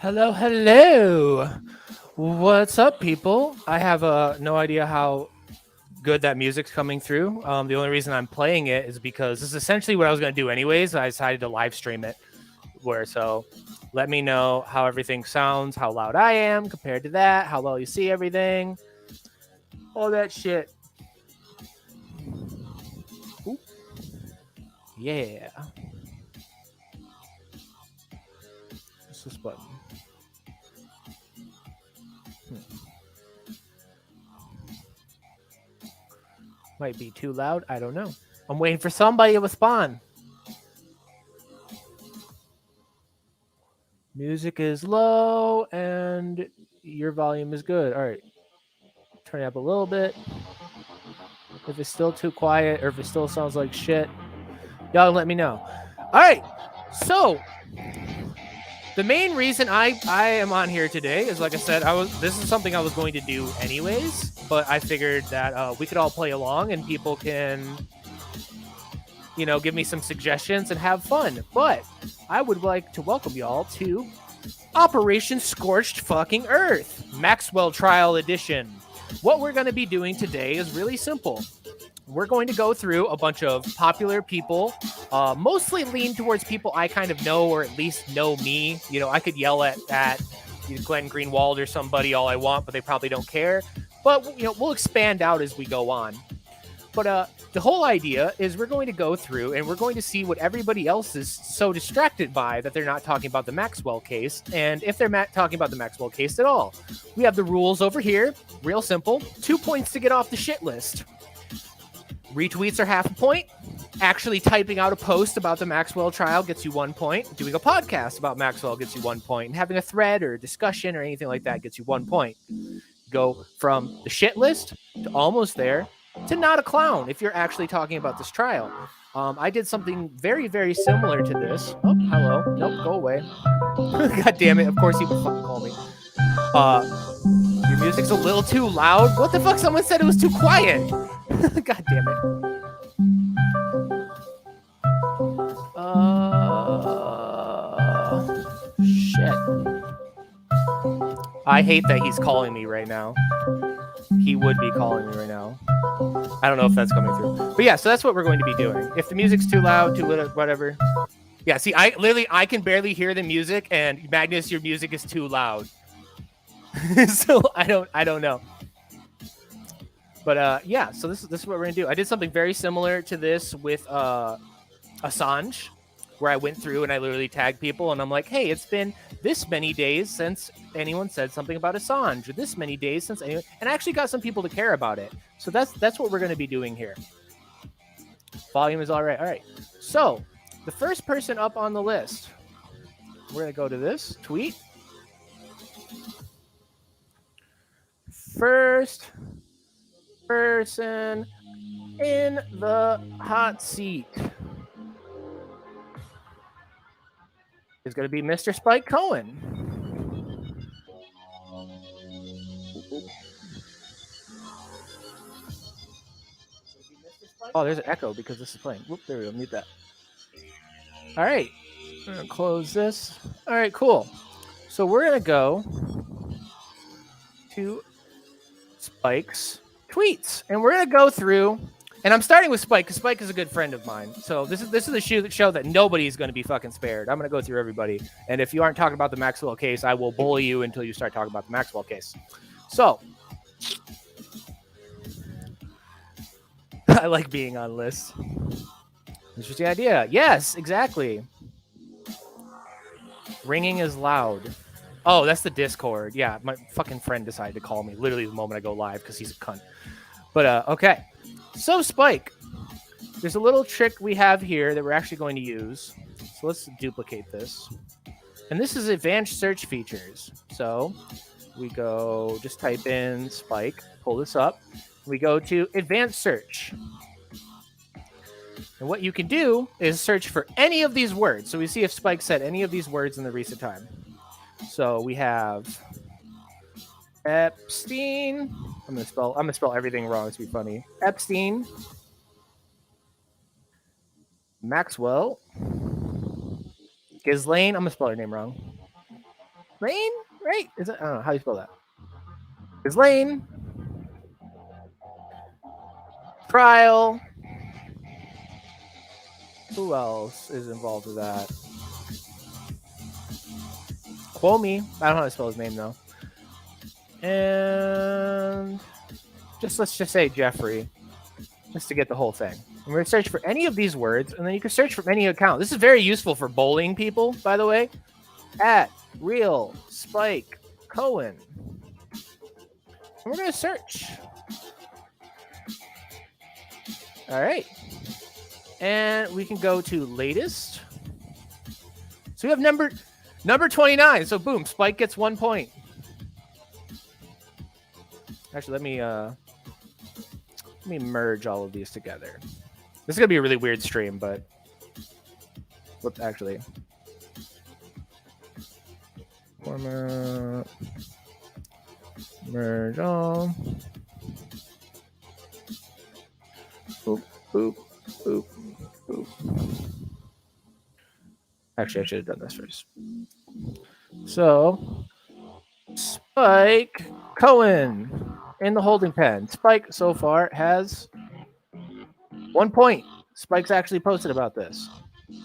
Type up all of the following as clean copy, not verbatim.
Hello, hello. What's up, people? I have no idea how good that music's coming through. The only reason I'm playing it is because this is essentially what I was going to do anyways. I decided to live stream it. So let me know how everything sounds, how loud I am compared to that, how well you see everything, all that shit. Ooh. Yeah. What's this button? Might be too loud. I don't know. I'm waiting for somebody to respond. Music is low and your volume is good. All right. Turn it up a little bit. If it's still too quiet or if it still sounds like shit, y'all let me know. All right. So the main reason I am on here today is, like I said, this is something I was going to do anyways, but I figured that we could all play along and people can, give me some suggestions and have fun. But I would like to welcome y'all to Operation Scorched Fucking Earth, Maxwell Trial Edition. What we're going to be doing today is really simple. We're going to go through a bunch of popular people, mostly lean towards people I kind of know or at least know me. I could yell at Glenn Greenwald or somebody all I want, but they probably don't care. But, we'll expand out as we go on. But the whole idea is we're going to go through and we're going to see what everybody else is so distracted by that they're not talking about the Maxwell case, and if they're talking about the Maxwell case at all. We have the rules over here. Real simple. 2 points to get off the shit list. Retweets are half a point. Actually typing out a post about the Maxwell trial gets you 1 point. Doing a podcast about Maxwell gets you 1 point. And having a thread or a discussion or anything like that gets you 1 point. Go from the shit list to almost there to not a clown if you're actually talking about this trial. I did something very, very similar to this. Oh, hello. Nope, go away. God damn it. Of course he would fucking call me. Your music's a little too loud. What the fuck? Someone said it was too quiet. God damn it. Shit. I hate that he's calling me right now. He would be calling me right now. I don't know if that's coming through. But yeah, so that's what we're going to be doing. If the music's too loud, too little, whatever. Yeah, see, I can barely hear the music, and Magnus, your music is too loud. So I don't know. But yeah, so this is what we're gonna do. I did something very similar to this with Assange, where I went through and I literally tagged people and I'm like, hey, it's been this many days since anyone said something about Assange, or this many days since anyone, and I actually got some people to care about it. So that's what we're gonna be doing here. Volume is all right. All right. So the first person up on the list, we're gonna go to this tweet. First person in the hot seat is going to be Mr. Spike Cohen. Oh, there's an echo because this is playing. Whoop, there we go. Mute that. All right. I'm going to close this. All right, cool. So we're going to go to Spike's tweets, and we're going to go through. And I'm starting with Spike because Spike is a good friend of mine. So this is a show that nobody's going to be fucking spared. I'm going to go through everybody. And if you aren't talking about the Maxwell case, I will bully you until you start talking about the Maxwell case. So I like being on lists. Interesting idea. Yes, exactly. Ringing is loud. Oh, that's the Discord. Yeah, my fucking friend decided to call me literally the moment I go live because he's a cunt. But okay. So Spike, there's a little trick we have here that we're actually going to use. So let's duplicate this. And this is advanced search features. So we go, just type in Spike, pull this up. We go to advanced search. And what you can do is search for any of these words. So we see if Spike said any of these words in the recent time. So we have Epstein. I'm gonna spell everything wrong to be funny. Epstein, Maxwell, Ghislaine. I'm gonna spell her name wrong. Lane, right? Is it? I don't know how you spell that. Is Lane trial? Who else is involved with that? Cuomo. I don't know how to spell his name though. And let's just say Jeffrey, just to get the whole thing. And we're gonna search for any of these words, and then you can search from any account. This is very useful for bowling people, by the way. At Real Spike Cohen. And we're gonna search. All right. And we can go to latest. So we have number 29. So boom, Spike gets 1 point. Actually, let me merge all of these together. This is gonna be a really weird stream, but whoops, actually. Format, merge all. Boop, boop, boop, boop. Actually, I should have done this first. So, Spike Cohen in the holding pen. Spike so far has 1 point. Spike's actually posted about this.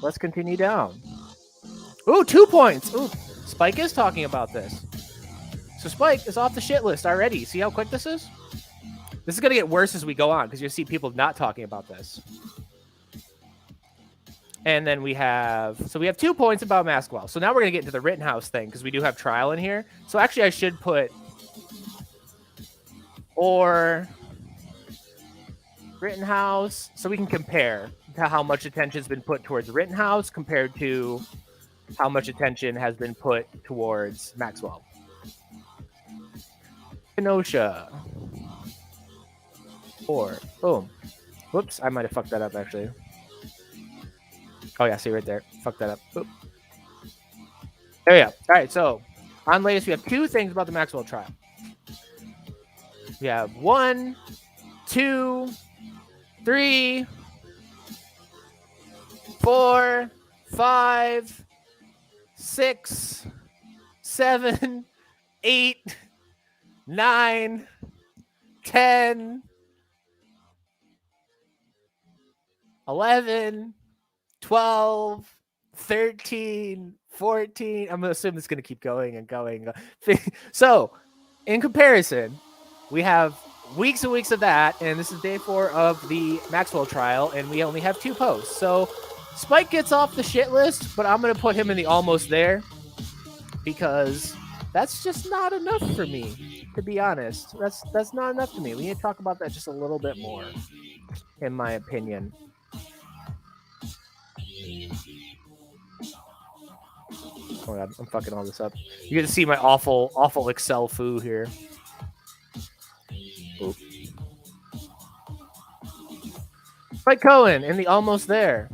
Let's continue down. Ooh, 2 points. Ooh, Spike is talking about this. So Spike is off the shit list already. See how quick this is? This is going to get worse as we go on because you'll see people not talking about this. And then we have 2 points about Maxwell. So now we're going to get into the Rittenhouse thing because we do have trial in here. So actually I should put or Rittenhouse so we can compare to how much attention has been put towards Rittenhouse compared to how much attention has been put towards Maxwell. Kenosha. Or boom. Whoops, I might have fucked that up actually. Oh yeah, see right there. Fuck that up. Boop. There we go. All right, so on latest, we have 2 things about the Maxwell trial. We have 1, 2, 3, 4, 5, 6, 7, 8, 9, 10, 11, 12, 13, 14. I'm going to assume it's going to keep going and going. So, in comparison, we have weeks and weeks of that, and this is day 4 of the Maxwell trial, and we only have 2 posts. So, Spike gets off the shit list, but I'm going to put him in the almost there because that's just not enough for me, to be honest. That's not enough to me. We need to talk about that just a little bit more, in my opinion. Oh god, I'm fucking all this up. You get to see my awful Excel foo here. Oop. Spike Cohen in the almost there.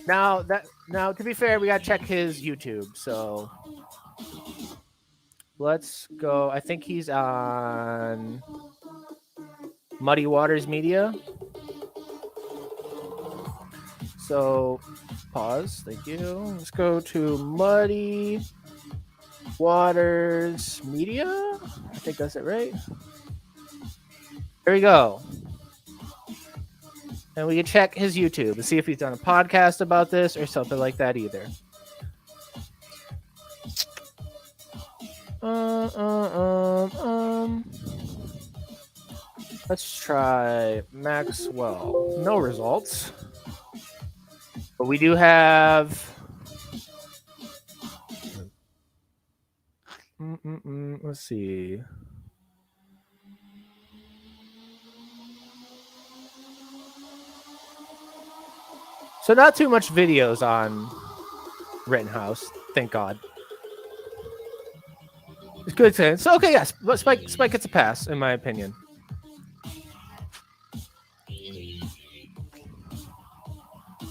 Now to be fair, we gotta check his YouTube. So let's go. I think he's on Muddy Waters Media. So pause. Thank you. Let's go to Muddy Waters Media. I think that's it, right? There we go. And we can check his YouTube and see if he's done a podcast about this or something like that either. Let's try Maxwell. No results. But we do have... Let's see. So not too much videos on Rittenhouse, thank God. It's good to... So, okay, yes, but Spike gets a pass, in my opinion.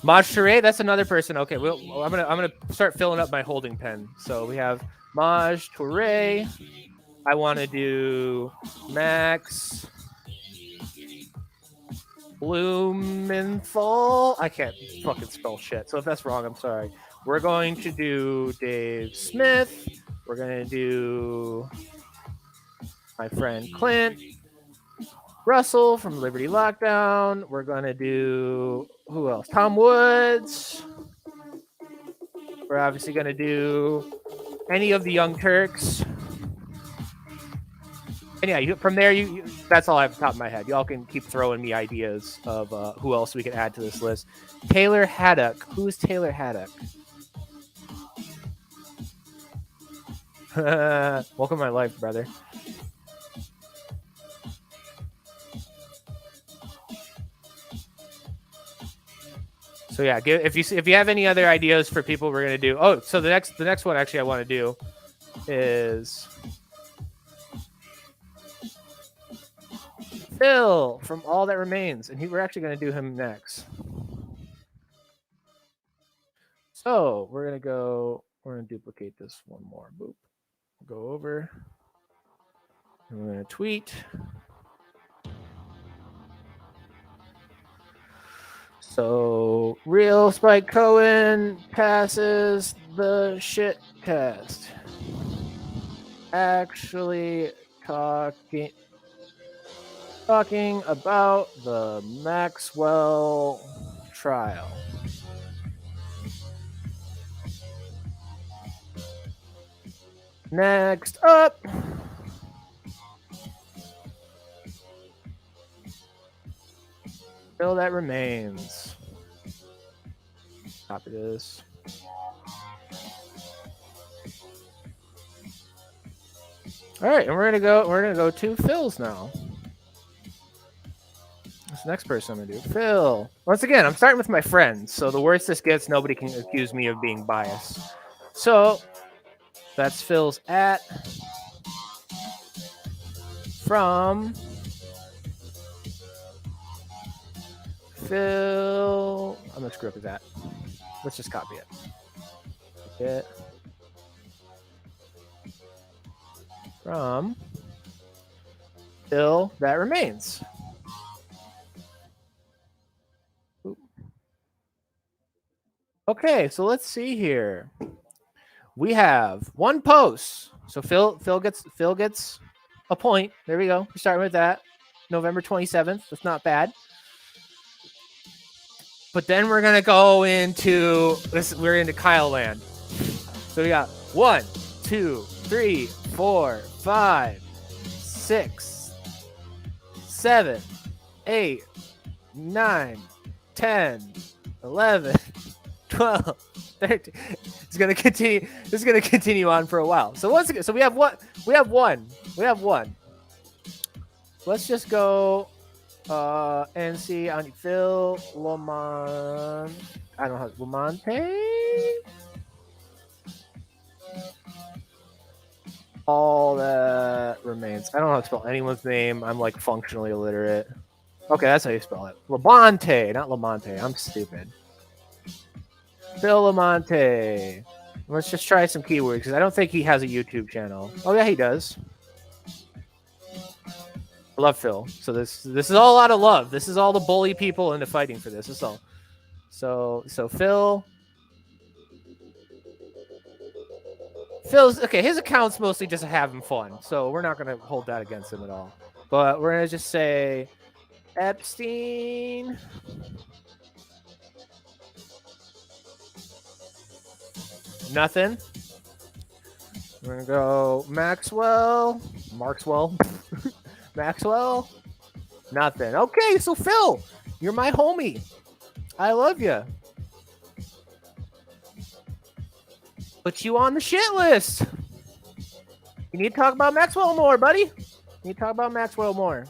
Maj Toure, that's another person. Okay, I'm gonna start filling up my holding pen. So we have Maj Toure. I want to do Max Blumenthal. I can't fucking spell shit. So if that's wrong, I'm sorry. We're going to do Dave Smith. We're going to do my friend Clint Russell from Liberty Lockdown. We're going to do, who else? Tom Woods. We're obviously going to do any of the Young Turks. And yeah, from there, that's all I have at the top of my head. Y'all can keep throwing me ideas of who else we can add to this list. Taylor Haddock. Who is Taylor Haddock? Welcome to my life, brother. So yeah, if you have any other ideas for people we're gonna do. Oh, so the next one actually I want to do is Phil from All That Remains, and we're actually gonna do him next. So we're gonna duplicate this one more. Boop. Go over. And we're gonna tweet. So real Spike Cohen passes the shit test. Actually talking about the Maxwell trial. Next up, Still That Remains. Copy this. All right, and we're gonna go to Phil's now. This next person I'm gonna do, Phil. Once again, I'm starting with my friends, so the worse this gets, nobody can accuse me of being biased. So that's Phil's at from Phil. I'm gonna screw up his at. Let's just copy it. Okay. From Phil That Remains. Okay, so let's see here. We have one post. So Phil gets a point. There we go. We're starting with that. November 27th. That's not bad. But then we're gonna go into this. We're into Kyle land. So we got 1, 2, 3, 4, 5, 6, 7, 8, 9, 10, 11, 12, 13. It's gonna continue. This is gonna continue on for a while. So once again, we have what? We have one. Let's just go and see on Phil Lamont. I don't know how Lamonte. All That Remains. I don't know how to spell anyone's name. I'm like functionally illiterate. Okay, that's how you spell it. Labonte, not Lamonte. I'm stupid. Phil Lamonte. Let's just try some keywords because I don't think he has a YouTube channel. Oh yeah, he does. I love Phil. So this is all out of love. This is all the bully people into fighting for this. That's all. So Phil's okay. His account's mostly just having fun, so we're not gonna hold that against him at all. But we're gonna just say Epstein. Nothing. We're gonna go Maxwell. Maxwell. Nothing. Okay, so Phil, you're my homie. I love you. Put you on the shit list. You need to talk about Maxwell more, buddy. You need to talk about Maxwell more.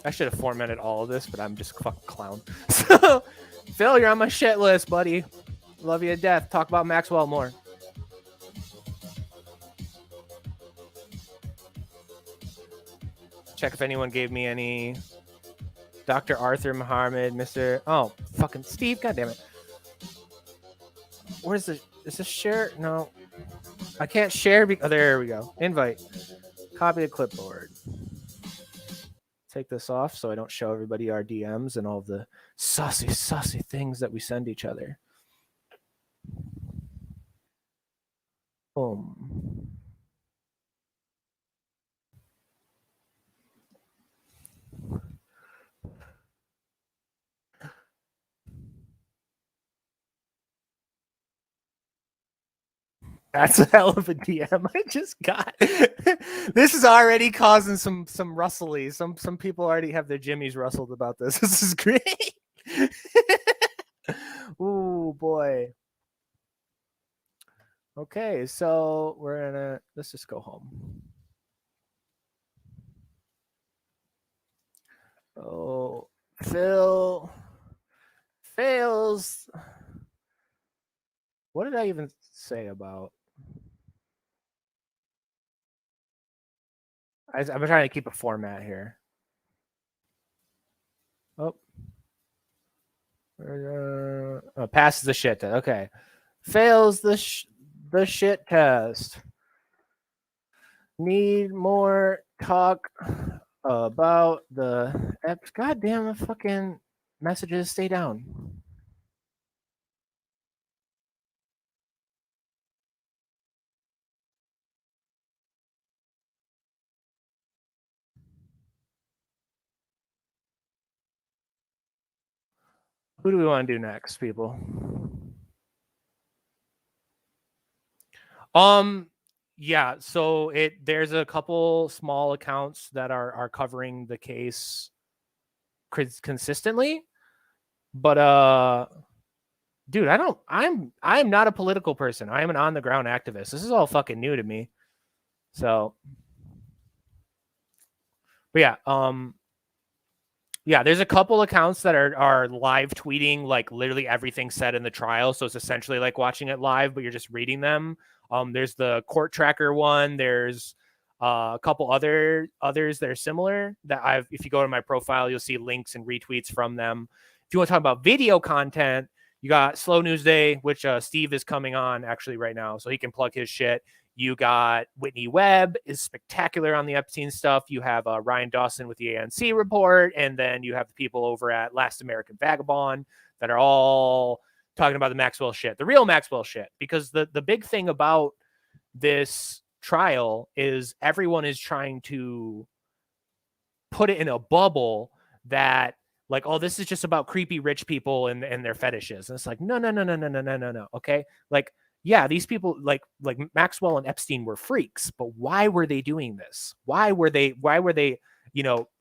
I should have formatted all of this, but I'm just a fucking clown. So, Phil, you're on my shit list, buddy. Love you to death. Talk about Maxwell more. Check if anyone gave me any. Dr. Arthur Muhammad, Mr. Oh, fucking Steve. God damn it. Where's the... Is this share? No. I can't share. Oh, there we go. Invite. Copy the clipboard. take this off so I don't show everybody our DMs and all the saucy things that we send each other. Boom. That's a hell of a DM I just got. This is already causing some rustly. Some people already have their jimmies rustled about this. This is great. Ooh, boy. Okay, so let's just go home. Oh, Phil fails. What did I even say about? I'm trying to keep a format here. Oh, passes the shit test. Okay, fails the shit test. Need more talk about the apps. God damn, the fucking messages. Stay down. Who do we want to do next, people? Yeah, so there's a couple small accounts that are covering the case consistently, but dude, I'm not a political person. I am an on the ground activist. This is all fucking new to me. So, but yeah, there's a couple accounts that are live tweeting like literally everything said in the trial. So it's essentially like watching it live, but you're just reading them. There's the court tracker one. There's a couple others that are similar that if you go to my profile, you'll see links and retweets from them. If you want to talk about video content, you got Slow News Day, which Steve is coming on actually right now, so he can plug his shit. You got Whitney Webb is spectacular on the Epstein stuff. You have Ryan Dawson with the ANC report. And then you have the people over at Last American Vagabond that are all talking about the Maxwell shit, the real Maxwell shit. Because the big thing about this trial is everyone is trying to put it in a bubble that like, oh, this is just about creepy rich people and their fetishes. And it's like, no. Okay. Like, yeah, these people like Maxwell and Epstein were freaks, but why were they doing this? Why were they,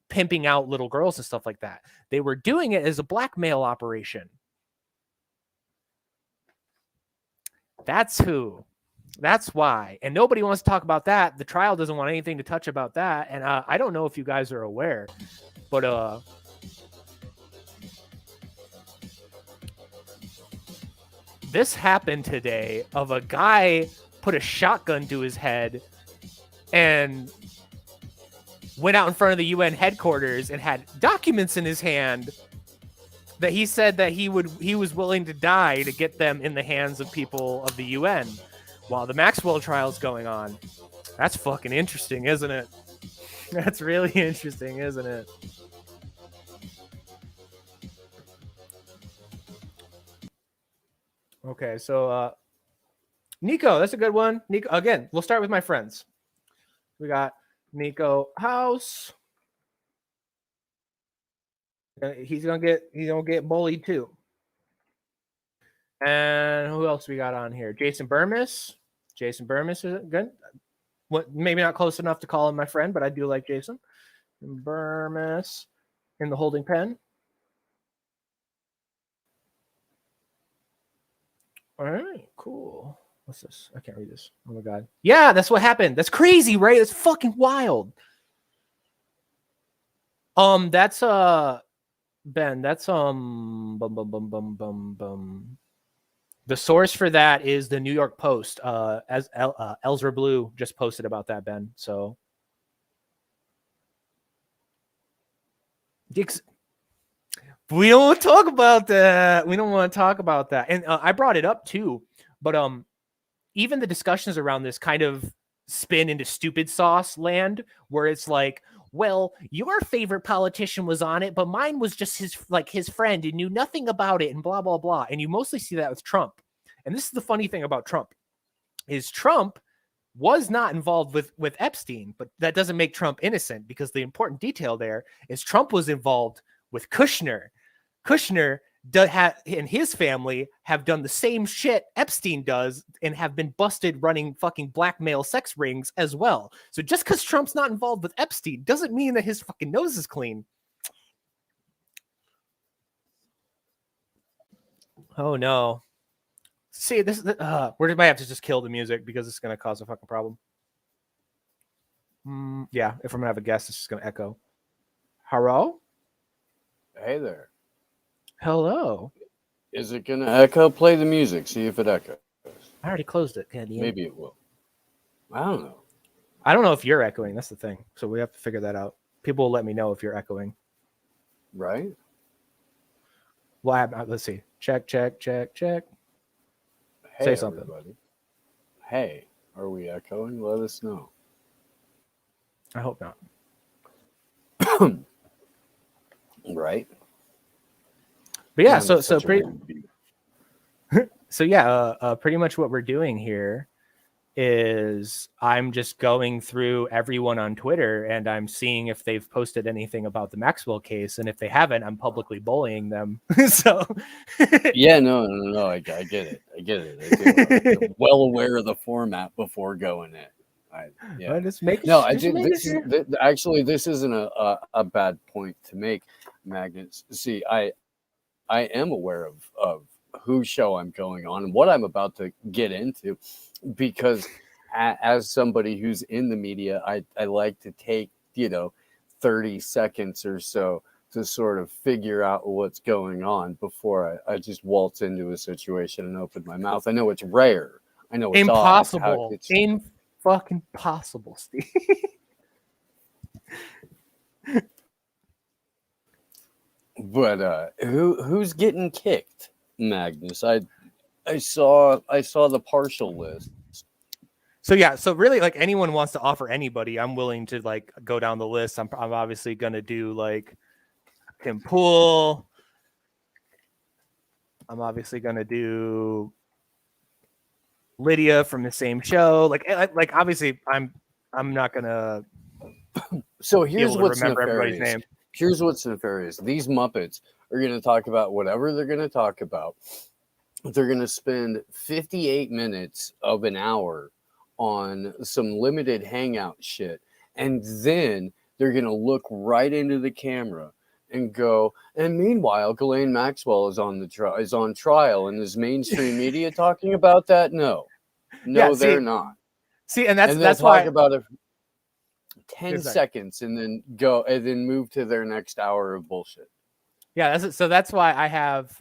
pimping out little girls and stuff like that? They were doing it as a blackmail operation. That's why. And nobody wants to talk about that. The trial doesn't want anything to touch about that. And I don't know if you guys are aware, but this happened today of a guy put a shotgun to his head and went out in front of the UN headquarters and had documents in his hand that he said that he was willing to die to get them in the hands of people of the UN while the Maxwell trial is going on. That's fucking interesting, isn't it? That's really interesting, isn't it? Okay, so Nico, that's a good one. Nico, again, we'll start with my friends. We got Nico House. He's gonna get bullied too. And who else we got on here? Jason Burmis. Jason Burmis is good. Maybe not close enough to call him my friend, but I do like Jason Burmis in the holding pen. All right, cool. What's this? I can't read this. Oh my god. Yeah, that's what happened. That's crazy, right? That's fucking wild. That's Ben, that's the source for that is the New York Post. As Elzra Blue just posted about that, Ben. So we don't want to talk about that. We don't want to talk about that. And I brought it up too, but even the discussions around this kind of spin into stupid sauce land, where it's like, well, your favorite politician was on it, but mine was just his friend and knew nothing about it and blah, blah, blah. And you mostly see that with Trump. And this is the funny thing about Trump is Trump was not involved with Epstein, but that doesn't make Trump innocent, because the important detail there is Trump was involved with Kushner. Kushner and his family have done the same shit Epstein does and have been busted running fucking blackmail sex rings as well. So just because Trump's not involved with Epstein doesn't mean that his fucking nose is clean. Oh no. See, this we might have to just kill the music because it's going to cause a fucking problem. Yeah, if I'm going to have a guest, it's just going to echo. Hello? Hey there. Hello. Is it going to echo? Play the music. See if it echoes. I already closed it. Maybe it will. I don't know. I don't know if you're echoing. That's the thing. So we have to figure that out. People will let me know if you're echoing. Right? Well, let's see. Check. Hey, say something. Everybody. Hey, are we echoing? Let us know. I hope not. Right? But yeah, so pretty pretty much what we're doing here is I'm just going through everyone on Twitter and I'm seeing if they've posted anything about the Maxwell case, and if they haven't, I'm publicly bullying them. So yeah, no, I get it. I'm well aware of the format before going in. This isn't a bad point to make, Magnus. See, I am aware of whose show I'm going on and what I'm about to get into, because as somebody who's in the media, I like to take 30 seconds or so to sort of figure out what's going on before I just waltz into a situation and open my mouth. I know it's rare. I know it's impossible. Fucking possible, Steve. But who's getting kicked, Magnus? I saw the partial list. So really, like, anyone wants to offer anybody, I'm willing to like go down the list. I'm obviously gonna do like Tim Pool. I'm obviously gonna do Lydia from the same show. Like obviously, I'm not gonna. So here's what's nefarious. Here's what's nefarious. These Muppets are going to talk about whatever they're going to talk about. They're going to spend 58 minutes of an hour on some limited hangout shit. And then they're going to look right into the camera and go, and meanwhile, Ghislaine Maxwell is on trial, and is mainstream media talking about that? No, they're not. See, and that's why talk about it 10 seconds and then go and then move to their next hour of bullshit. Yeah, that's why I have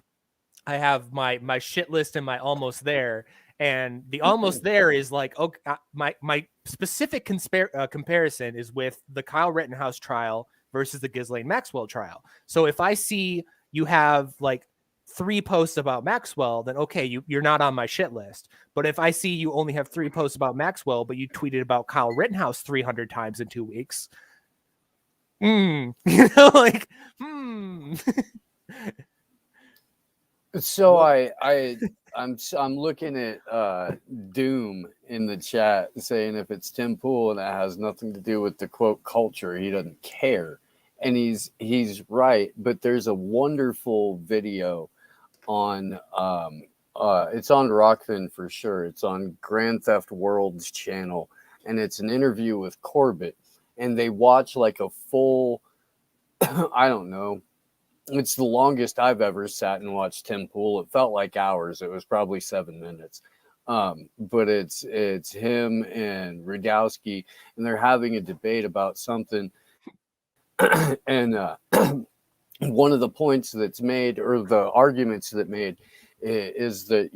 my shit list and my almost there, and the almost there is like, okay, my specific comparison is with the Kyle Rittenhouse trial versus the Ghislaine Maxwell trial. So if I see you have like 3 posts about Maxwell, then okay, you're not on my shit list. But if I see you only have 3 posts about Maxwell, but you tweeted about Kyle Rittenhouse 300 times in 2 weeks, like, So I'm looking at Doom in the chat saying if it's Tim Pool and that has nothing to do with the quote culture, he doesn't care. And he's right, but there's a wonderful video on it's on Rockfin for sure. It's on Grand Theft World's channel, and it's an interview with Corbett, and they watch like a full I don't know. It's the longest I've ever sat and watched Tim Pool. It felt like hours. It was probably 7 minutes. But it's him and Radowski, and they're having a debate about something. And one of the points that's made, or the arguments that made, is that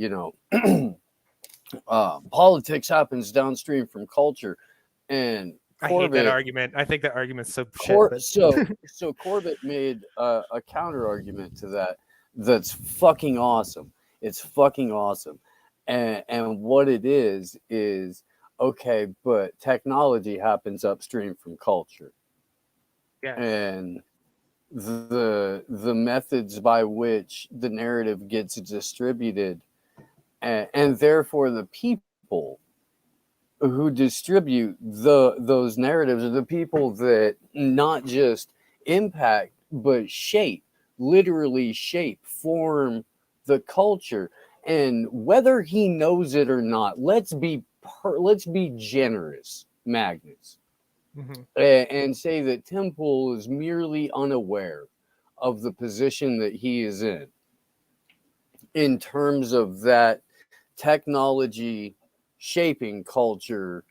politics happens downstream from culture, and Corbett, I hate that argument. I think that argument's so shit. So Corbett made a counter argument to that. That's fucking awesome. It's fucking awesome. And what it is okay, but technology happens upstream from culture. Yeah. and the methods by which the narrative gets distributed, and therefore the people who distribute those narratives are the people that not just impact but shape, literally shape, form the culture. And whether he knows it or not, let's be generous, Magnus, Mm-hmm. and say that Tim Pool is merely unaware of the position that he is in terms of that technology shaping culture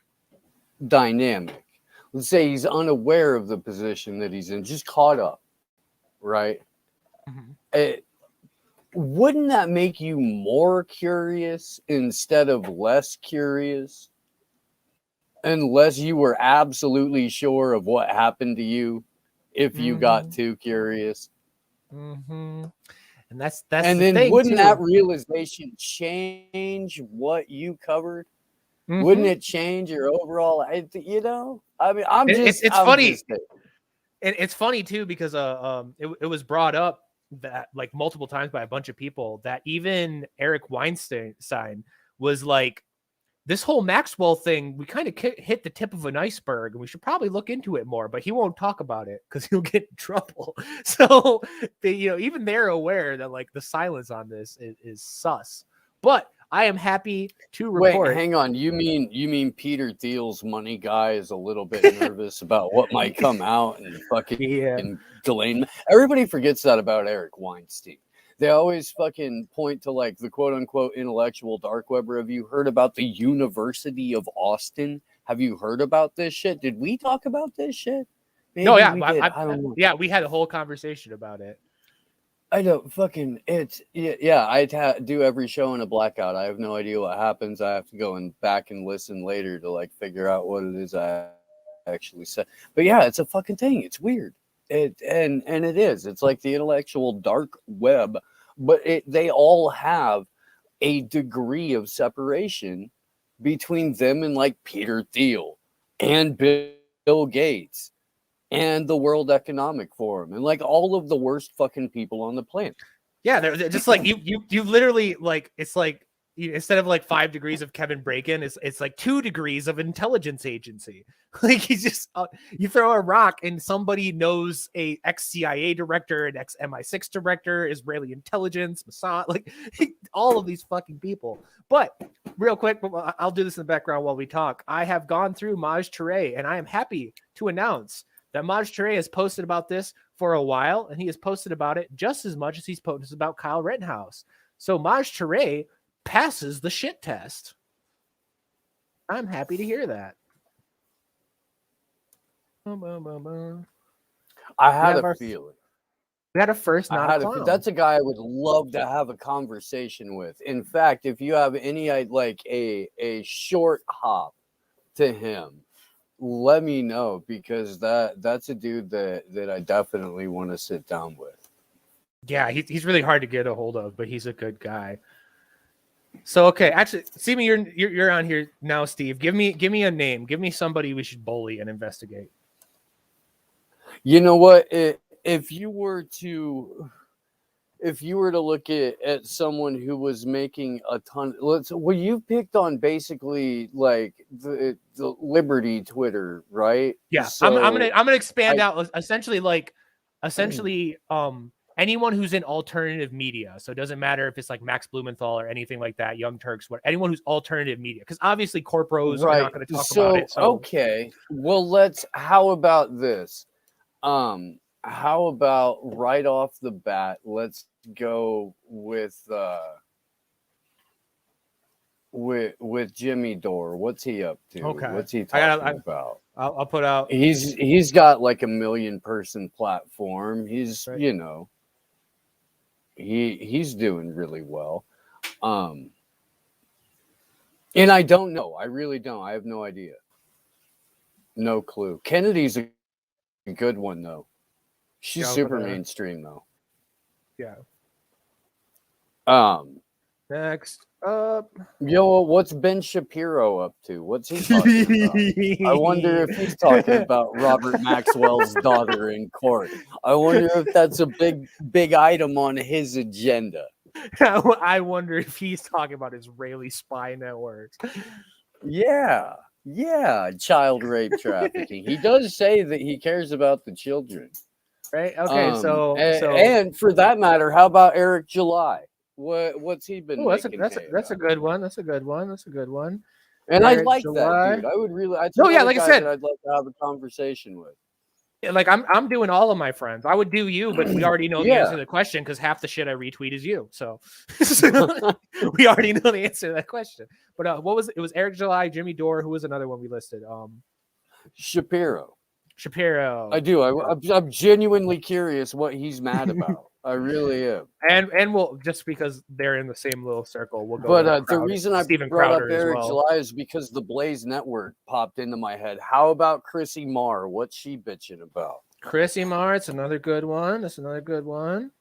dynamic. Let's say he's unaware of the position that he's in, just caught up, right? Mm-hmm. Wouldn't that make you more curious instead of less curious? Unless you were absolutely sure of what happened to you if you got too curious. Mm-hmm. And that's And the then thing wouldn't that too. realization change what you covered? Wouldn't Mm-hmm. it change your overall? I mean, It's I'm funny. just. It's funny too because it was brought up that like multiple times by a bunch of people that even Eric Weinstein was like, this whole Maxwell thing, we kind of hit the tip of an iceberg and we should probably look into it more, but he won't talk about it because he'll get in trouble. So even they're aware that like the silence on this is sus. But I am happy to report. Wait, hang on. You mean Peter Thiel's money guy is a little bit nervous about what might come out and fucking Yeah. Delane? Everybody forgets that about Eric Weinstein. They always fucking point to like the quote unquote intellectual dark web. Have you heard about the University of Austin? Have you heard about this shit? Did we talk about this shit? Maybe No, yeah, we did. I don't know. yeah, we had a whole conversation about it. I don't fucking it's yeah. I do every show in a blackout. I have no idea what happens. I have to go and back and listen later to like figure out what it is I actually said. But yeah, it's a fucking thing. It's weird. And it is. It's like the intellectual dark web, but they all have a degree of separation between them and like Peter Thiel and Bill Gates and the World Economic Forum and like all of the worst fucking people on the planet. Yeah, they're just like you literally like it's like instead of like 5 degrees of Kevin Bacon, it's like 2 degrees of intelligence agency. Like he's just you throw a rock and somebody knows a ex-CIA director, an ex-MI6 director, Israeli intelligence, Mossad, like all of these fucking people. But real quick, I'll do this in the background while we talk. I have gone through Maj Touré and I am happy to announce that Maj Touré has posted about this for a while, and he has posted about it just as much as he's posted about Kyle Rittenhouse. So Maj Touré passes the shit test. I'm happy to hear that. I had a feeling. We had a first, not a clown. That's a guy I would love to have a conversation with. In fact, if you have any like a short hop to him, let me know, because that's a dude that I definitely want to sit down with. Yeah, he's really hard to get a hold of, but he's a good guy. So okay, actually, see me, you're on here now, Steve. Give me a name. Give me somebody we should bully and investigate. You know what? If you were to look at someone who was making a ton, you picked on basically like the Liberty Twitter, right? Yeah, so I'm gonna expand out essentially anyone who's in alternative media. So it doesn't matter if it's like Max Blumenthal or anything like that, Young Turks, anyone who's alternative media, because obviously corporos are not going to talk about it. So okay, well how about this? How about right off the bat, let's go with Jimmy Dore. What's he up to? Okay. What's he talking about? I'll put out. He's got like a 1 million person platform. He's right. he's doing really well. And I don't know. I really don't. I have no idea. No clue. Kennedy's a good one though. She's super mainstream though. Yeah. Next. Yo, what's Ben Shapiro up to? What's he talking about? I wonder if he's talking about Robert Maxwell's daughter in court. I wonder if that's a big item on his agenda. I wonder if he's talking about Israeli spy networks. Yeah, child rape trafficking. He does say that he cares about the children. Right? Okay, so and for that matter, how about Eric July? What's he been making? That's a good one. That's a good one. That's a good one. And Eric I like July. that dude. I would really. I like I said, I'd like to have a conversation with. Like I'm doing all of my friends. I would do you, but we already know the answer to the question because half the shit I retweet is you. So we already know the answer to that question. But what was it? It was Eric July, Jimmy Dore. Who was another one we listed? Shapiro. I do. I'm genuinely curious what he's mad about. I really am. And we'll just because they're in the same little circle, we'll go. But the reason I brought up Eric July is because the Blaze Network popped into my head. How about Chrissy Marr? What's she bitching about? Chrissy Marr, it's another good one. That's another good one.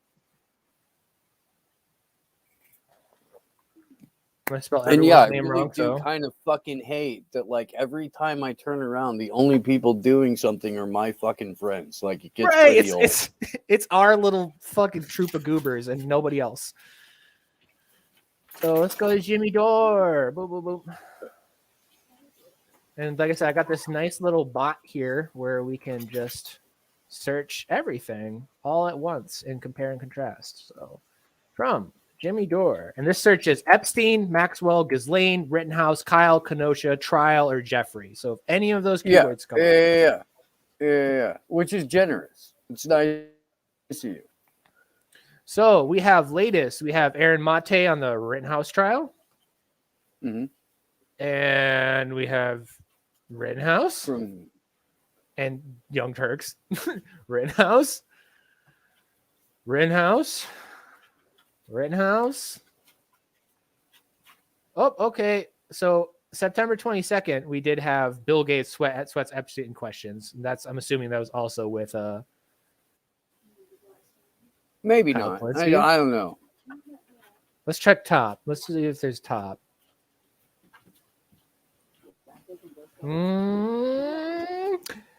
I spelled everyone's name wrong. So kind of fucking hate that. Like every time I turn around, the only people doing something are my fucking friends. Like it gets pretty old. It's our little fucking troop of goobers and nobody else. So let's go to Jimmy Dore. Boom, boom, boom. And like I said, I got this nice little bot here where we can just search everything all at once and compare and contrast. So from Jimmy Dore. And this search is Epstein, Maxwell, Ghislaine, Rittenhouse, Kyle, Kenosha, Trial, or Jeffrey. So if any of those keywords come up. Yeah. Which is generous. It's nice to see you. So we have latest. We have Aaron Mate on the Rittenhouse trial. Mm-hmm. And we have Rittenhouse and Young Turks. Rittenhouse. Oh, okay. So September 22nd, we did have Bill Gates sweats Epstein questions. I'm assuming that was also with maybe not. I don't know. Let's check top. Let's see if there's top.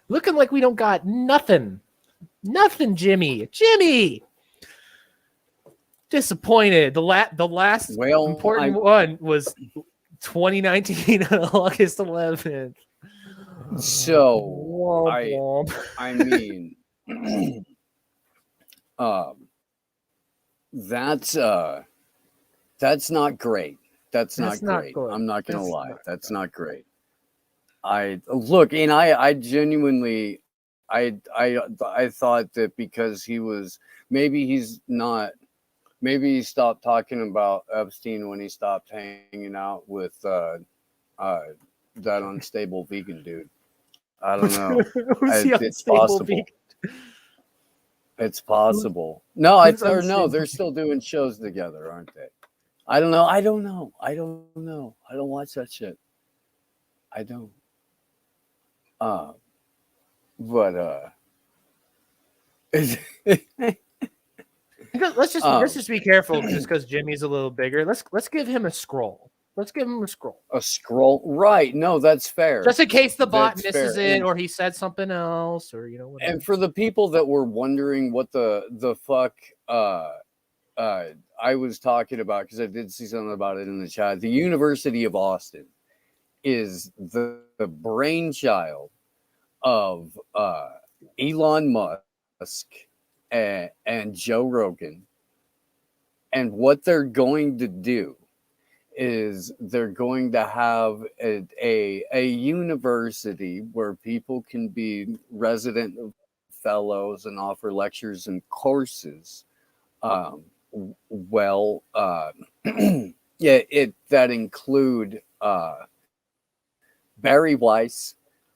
Looking like we don't got nothing. Nothing, Jimmy. Disappointed. The last important one was 2019 on August 11th. So I mean, that's not great. That's not great. I'm not gonna lie. That's not great. I genuinely I thought that because he was maybe he stopped talking about Epstein when he stopped hanging out with that unstable vegan dude. I don't know. It's possible. It's possible. No, they're still doing shows together, aren't they? I don't know. I don't watch that shit. I don't. Let's just be careful just because Jimmy's a little bigger. Let's give him a scroll. A scroll, right? No, that's fair. Just in case the bot misses it, or he said something else, or whatever. And for the people that were wondering what the fuck I was talking about, because I did see something about it in the chat. The University of Austin is the brainchild of Elon Musk and Joe Rogan. And what they're going to do is they're going to have a university where people can be resident fellows and offer lectures and courses. That include Barry Weiss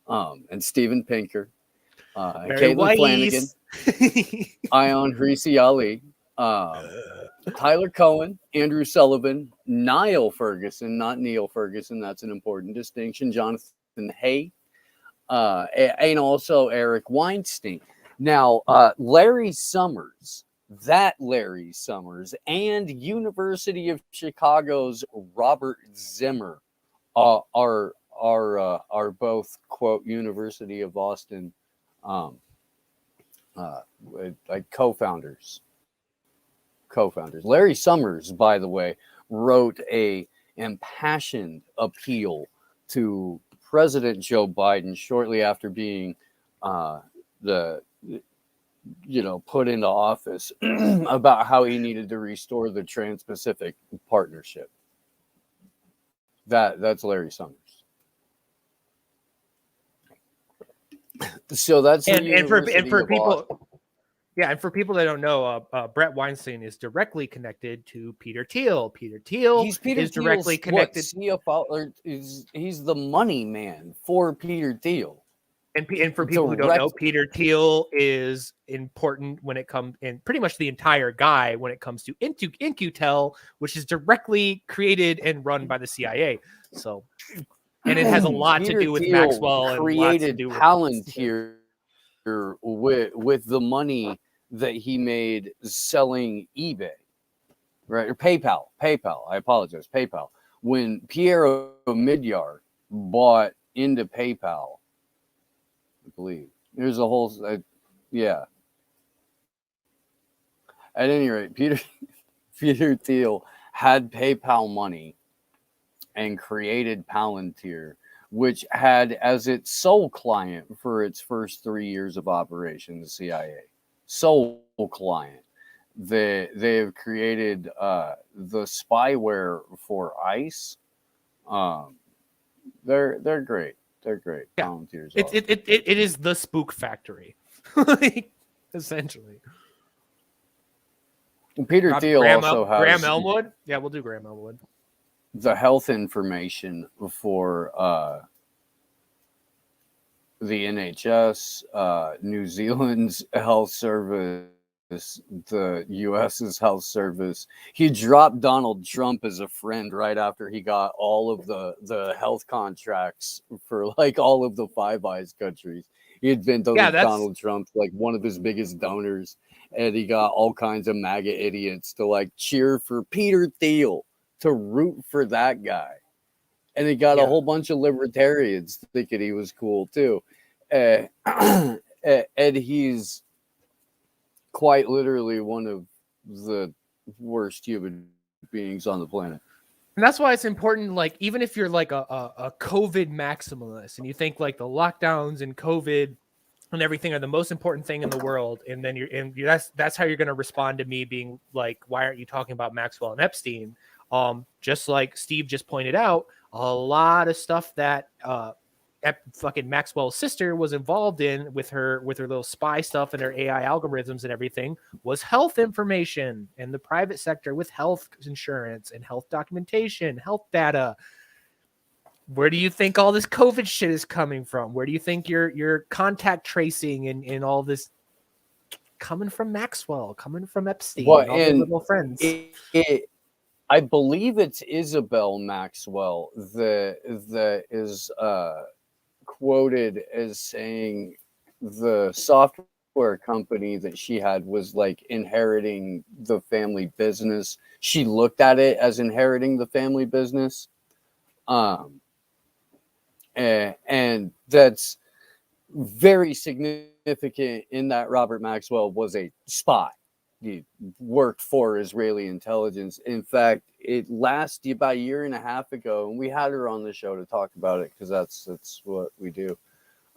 and Steven Pinker, Caitlin Flanagan, Ion Greasy Ali, Tyler Cohen, Andrew Sullivan, Niall Ferguson, not Neil Ferguson. That's an important distinction. Jonathan Hay, and also Eric Weinstein. Now, Larry Summers, that Larry Summers and University of Chicago's Robert Zimmer are both, quote, University of Austin like co-founders. Larry Summers, by the way, wrote a impassioned appeal to President Joe Biden shortly after being put into office about how he needed to restore the Trans-Pacific Partnership. That's Larry Summers. So that's and for people. Yeah, and for people that don't know, Brett Weinstein is directly connected to Peter Thiel. Peter Thiel is directly connected. CFO, or he's the money man for Peter Thiel. And for people who don't know, Peter Thiel is important when it comes, and pretty much the entire guy when it comes to In-Q-Tel, which is directly created and run by the CIA. So, and it has a lot to do with Maxwell and created Palantir with the money that he made selling eBay, right? Or PayPal. I apologize. PayPal. When Pierre Omidyar bought into PayPal, I believe there's a whole, yeah. At any rate, Peter Thiel had PayPal money and created Palantir, which had as its sole client for its first 3 years of operation, the CIA. Sole client. They have created the spyware for ICE. They're great. They're great. Yeah. Palantir's it is the spook factory, essentially. Peter Thiel also has Graham Elmwood. Yeah, we'll do Graham Elmwood. The health information for the NHS, New Zealand's health service, the US's health service. He dropped Donald Trump as a friend right after he got all of the health contracts for like all of the Five Eyes countries. He had been Donald Trump, like one of his biggest donors, and he got all kinds of MAGA idiots to like cheer for Peter Thiel, to root for that guy. And he got a whole bunch of libertarians thinking he was cool too. And he's quite literally one of the worst human beings on the planet. And that's why it's important, like, even if you're like a COVID maximalist and you think like the lockdowns and COVID and everything are the most important thing in the world, and then that's how you're going to respond to me being like, why aren't you talking about Maxwell and Epstein? Just like Steve just pointed out, a lot of stuff that fucking Maxwell's sister was involved in with her little spy stuff and her AI algorithms and everything was health information in the private sector with health insurance and health documentation, health data. Where do you think all this COVID shit is coming from? Where do you think your contact tracing and all this coming from Maxwell, coming from Epstein, and all their little friends? I believe it's Isabel Maxwell that is quoted as saying the software company that she had was like inheriting the family business. She looked at it as inheriting the family business. And that's very significant in that Robert Maxwell was a spy. He worked for Israeli intelligence. In fact, it lasted about a year and a half ago, and we had her on the show to talk about it because that's what we do.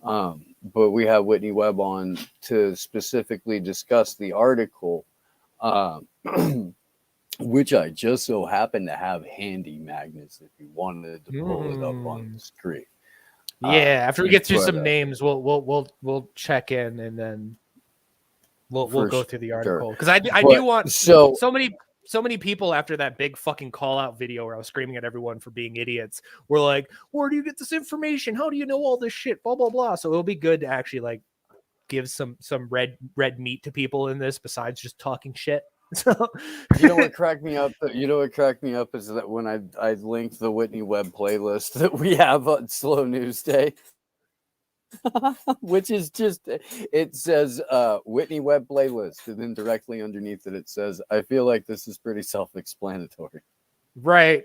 But we have Whitney Webb on to specifically discuss the article, which I just so happen to have handy, Magnus, if you wanted to pull it up on the screen. Yeah, after we get through some names, we'll check in and then we'll go through the article because I do want so many people after that big fucking call out video where I was screaming at everyone for being idiots were like, where do you get this information? How do you know all this shit? Blah blah blah. So it'll be good to actually like give some red meat to people in this besides just talking shit. So you know what cracked me up? Is that when I linked the Whitney Webb playlist that we have on Slow News Day. Which is just, it says Whitney Webb playlist, and then directly underneath it says, I feel like this is pretty self-explanatory. Right.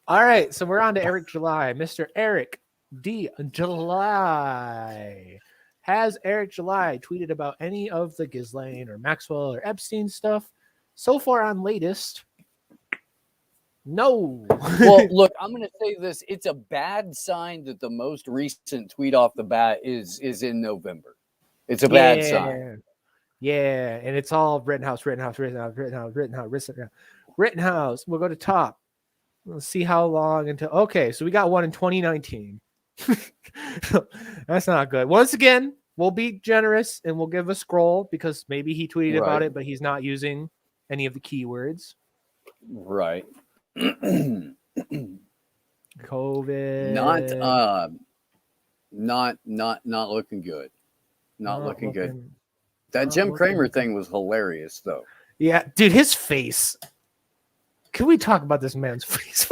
All right, so we're on to Eric July. Mr. Eric D. July. Has Eric July tweeted about any of the Ghislaine or Maxwell or Epstein stuff? So far on latest, no. Well, look, I'm going to say this. It's a bad sign that the most recent tweet off the bat is in November. It's a bad sign. Yeah, and it's all Rittenhouse. We'll go to top. Let's see how long until. Okay, so we got one in 2019. That's not good. Once again, we'll be generous and we'll give a scroll because maybe he tweeted about it, but he's not using any of the keywords. Right. COVID. Not looking good. Not looking good. That Jim Cramer thing was hilarious, though. Yeah, dude, his face. Can we talk about this man's face?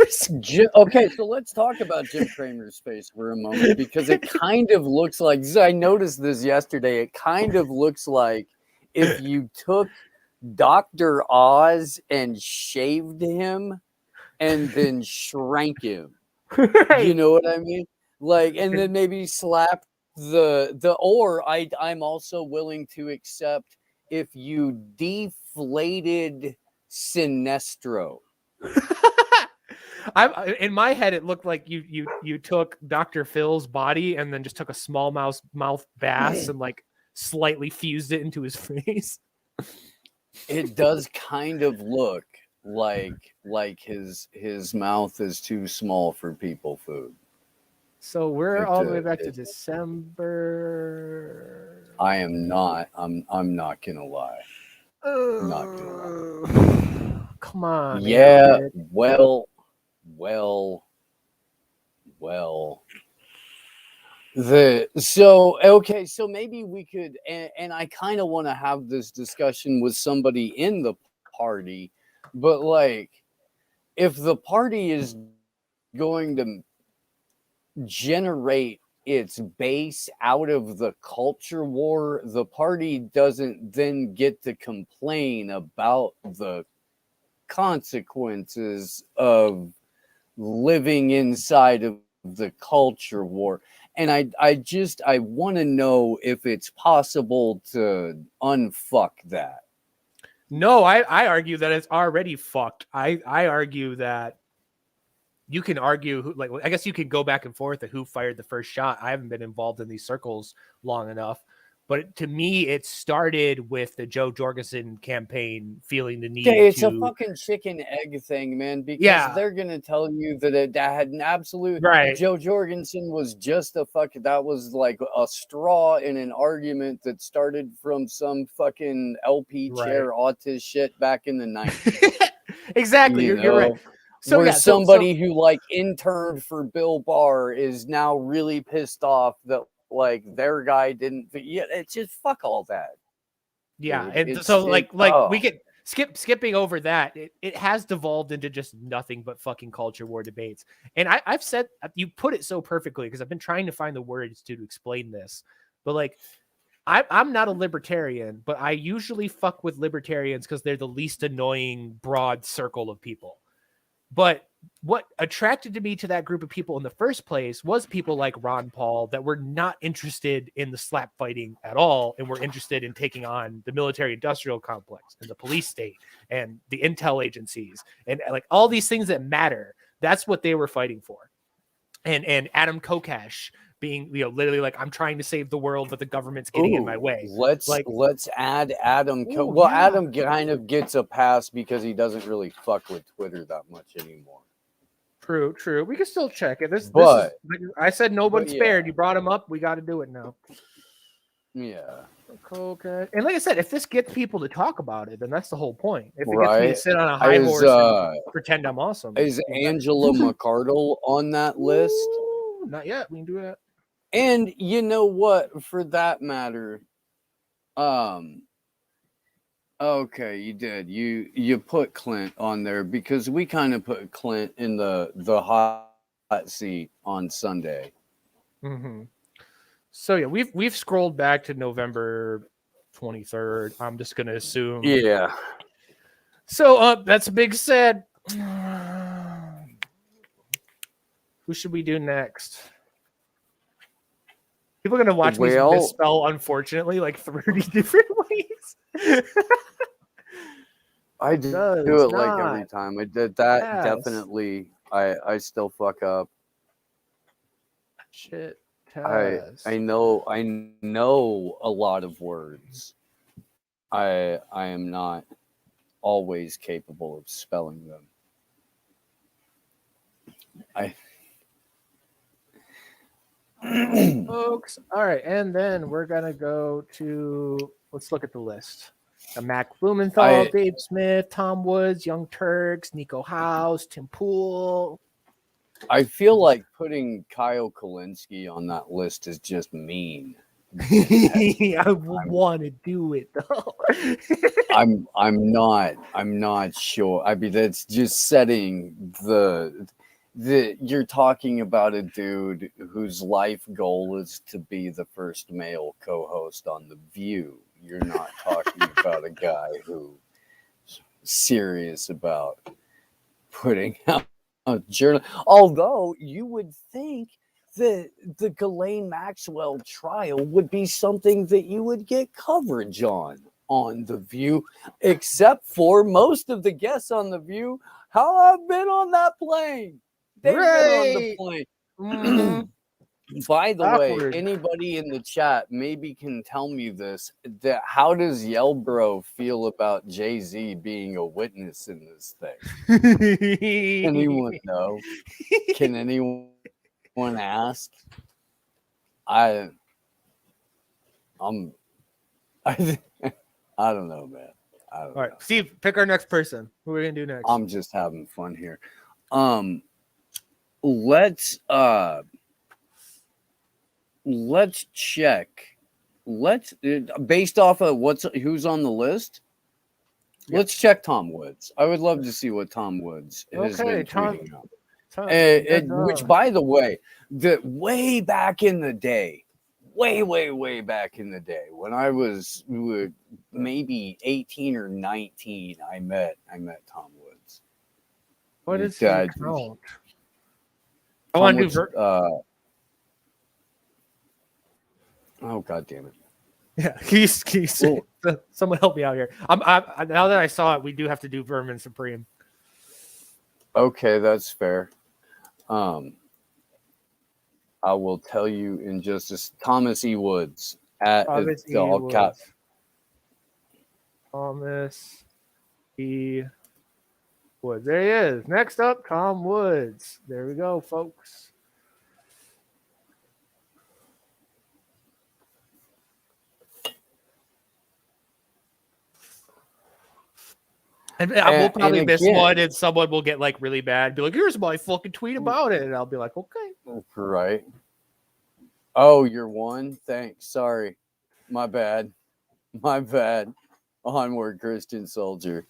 Okay, so let's talk about Jim Cramer's face for a moment, because it kind of looks like, I noticed this yesterday, it kind of looks like if you took Dr. Oz and shaved him and then shrank him. Right. You know what I mean? Like, and then maybe slapped or I'm also willing to accept if you deflated Sinestro. In my head, it looked like you took Dr. Phil's body and then just took a small mouth bass and like slightly fused it into his face. It does kind of look like his mouth is too small for people food. So we're all the way back to December. I'm not gonna lie. Not gonna lie. Come on. Yeah. Man. Well. So maybe we could, and I kind of want to have this discussion with somebody in the party, but like, if the party is going to generate its base out of the culture war, the party doesn't then get to complain about the consequences of living inside of the culture war. And I want to know if it's possible to unfuck that. No, I argue that it's already fucked. I argue that you can argue I guess you could go back and forth at who fired the first shot. I haven't been involved in these circles long enough, but to me, it started with the Joe Jorgensen campaign feeling the need. It's a fucking chicken egg thing, man. Because they're gonna tell you that it had an absolute right. Joe Jorgensen was just that was like a straw in an argument that started from some fucking LP chair autist shit back in the 90s. Exactly, you're right. So where somebody who like interned for Bill Barr is now really pissed off that like their guy didn't. Yeah, it's just fuck all that. Yeah, dude. We could skipping over that. It has devolved into just nothing but fucking culture war debates. And I've said, you put it so perfectly because I've been trying to find the words to explain this, but like. I'm not a libertarian, but I usually fuck with libertarians because they're the least annoying broad circle of people. But what attracted me to that group of people in the first place was people like Ron Paul that were not interested in the slap fighting at all and were interested in taking on the military industrial complex and the police state and the intel agencies and like all these things that matter. That's what they were fighting for. And Adam Kokesh being, literally like, I'm trying to save the world, but the government's getting in my way. Let's add Adam. Adam kind of gets a pass because he doesn't really fuck with Twitter that much anymore. True. We can still check it. I said no one spared. You brought him up. We got to do it now. Yeah. Okay. And like I said, if this gets people to talk about it, then that's the whole point. If it gets me to sit on a high horse and pretend I'm awesome. Is Angela McArdle on that list? Not yet. We can do that. And you know what? For that matter, okay, you did. You put Clint on there because we kind of put Clint in the hot seat on Sunday. Mm-hmm. So yeah, we've scrolled back to November 23rd. I'm just gonna assume. Yeah. So that's a big said. Who should we do next? People are gonna watch me Well, misspell, unfortunately, like 30 different ways. I do Does it like every not time. I did that pass. definitely. I still fuck up. Shit I test. I know a lot of words. I am not always capable of spelling them. I Folks. All right, and then we're gonna go to let's look at the list. Mac Blumenthal, I Dave Smith, Tom Woods, Young Turks, Nico House, Tim Pool. I feel like putting Kyle Kalinske on that list is just mean. I want to do it though. I'm not sure. I mean, that's just setting the you're talking about a dude whose life goal is to be the first male co-host on The View. You're not talking about a guy who's serious about putting out a journal. Although you would think that the Ghislaine Maxwell trial would be something that you would get coverage on The View, except for most of the guests on The View. How I've been on that plane. They've been on the Right. plane. Mhm. By the way, Awkward. anybody in the chat maybe can tell me this. That how does Yelbro feel about Jay-Z being a witness in this thing? Anyone know? Can anyone ask? I'm I don't know, man. I don't All right, know. Steve, pick our next person. Who are we gonna do next? I'm just having fun here. Let's check. Let's based off of who's on the list. Let's check Tom Woods. I would love to see what Tom Woods has Okay, been tweeting out. Tom, Which, by the way, way back in the day, way back in the day, when I was maybe 18 or 19, I met Tom Woods. what does he count? I Tom want to Woods, do. oh god damn it! Yeah, he's someone help me out here. I'm now that I saw it, we do have to do Vermin Supreme. Okay, that's fair. I will tell you in just a Thomas E. Woods at Thomas E. all cap. Woods. Thomas E. Woods. There he is. Next up, Tom Woods. There we go, folks. And we'll probably miss one, and someone will get like really mad. Be like, "Here's my fucking tweet about it," and I'll be like, "Okay." Right. Oh, you're one. Thanks. Sorry. My bad. My bad. Onward, Christian soldier.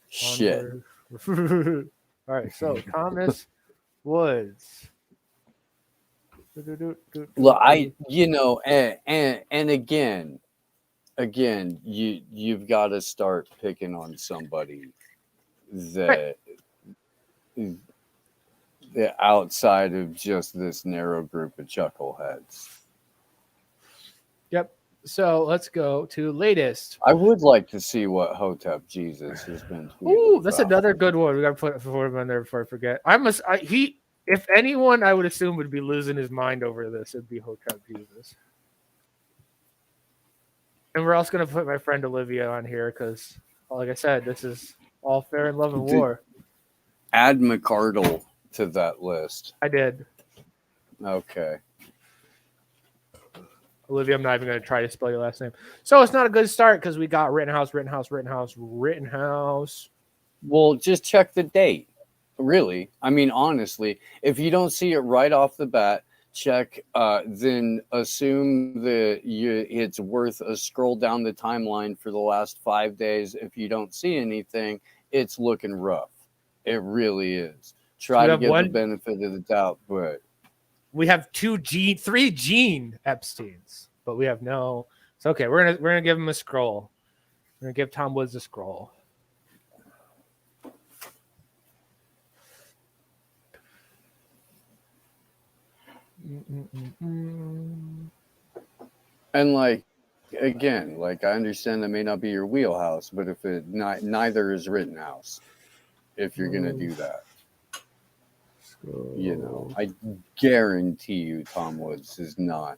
Shit. All right. So Thomas Woods. Look, and again, you've got to start picking on somebody that outside of just this narrow group of chuckleheads. Yep. So let's go to latest. I would like to see what Hotep Jesus has been tweeting. Ooh, that's another good one. We got to put him on there before I forget. If anyone I would assume would be losing his mind over this, it'd be Hotep Jesus. And we're also going to put my friend Olivia on here because, like I said, this is all fair in love and war. Add McCardle to that list. I did. Okay. Olivia, I'm not even going to try to spell your last name. So it's not a good start because we got Rittenhouse. Well, just check the date. Really. I mean, honestly, if you don't see it right off the bat, check, then assume that it's worth a scroll down the timeline for the last 5 days. If you don't see anything, it's looking rough. It really is. Try to give the benefit of the doubt, but We have three Gene Epsteins, but we have no. It's okay. We're gonna give him a scroll. We're gonna give Tom Woods a scroll. And like, again, like I understand that may not be your wheelhouse, but if it neither is Rittenhouse, if you're gonna do that, you know, I guarantee you, Tom Woods is not.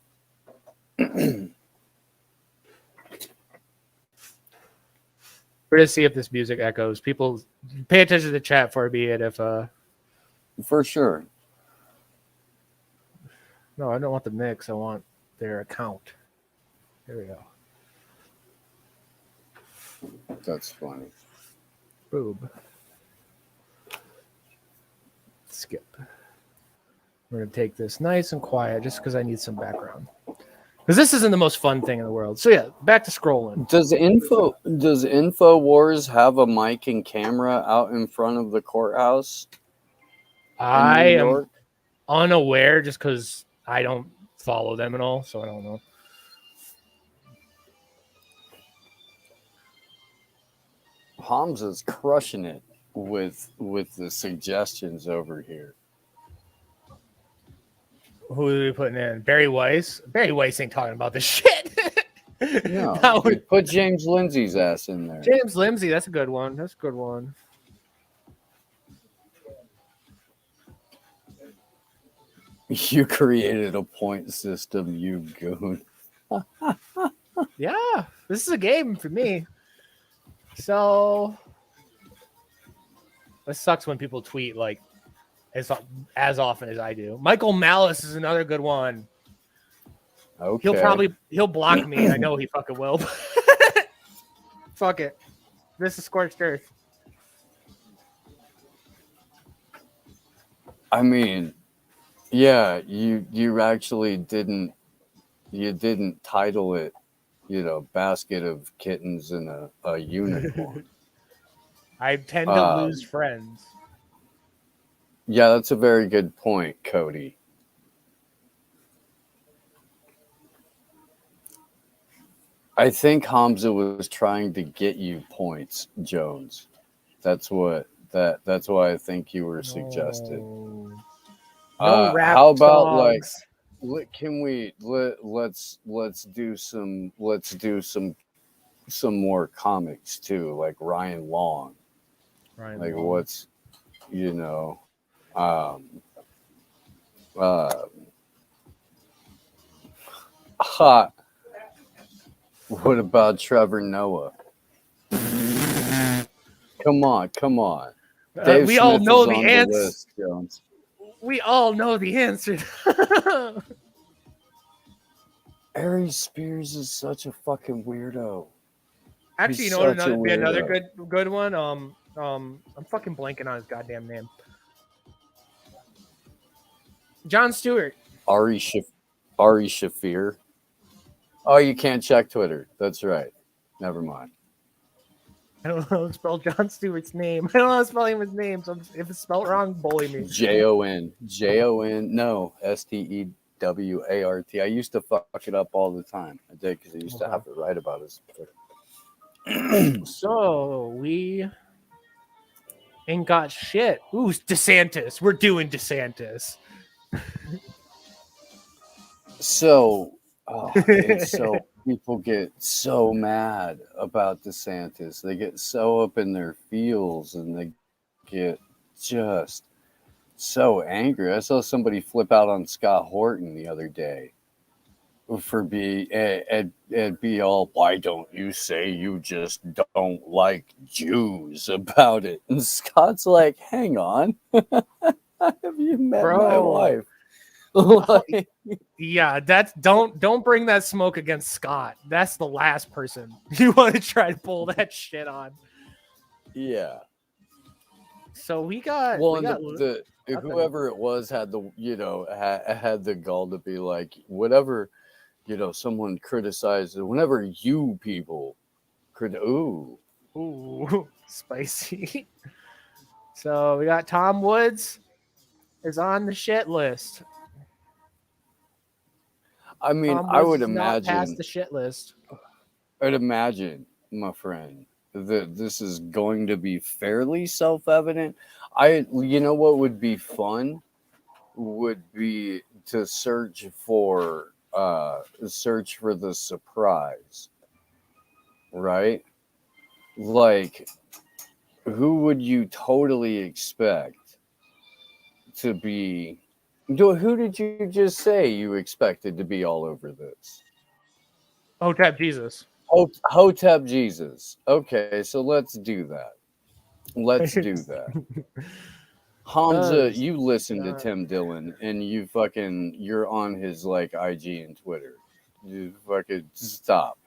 We're gonna see if this music echoes. People pay attention to the chat for me, and if For sure. no, I don't want the mix. I want their account. There we go. That's funny. Boob. Skip. We're going to take this nice and quiet just because I need some background. Because this isn't the most fun thing in the world. So yeah, back to scrolling. Does InfoWars have a mic and camera out in front of the courthouse? I am unaware just because I don't follow them at all, so I don't know. Hamza's crushing it with the suggestions over here. Who are we putting in? Barry Weiss? Barry Weiss ain't talking about this shit. No, put James Lindsay's ass in there. James Lindsay, that's a good one. That's a good one. You created a point system, you goon. Yeah, this is a game for me. So it sucks when people tweet like as often as I do. Michael Malice is another good one. Okay. He'll block me. I know he fucking will. Fuck it. This is Scorched Earth. I mean, yeah, you actually didn't title it, basket of kittens and a unicorn. I tend to lose friends. Yeah, that's a very good point, Cody. I think Hamza was trying to get you points, Jones. That's why I think you were suggested. No rap how about songs. let's do some more comics too, like Ryan Long. What's hot. What about Trevor Noah? Come on. Dave We Smith all know is the on answer. list, Jones. We all know the answer. Aries Spears is such a fucking weirdo. Actually, you know what? Another good one. I'm fucking blanking on his goddamn name. Jon Stewart. Ari Shafir. Oh, you can't check Twitter. That's right. Never mind. I don't know how to spell Jon Stewart's name. I don't know how to spell his name. So if it's spelled wrong, bully me. Jon. No, Stewart. I used to fuck it up all the time. I did because I used to have to write about his. So we ain't got shit. Ooh, DeSantis. We're doing DeSantis. So people get so mad about DeSantis. They get so up in their feels and they get just so angry. I saw somebody flip out on Scott Horton the other day for be all, why don't you say you just don't like Jews about it? And Scott's like, hang on. Have you met my wife? Yeah, that's don't bring that smoke against Scott. That's the last person you want to try to pull that shit on. Yeah. So we got whoever it was had the had the gall to be like, whatever someone criticizes, whenever you people ooh spicy. So we got Tom Woods is on the shit list. I mean, Tom I Woods would is not past imagine, the shit list. my friend, that this is going to be fairly self-evident. You know what would be fun would be to search for the surprise, right? Like, who would you totally expect to be? Who did you just say you expected to be all over this? Hotep Jesus. Hotep Jesus. Okay, so let's do that. Let's do that. Hamza, Does you listen to not. Tim Dillon and you're on his like IG and Twitter. You fucking stop.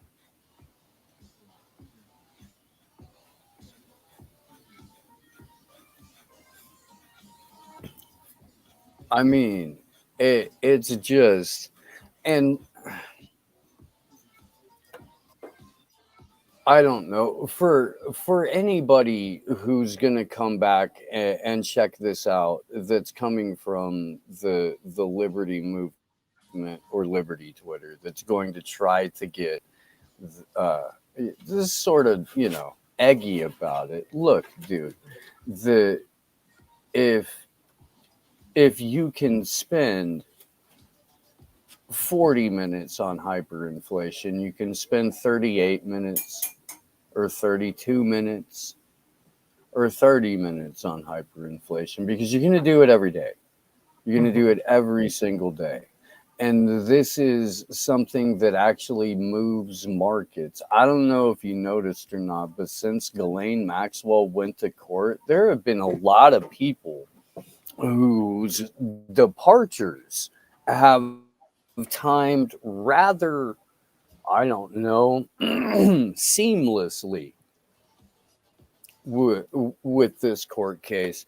I mean, it's just, and I don't know, for anybody who's gonna come back and check this out, that's coming from the Liberty movement or Liberty Twitter, that's going to try to get uh, this sort of, eggy about it. Look, dude, the if you can spend 40 minutes on hyperinflation, you can spend 38 minutes or 32 minutes or 30 minutes on hyperinflation, because you're going to do it every day. You're going to do it every single day. And this is something that actually moves markets. I don't know if you noticed or not, but since Ghislaine Maxwell went to court, there have been a lot of people whose departures have timed rather, I don't know, seamlessly with this court case.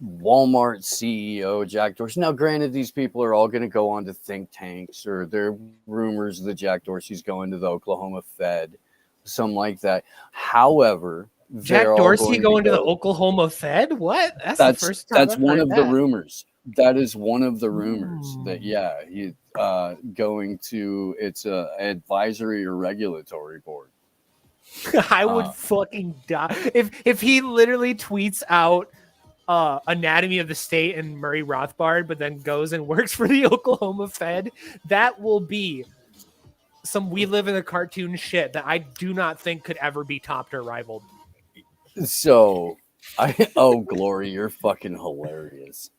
Walmart CEO Jack Dorsey. Now, granted, these people are all going to go on to think tanks, or there are rumors that Jack Dorsey's going to the Oklahoma Fed, something like that. However, Jack they're all Dorsey going to the to go. Oklahoma Fed? What? That's the That's first time I've one heard of the that. rumors. That is one of the rumors that Hmm. he going to its advisory or regulatory board. I would Uh, fucking die if he literally tweets out Anatomy of the State and Murray Rothbard, but then goes and works for the Oklahoma Fed. That will be some We Live in a Cartoon shit that I do not think could ever be topped or rivaled. so Glory, you're fucking hilarious.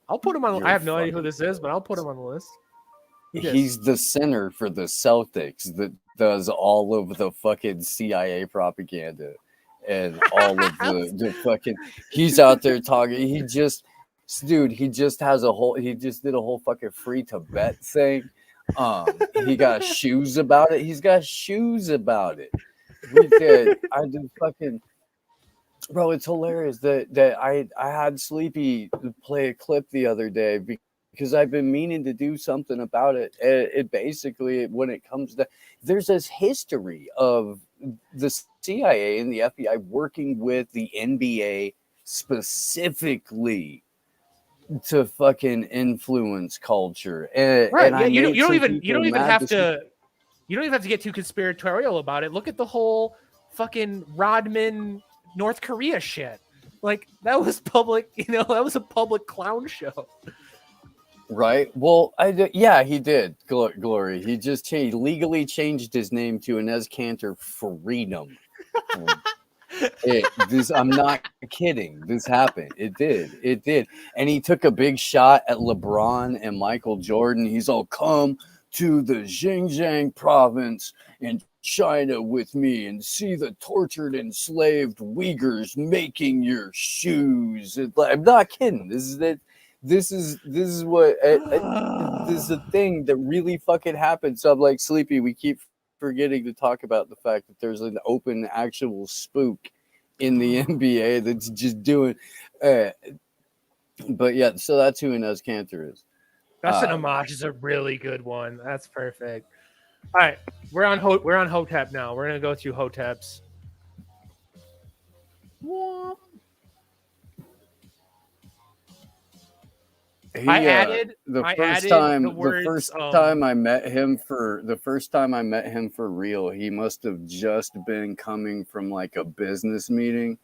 I'll put him on. I You're have no idea who fucking this is, but I'll put him on the list. He's the center for the Celtics that does all of the fucking CIA propaganda and all of the fucking. He's out there talking. He just did a whole fucking free Tibet thing. He got shoes about it. He's got shoes about it. We did. I did fucking. Bro, it's hilarious that I had Sleepy play a clip the other day because I've been meaning to do something about it. It basically, when it comes to, there's this history of the CIA and the FBI working with the NBA specifically to fucking influence culture. Right. And Yeah. I made You don't some even people mad. get too conspiratorial about it. Look at the whole fucking Rodman North Korea shit. Like that was public. That was a public clown show. Right. Well, yeah, he did. Glory. He legally changed his name to Inez Cantor Freedom. I'm not kidding. This happened. It did. And he took a big shot at LeBron and Michael Jordan. He's all, come to the Xinjiang province in China with me and see the tortured, enslaved Uyghurs making your shoes. I'm not kidding. This is what this is a thing that really fucking happened. So I'm like, Sleepy, we keep forgetting to talk about the fact that there's an open actual spook in the NBA that's just doing but yeah, so that's who Inez Cantor is. That's an homage. Is a really good one. That's perfect. All right, we're on Hotep now. We're gonna go through Hoteps. I added the I first added time the words. the first time I met him for real, he must have just been coming from like a business meeting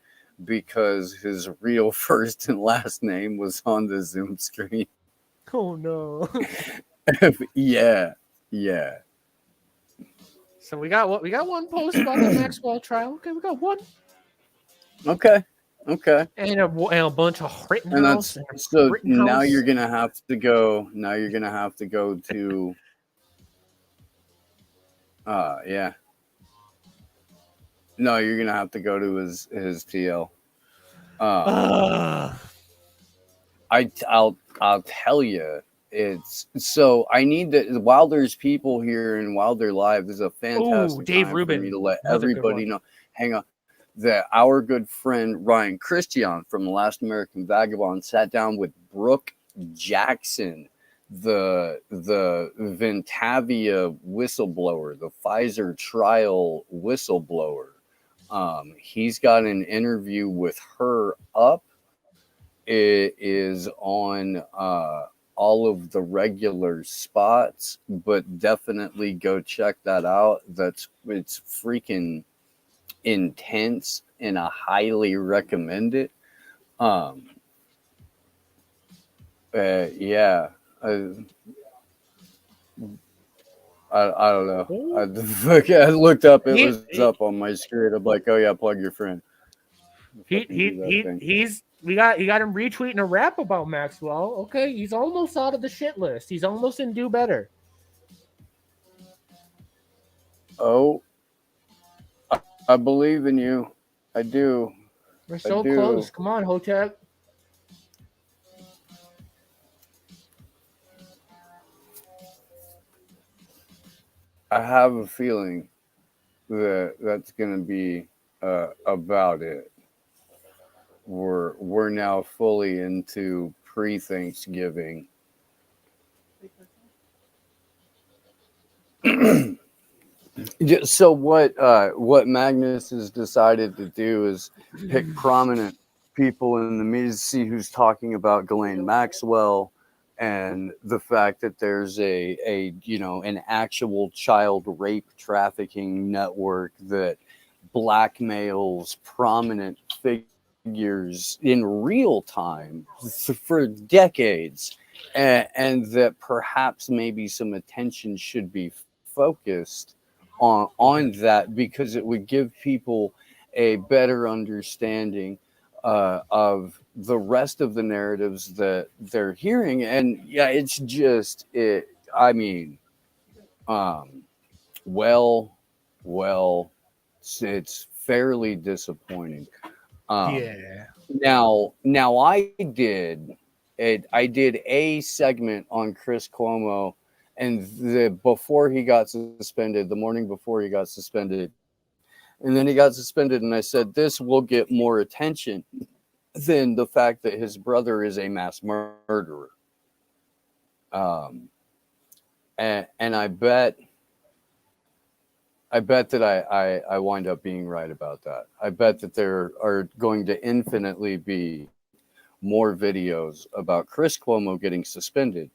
because his real first and last name was on the Zoom screen. Oh no. Yeah. So we got one post about the Maxwell trial. Okay, we got one. Okay. And a bunch of And Rittenhouse. that's so now Rittenhouse. you're gonna have to go. Now you're gonna have to go to. Yeah. No, you're gonna have to go to his TL. I'll tell you. It's so I need to while there's people here and while they're live. This is a fantastic Dave time Rubin. for me to let Another good everybody one. know. Hang on. That our good friend Ryan Christian from The Last American Vagabond sat down with Brooke Jackson, the Ventavia whistleblower, the Pfizer trial whistleblower. He's got an interview with her up. It is on all of the regular spots, but definitely go check that out. It's freaking intense and I highly recommend it. Yeah. I don't know. I looked up. It was up on my screen. I'm like, oh yeah, plug your friend. He's we got him retweeting a rap about Maxwell. Okay, he's almost out of the shit list. He's almost in Do Better. Oh, I believe in you. I do. We're so close. Come on, Hotep. I have a feeling that that's going to be about it. We're now fully into pre-Thanksgiving. So what Magnus has decided to do is pick prominent people in the media to see who's talking about Ghislaine Maxwell and the fact that there's a an actual child rape trafficking network that blackmails prominent figures in real time for decades, and that perhaps maybe some attention should be focused on that because it would give people a better understanding of the rest of the narratives that they're hearing. And yeah, it's just it. I mean, it's fairly disappointing. Yeah. Now I did a segment on Chris Cuomo. And before he got suspended, the morning before he got suspended, and then he got suspended, and I said, this will get more attention than the fact that his brother is a mass murderer. And I bet that I wind up being right about that. I bet that there are going to infinitely be more videos about Chris Cuomo getting suspended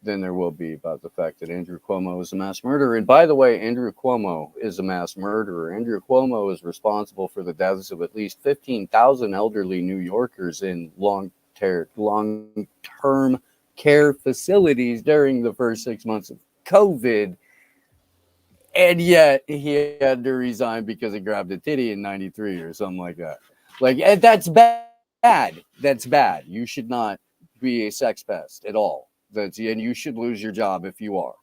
than there will be about the fact that Andrew Cuomo is a mass murderer. And by the way, Andrew Cuomo is a mass murderer. Andrew Cuomo is responsible for the deaths of at least 15,000 elderly New Yorkers in long-term care facilities during the first 6 months of COVID. And yet he had to resign because he grabbed a titty in 93 or something like that. Like, and that's bad. That's bad. You should not be a sex pest at all. And you should lose your job if you are.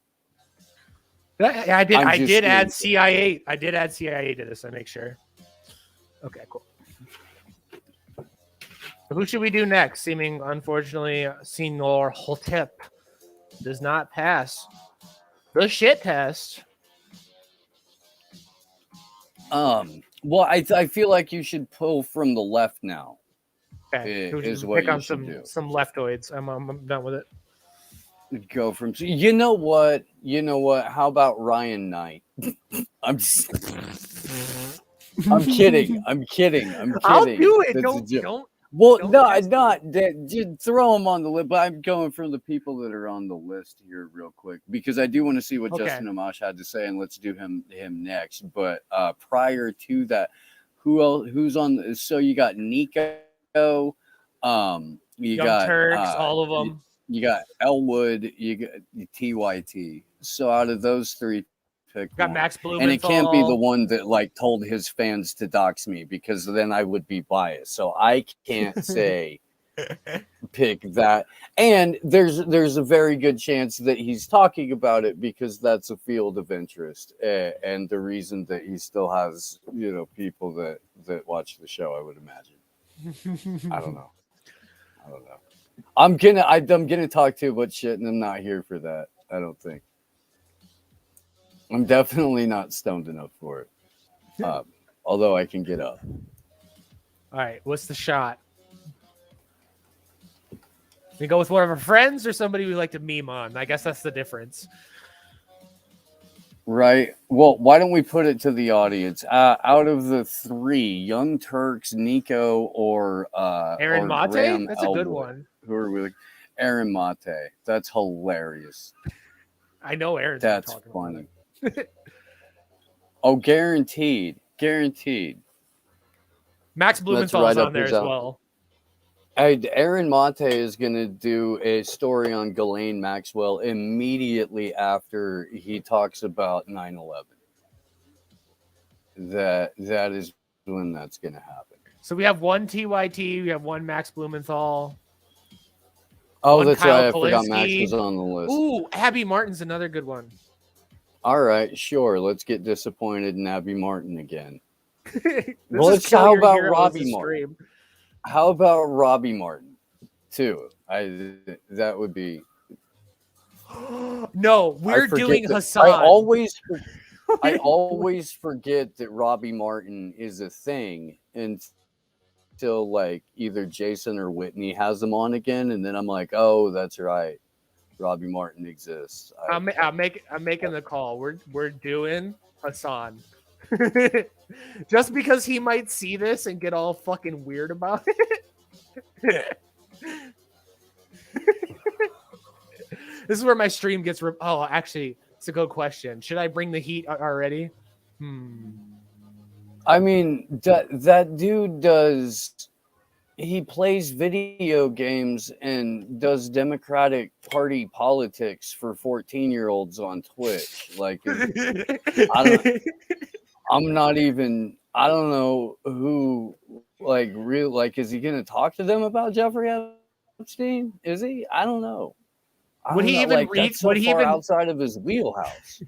I did add CIA. I did add CIA to this. I make sure. Okay, cool. So who should we do next? Unfortunately, Senor Hotep does not pass the shit test. Well, I feel like you should pull from the left now. Okay, is what pick you on should do. Some leftoids. I'm done with it. Go from you know what? How about Ryan Knight? I'm kidding. I'll do it. Don't Well, Don't no, test not that. Just throw them on the list. But I'm going from the people that are on the list here, real quick, because I do want to see what Okay. Justin Amash had to say, and let's do him next. But prior to that, who else? Who's on? So you got Nico, you Young got Turks, all of them. you got Elwood, you got TYT. So out of those three, pick Got one. Max Blumenthal. And it can't be the one that like told his fans to dox me, because then I would be biased. So I can't say pick that. And there's a very good chance that he's talking about it because that's a field of interest, and the reason that he still has people that watch the show, I would imagine. I don't know. I'm gonna talk too much shit, and I'm not here for that. I don't think. I'm definitely not stoned enough for it. Although I can get up. All right, what's the shot? We go with one of our friends or somebody we like to meme on. I guess that's the difference. Right. Well, why don't we put it to the audience? Out of the three, Young Turks, Nico, or Aaron Mate? Graham That's Elwood, a good one. Who are we? Aaron Mate. That's hilarious. I know Aaron's That's talking funny. about it. Oh, guaranteed. Max Blumenthal's on there as well. Aaron Mate is going to do a story on Ghislaine Maxwell immediately after he talks about 9/11. That is when that's going to happen. So we have one TYT, we have one Max Blumenthal. Oh, that's Kyle right. I forgot Max was on the list. Ooh, Abby Martin's another good one. All right, sure. Let's get disappointed in Abby Martin again. How about Robbie Martin? How about Robbie Martin, too? That would be. No, we're doing Hassan. I always forget that Robbie Martin is a thing until like either Jason or Whitney has him on again, and then I'm like, oh, that's right, Robbie Martin exists. I'm making the call. We're doing Hassan. Just because he might see this and get all fucking weird about it. This is where my stream gets. Oh, actually, it's a good question. Should I bring the heat already? I mean, that dude does. He plays video games and does Democratic Party politics for 14-year-olds on Twitch. Like, I'm not even. I don't know who. Like, real. Like, is he going to talk to them about Jeffrey Epstein? Is he? I don't know. Would he even read? Would he even outside of his wheelhouse?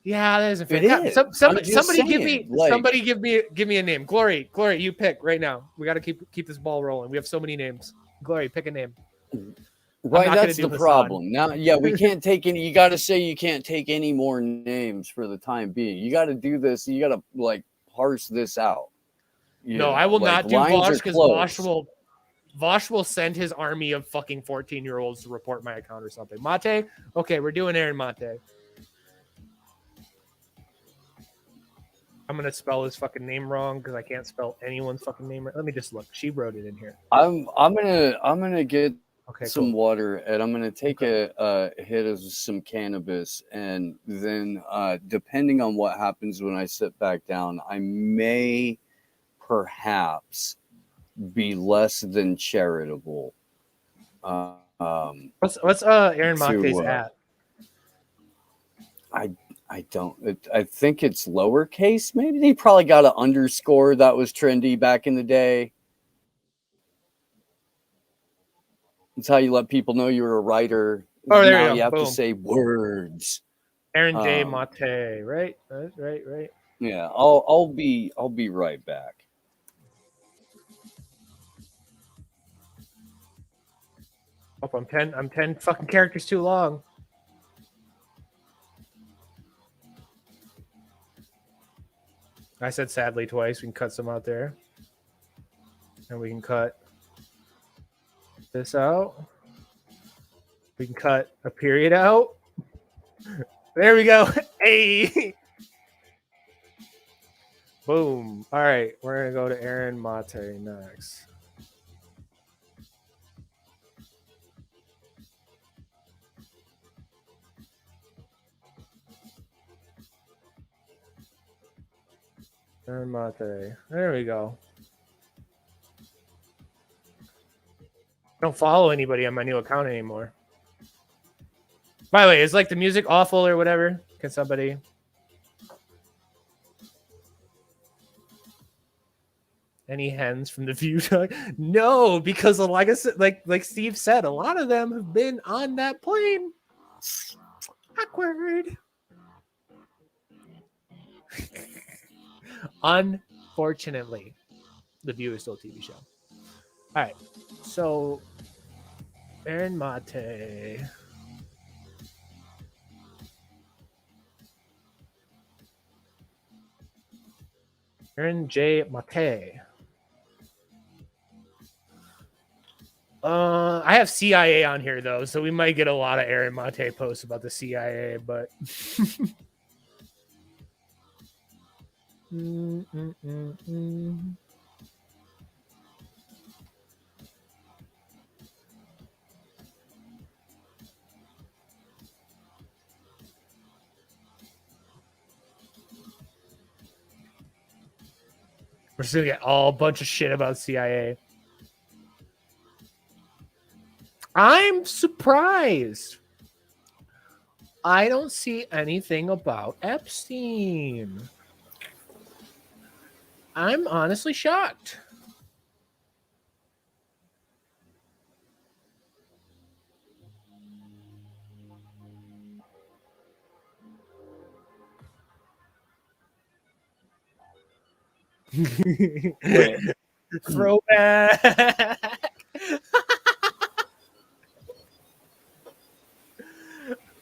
Yeah, that isn't fair. It is. Somebody give me a name. Glory, you pick right now. We got to keep this ball rolling. We have so many names. Glory, pick a name. Right, that's the problem. Now, yeah, we can't take any. You got to say you can't take any more names for the time being. You got to do this. You got to like parse this out. No, I will not do Vosh because Vosh will send his army of fucking 14-year-olds to report my account or something. Mate, okay, we're doing Aaron Mate. I'm gonna spell his fucking name wrong because I can't spell anyone's fucking name right. Let me just look. She wrote it in here. I'm gonna get some water and I'm gonna take a hit of some cannabis, and then depending on what happens when I sit back down, I may perhaps be less than charitable. What's Aaron Mate's at? I don't. I think it's lowercase. Maybe he probably got an underscore that was trendy back in the day. It's how you let people know you're a writer. Oh, there now you go. have Boom. to say words. Aaron J. Mate, right? Right. Yeah, I'll be right back. Oh, I'm 10 fucking characters too long. I said sadly twice. We can cut some out there. And we can cut this out. We can cut a period out. There we go. Hey. Boom. All right. We're going to go to Aaron Mate next. Aaron Mate. There we go. I don't follow anybody on my new account anymore. By the way, is like the music awful or whatever? Can somebody? Any hens from the view? No, because like I said, like Steve said, a lot of them have been on that plane. Awkward. Unfortunately, the View is still a TV show. All right, so Aaron Mate. Aaron J. Mate. I have CIA on here though, so we might get a lot of Aaron Mate posts about the CIA, but we're still gonna get all a bunch of shit about CIA. I'm surprised. I don't see anything about Epstein. I'm honestly shocked. Throwback.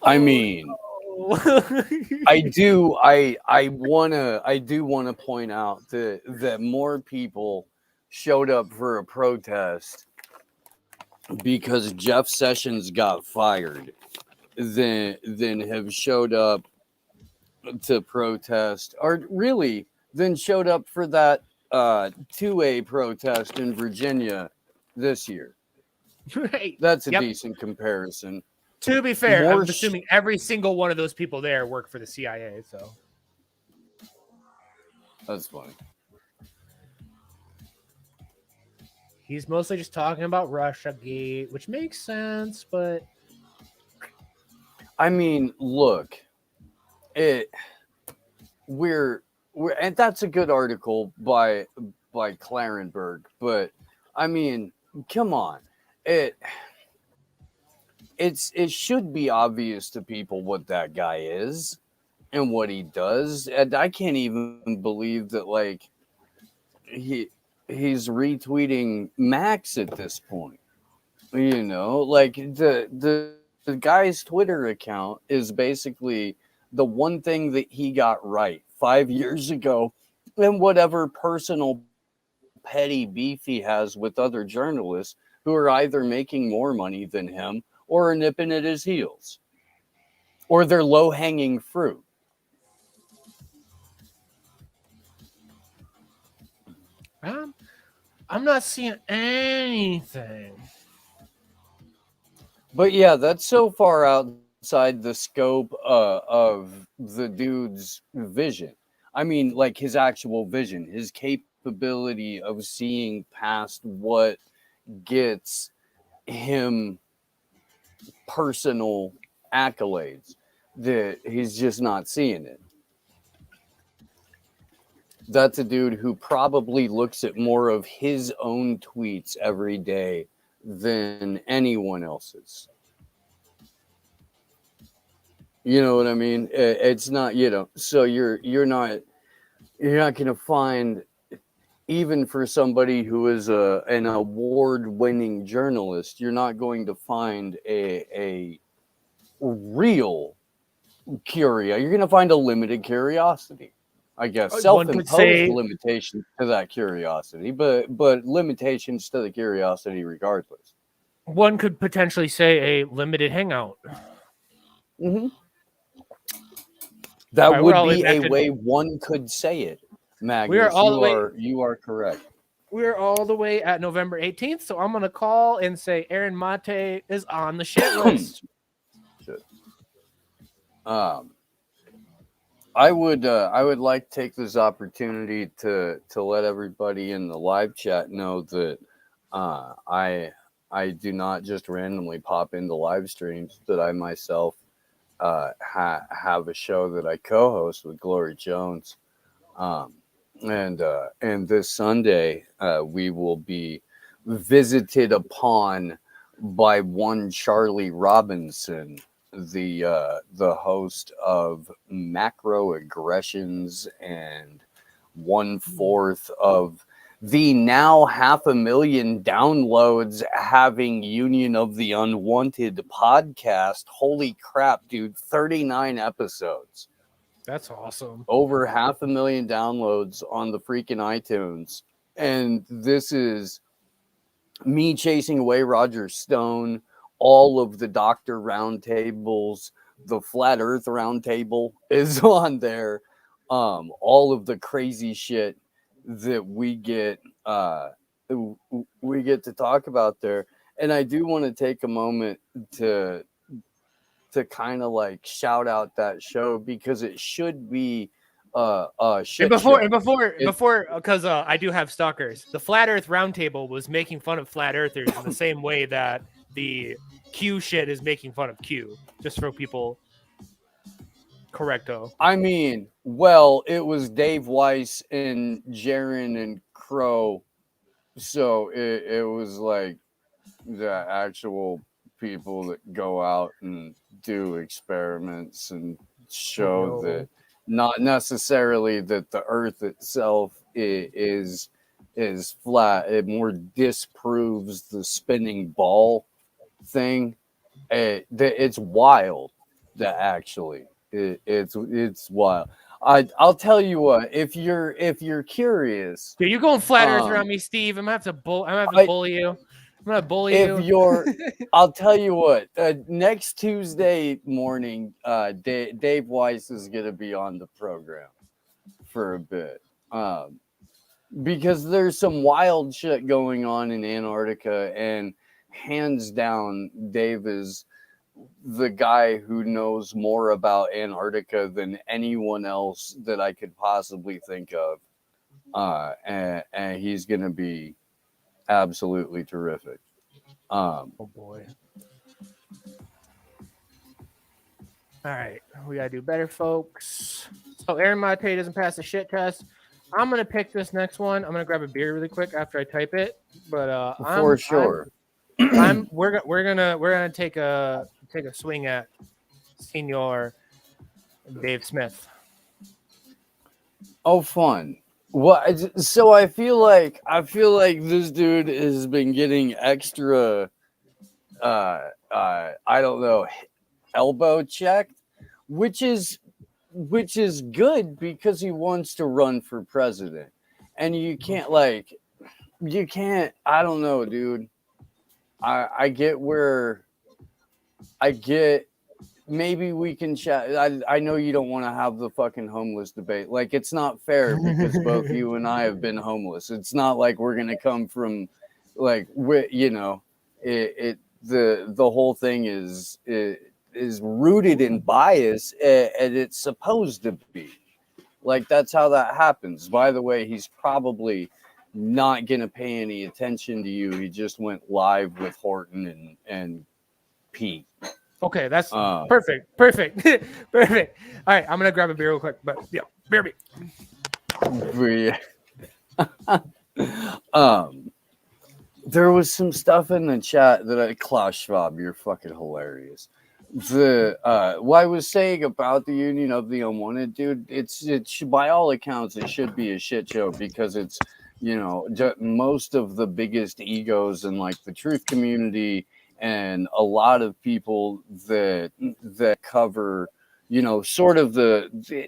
I mean, I do wanna point out that more people showed up for a protest because Jeff Sessions got fired than have showed up to protest, or really than showed up for that 2A protest in Virginia this year. Right. That's a decent comparison. To be fair, I'm assuming every single one of those people there work for the CIA, so that's funny. He's mostly just talking about Russiagate, which makes sense, but I mean, look, we're and that's a good article by Clarenberg, but I mean, come on, it should be obvious to people what that guy is and what he does, and I can't even believe that like he's retweeting Max at this point. You know, like the guy's Twitter account is basically the one thing that he got right 5 years ago, and whatever personal petty beef he has with other journalists who are either making more money than him or are nipping at his heels, or they're low-hanging fruit. I'm not seeing anything. But yeah, that's so far outside the scope of the dude's vision. I mean, like his actual vision, his capability of seeing past what gets him personal accolades, that he's just not seeing it. That's a dude who probably looks at more of his own tweets every day than anyone else's. You know what I mean? It's not, you know, so you're not going to find, even for somebody who is an award-winning journalist, you're not going to find a real curiosity. You're going to find a limited curiosity, I guess. Self-imposed limitations to that curiosity, but limitations to the curiosity regardless. One could potentially say a limited hangout. Mm-hmm. That would be a way one could say it, Magnus. You are correct. We're all the way at November 18th, so I'm going to call and say Aaron Mate is on the shit list. All I would like to take this opportunity to let everybody in the live chat know that I do not just randomly pop into live streams, that I myself have a show that I co-host with Glory Jones, um, and this Sunday we will be visited upon by one Charlie Robinson, the host of Macroaggressions and 1/4 of the now 500,000 downloads having Union of the Unwanted podcast. Holy crap, dude. 39 episodes. That's awesome. Over 500,000 downloads on the freaking iTunes. And this is me chasing away Roger Stone, all of the Doctor Roundtables, the Flat Earth Roundtable is on there. All of the crazy shit that we get to talk about there. And I do want to take a moment to kind of like shout out that show, because it should be a shit show. Before, because I do have stalkers. The Flat Earth Roundtable was making fun of flat earthers in the same way that the Q shit is making fun of Q. Just for people, correcto. I mean, well, it was Dave Weiss and Jaron and Crow, so it was like the actual people that go out and do experiments and show that not necessarily that the Earth itself is flat. It more disproves the spinning ball thing. It's wild. That actually, it's wild. I'll tell you what. If you're curious, Dude, you're going flat Earth around me, Steve. I'm gonna have to bully you. I'm gonna bully you. I'll tell you what. Next Tuesday morning, Dave Weiss is gonna be on the program for a bit, because there's some wild shit going on in Antarctica, and hands down, Dave is the guy who knows more about Antarctica than anyone else that I could possibly think of, and he's gonna be absolutely terrific. Oh boy. All right, we gotta do better, folks. So Aaron Mate doesn't pass the shit test. I'm gonna pick this next one. I'm gonna grab a beer really quick after I type it. But for sure, we're gonna take a swing at Senior Dave Smith. Oh, fun. What? So I feel like this dude has been getting extra, I don't know, elbow checked, which is good, because he wants to run for president, and you can't. I don't know, dude. I get. Maybe we can chat. I know you don't want to have the fucking homeless debate. Like, it's not fair, because both you and I have been homeless. It's not like we're gonna come from, like, the whole thing is rooted in bias, and it's supposed to be. Like, that's how that happens. By the way, he's probably not gonna pay any attention to you. He just went live with Horton and Pete. Okay, that's perfect. Perfect. All right, I'm gonna grab a beer real quick, but yeah, beer. There was some stuff in the chat that Klaus Schwab, you're fucking hilarious. What I was saying about the Union of the Unwanted, dude, it's by all accounts it should be a shit show, because it's, most of the biggest egos in like the truth community, and a lot of people that cover, sort of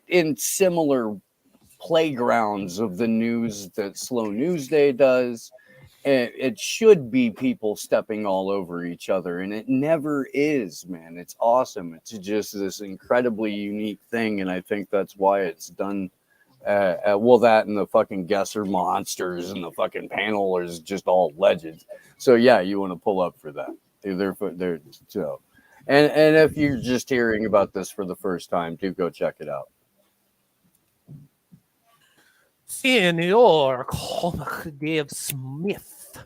in similar playgrounds of the news that Slow News Day does. And it should be people stepping all over each other, and it never is, man. It's awesome. It's just this incredibly unique thing, and I think that's why it's done. That and the fucking guesser monsters and the fucking panel is just all legends. So yeah, you want to pull up for that. They're so, and if you're just hearing about this for the first time, do go check it out. Senor Dave Smith.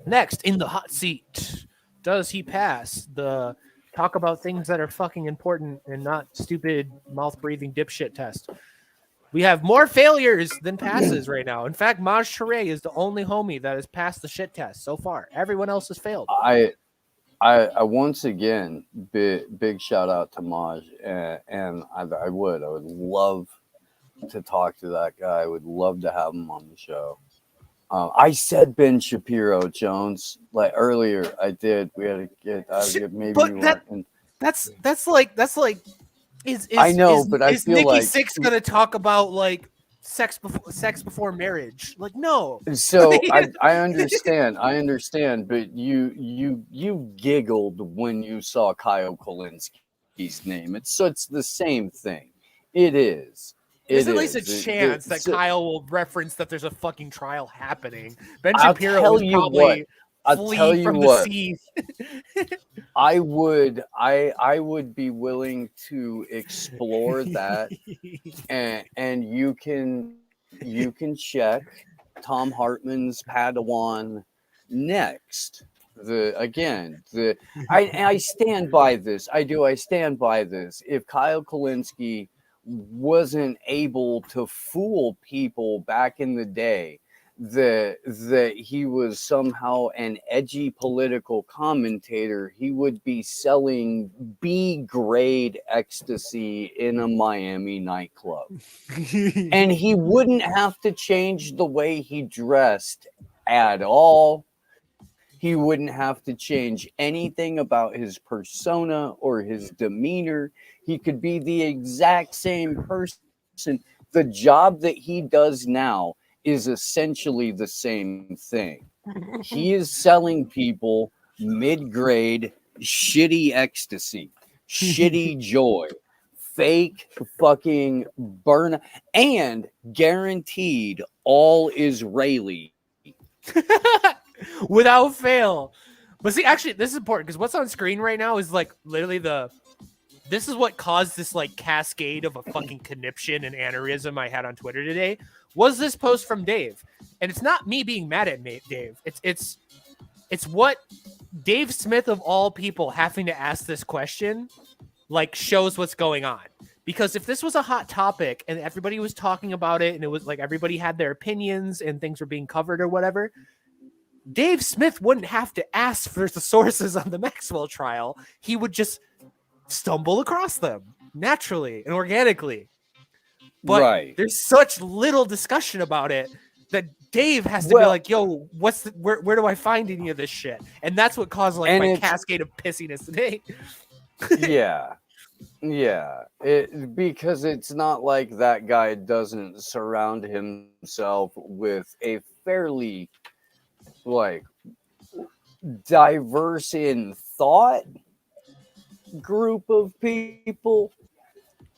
Next in the hot seat. Does he pass the talk about things that are fucking important and not stupid mouth breathing dipshit test? We have more failures than passes right now. In fact, Maj Touré is the only homie that has passed the shit test so far. Everyone else has failed. I once again big shout out to Maj, and I would love to talk to that guy. I would love to have him on the show. I said Ben Shapiro, Jones, like earlier. I did. We had to get maybe. But that's like I know, but I feel Nikki like Sixx gonna talk about like sex before marriage? Like, no. So I understand, but you giggled when you saw Kyle Kalinski's name. It's the same thing. It is. There's at least a chance that Kyle will reference that there's a fucking trial happening. Ben Shapiro is probably flee from the sea. I would be willing to explore that, and you can check Tom Hartman's Padawan next. I stand by this. I stand by this. If Kyle Kalinske wasn't able to fool people back in the day that he was somehow an edgy political commentator, he would be selling B-grade ecstasy in a Miami nightclub. And he wouldn't have to change the way he dressed at all. He wouldn't have to change anything about his persona or his demeanor. He could be the exact same person. The job that he does now is essentially the same thing. He is selling people mid-grade, shitty ecstasy, shitty joy, fake fucking burn, and guaranteed all Israeli. Without fail. But see, actually, this is important because what's on screen right now is like literally this is what caused this like cascade of a fucking conniption and aneurysm I had on Twitter today. Was this post from Dave? And it's not me being mad at Dave. It's what Dave Smith of all people having to ask this question like shows what's going on. Because if this was a hot topic and everybody was talking about it and it was like everybody had their opinions and things were being covered or whatever, Dave Smith wouldn't have to ask for the sources on the Maxwell trial. He would just stumble across them naturally and organically. But there's such little discussion about it that Dave has to be like, yo, where do I find any of this shit? And that's what caused like my cascade of pissiness today. Yeah. Because it's not like that guy doesn't surround himself with a fairly like diverse in thought group of people,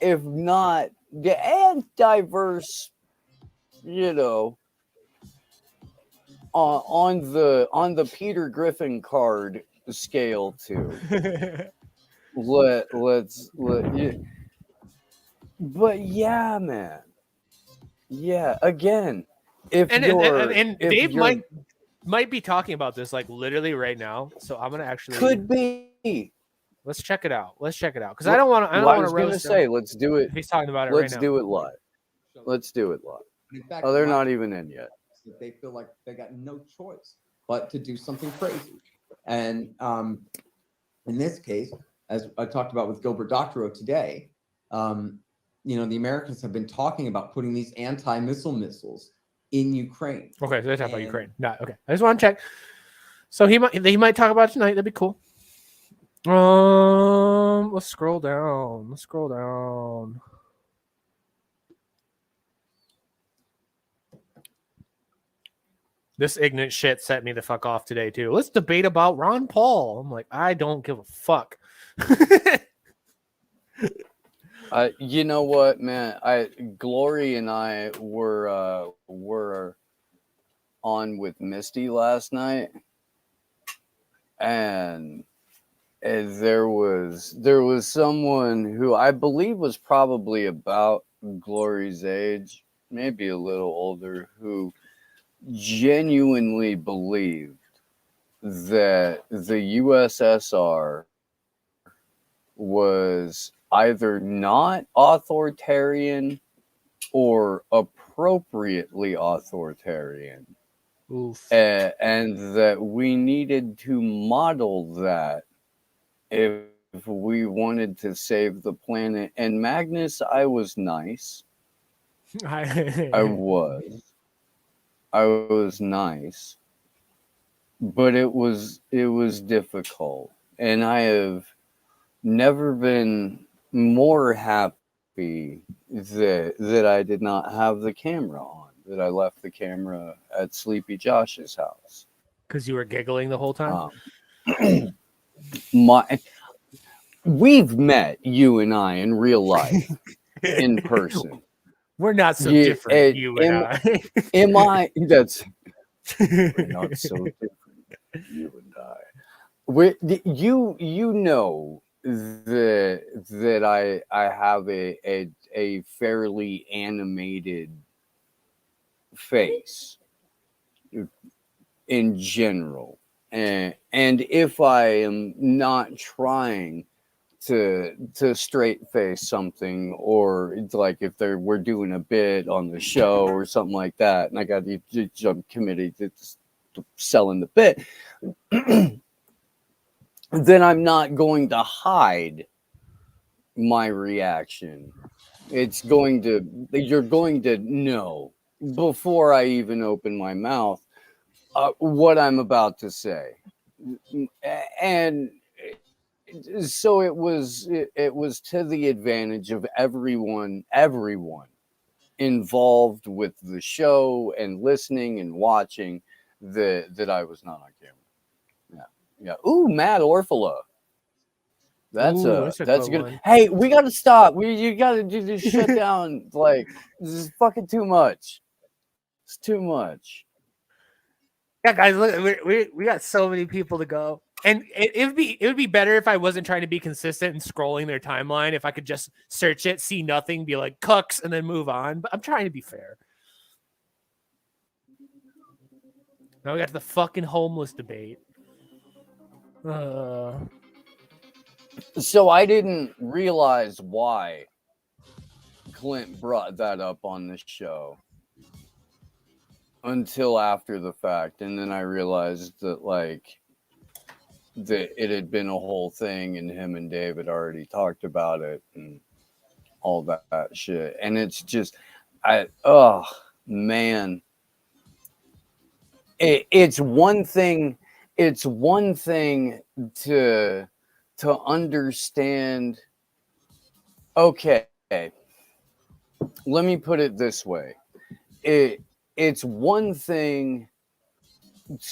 if not and diverse, on the Peter Griffin card scale too. But yeah, man. Yeah, again, if Dave might be talking about this like literally right now, so I'm gonna actually could be. Let's check it out because I don't want to. I was gonna say let's do it. If he's talking about it right now. Let's do it live. Let's do it live. In fact, they're not even in yet. They feel like they got no choice but to do something crazy, and in this case, as I talked about with Gilbert Doctorow today, the Americans have been talking about putting these anti-missile missiles in Ukraine. Okay, so they talk about Ukraine. Not okay. I just want to check. So he might talk about it tonight. That'd be cool. Let's scroll down. This ignorant shit set me the fuck off today too. Let's debate about Ron Paul. I'm like, I don't give a fuck. You know what, man? Glory and I were on with Misty last night, and there was someone who I believe was probably about Glory's age, maybe a little older, who genuinely believed that the USSR was either not authoritarian or appropriately authoritarian, Oof. and that we needed to model that if we wanted to save the planet. And Magnus, I was nice. I was nice, but it was difficult, and I have never been more happy that I did not have the camera on, that I left the camera at Sleepy Josh's house. Because you were giggling the whole time. My we've met, you and I, in real life, in person. We're not so Yeah, different, you and I. Am I? That's we're not so different, you and I. You know that I have a fairly animated face in general, and if I am not trying to straight face something, or it's like if we're doing a bit on the show or something like that, and I got to jump committed to selling the bit, then I'm not going to hide my reaction. You're going to know before I even open my mouth what I'm about to say. And so it was to the advantage of everyone involved with the show and listening and watching that I was not on camera. Yeah. Ooh, Matt Orfala. That's a good one. Hey, we got to stop. You got to do this shut down. Like, this is fucking too much. It's too much. Yeah, guys, look, we got so many people to go, and it would be better if I wasn't trying to be consistent and scrolling their timeline. If I could just search it, see nothing, be like cucks, and then move on. But I'm trying to be fair. Now we got the fucking homeless debate. So I didn't realize why Clint brought that up on the show until after the fact, and then I realized that that it had been a whole thing, and him and Dave had already talked about it and all that shit. And it's just, man, it's one thing. It's one thing to understand. Okay, let me put it this way. It's one thing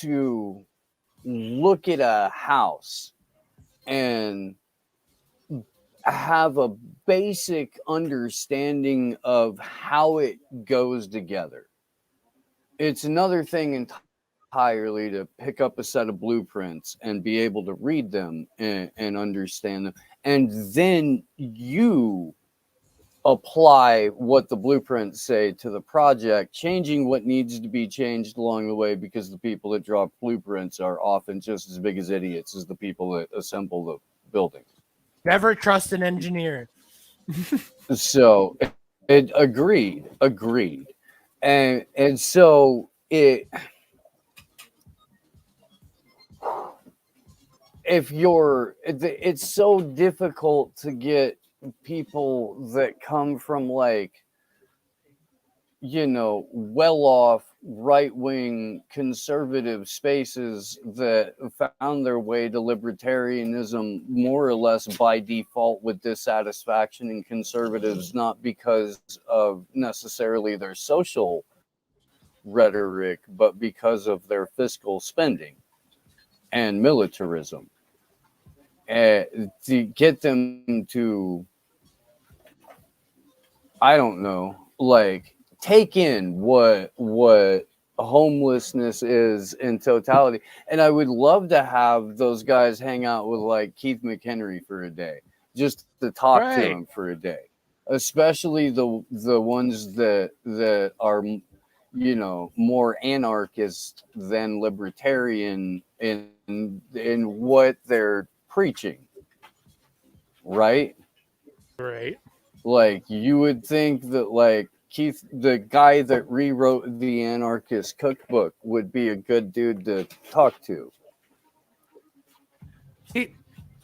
to look at a house and have a basic understanding of how it goes together. It's another thing entirely to pick up a set of blueprints and be able to read them and understand them, and then you apply what the blueprints say to the project, changing what needs to be changed along the way, because the people that draw blueprints are often just as big as idiots as the people that assemble the building. Never trust an engineer. So it agreed. And so it's so difficult to get people that come from well-off right-wing conservative spaces that found their way to libertarianism more or less by default with dissatisfaction in conservatives, not because of necessarily their social rhetoric, but because of their fiscal spending and militarism. To get them to, I don't know, take in what homelessness is in totality. And I would love to have those guys hang out with Keith McHenry for a day, just to talk to him for a day. especially the ones that are, you know, more anarchist than libertarian in what they're preaching, right? Right. Like, you would think that, like, Keith, the guy that rewrote the anarchist cookbook, would be a good dude to talk to. See,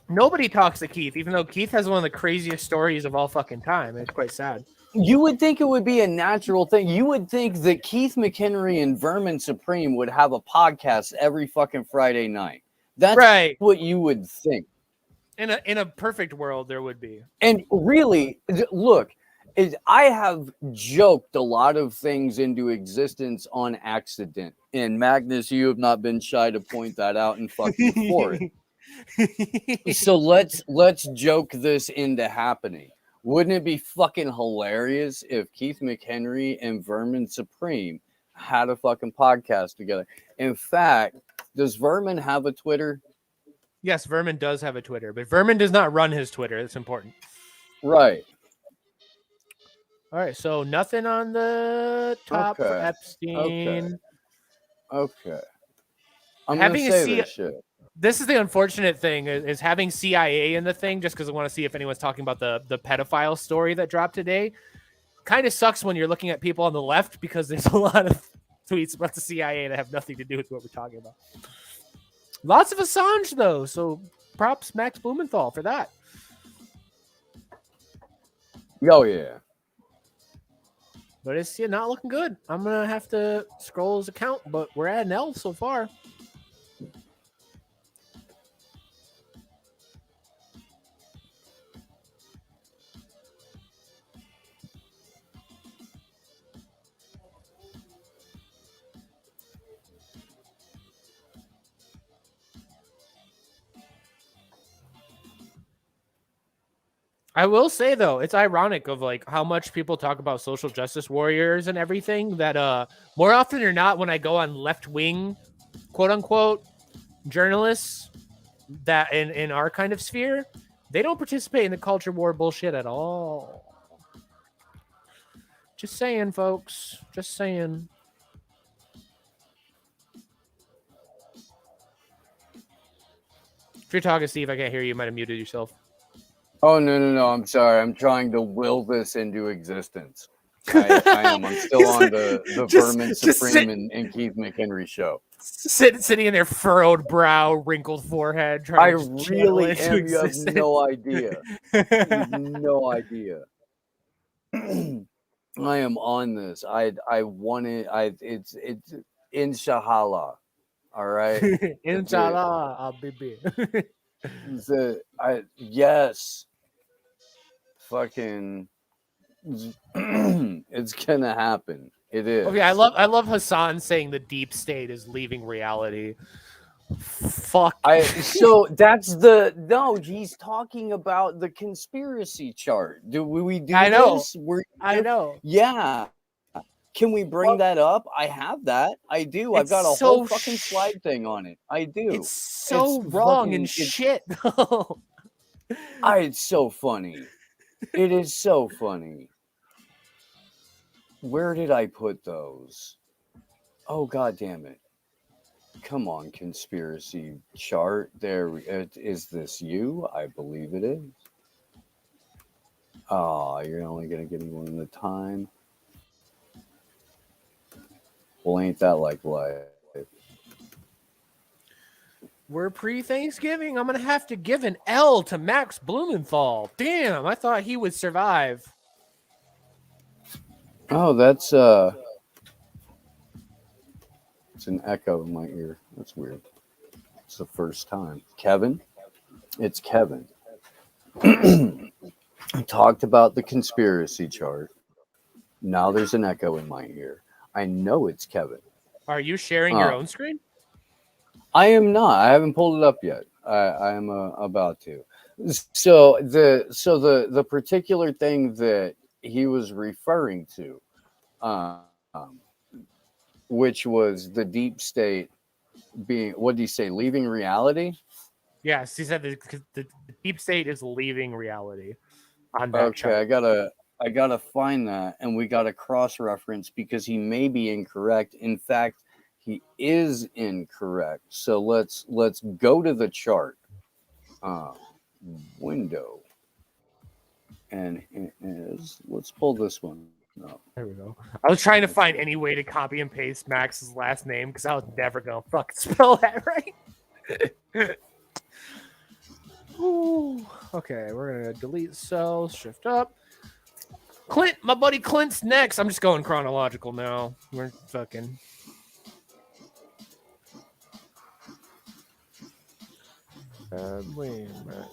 nobody talks to Keith, even though Keith has one of the craziest stories of all fucking time. It's quite sad. You would think it would be a natural thing. You would think that Keith McHenry and Vermin Supreme would have a podcast every fucking Friday night. That's Right. what you would think. In a perfect world, there would be. And really, look, I have joked a lot of things into existence on accident. And Magnus, you have not been shy to point that out and fucking for it. So let's joke this into happening. Wouldn't it be fucking hilarious if Keith McHenry and Vermin Supreme had a fucking podcast together? In fact, does Vermin have a Twitter? Yes, Vermin does have a Twitter, but Vermin does not run his Twitter. That's important. Right. All right, so nothing on the top for Okay. Epstein. Okay. I'm Having gonna a say this shit. This is the unfortunate thing is having CIA in the thing, just because I want to see if anyone's talking about the pedophile story that dropped today. Kind of sucks when you're looking at people on the left, because there's a lot of tweets about the CIA that have nothing to do with what we're talking about. Lots of Assange, though, so props Max Blumenthal for that. Oh, yeah. But it's not looking good. I'm going to have to scroll his account, but we're at an L so far. I will say, though, it's ironic of like how much people talk about social justice warriors and everything, that more often or not, when I go on left wing, quote unquote, journalists that in our kind of sphere, they don't participate in the culture war bullshit at all. Just saying, folks. Just saying. If you're talking, Steve, I can't hear you. You might have muted yourself. Oh, no. I'm sorry. I'm trying to will this into existence. I am. I'm still on the Vermin Supreme and Keith McHenry show. Sitting in their furrowed brow, wrinkled forehead. I really am. You have no idea. You have no idea. I am on this. I want it. It's inshallah. All right. Inshallah, I'll be. Yes. Fucking. It's gonna happen. It is. Okay, I love Hassan saying the deep state is leaving reality. Fuck. So that's the no. He's talking about the conspiracy chart. Do we do? I know. This? I know. Yeah. Can we bring that up? I have that. I do. I've got a whole fucking slide thing on it. I do. It's so wrong and shit. It's so funny. It is so funny. Where did I put those? Oh, God damn it. Come on, conspiracy chart. There, is this you? I believe it is. Oh, you're only going to give me one at a time. Well, ain't that like life? We're pre-Thanksgiving. I'm going to have to give an L to Max Blumenthal. Damn, I thought he would survive. Oh, that's it's an echo in my ear. That's weird. It's the first time. Kevin? It's Kevin. I talked about the conspiracy chart. Now there's an echo in my ear. I know it's Kevin. Are you sharing your own screen? I am not. I haven't pulled it up yet. I am about to. So the particular thing that he was referring to, which was the deep state being, what did he say, leaving reality? Yes, he said the deep state is leaving reality. On that okay, chart. I gotta find that, and we gotta cross-reference because he may be incorrect. In fact, he is incorrect. So let's go to the chart. Window, and it is. Let's pull this one up. There we go. I was trying to find any way to copy and paste Max's last name because I was never gonna fucking spell that right. Ooh. Okay, we're gonna delete cells, shift up. Clint, my buddy Clint's next. I'm just going chronological now. We're fucking. Wait a minute.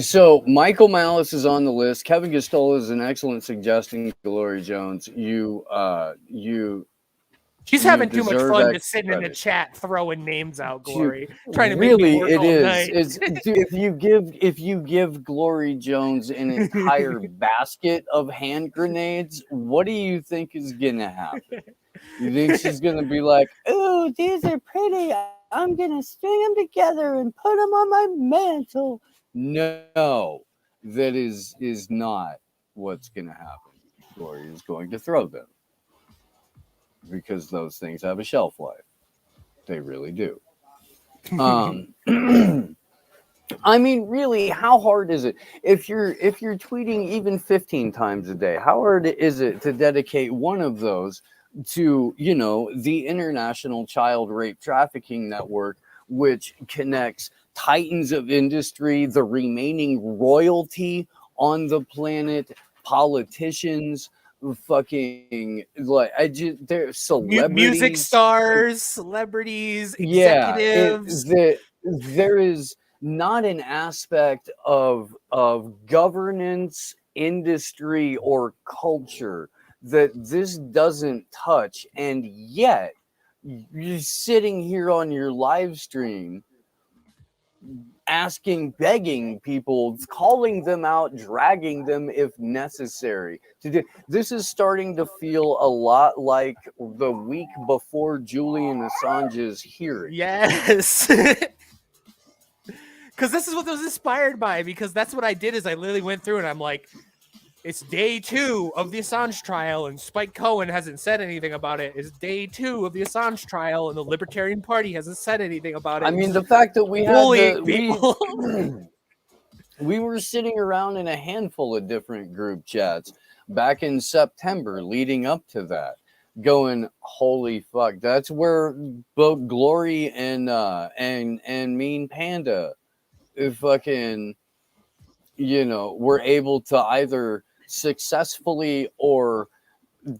So Michael Malice is on the list. Kevin Gastol is an excellent suggestion. Glory Jones, She's having too much deserve fun extra just sitting in the credit. chat throwing names out, Glory. Dude, Trying to make me really, work it all is. night. It's dude, if you give Glory Jones an entire basket of hand grenades, what do you think is gonna happen? You think she's gonna be like, "Oh, these are pretty. I'm gonna string them together and put them on my mantle"? No, that is not what's gonna happen. Glory is going to throw them because those things have a shelf life. They really do. I mean, really, how hard is it if you're tweeting even 15 times a day? How hard is it to dedicate one of those to, you know, the International Child Rape Trafficking Network, which connects titans of industry, the remaining royalty on the planet, politicians, fucking like they're celebrities, music stars, celebrities, yeah, executives. there is not an aspect of governance, industry, or culture that this doesn't touch, and yet you're sitting here on your live stream begging people, calling them out, dragging them if necessary. This is starting to feel a lot like the week before Julian Assange's hearing. Yes. Because this is what was inspired by, because that's what I did is I literally went through and I'm like, it's day 2 of the Assange trial and Spike Cohen hasn't said anything about it. It's day 2 of the Assange trial and the Libertarian Party hasn't said anything about it. I mean, the fact that we bullying had people. we were sitting around in a handful of different group chats back in September leading up to that, going, holy fuck, that's where both Glory and Mean Panda fucking, you know, were able to either successfully or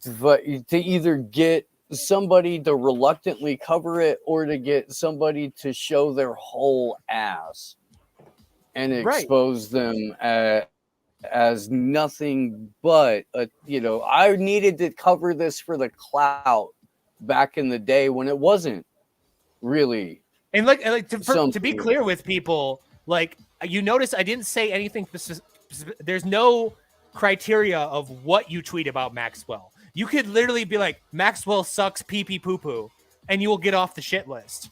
to either get somebody to reluctantly cover it or to get somebody to show their whole ass and expose them as nothing but you know, I needed to cover this for the clout back in the day when it wasn't really. And to be clear with people, like, you notice I didn't say anything there's no criteria of what you tweet about Maxwell. You could literally be like, Maxwell sucks pee pee poo poo, and you will get off the shit list.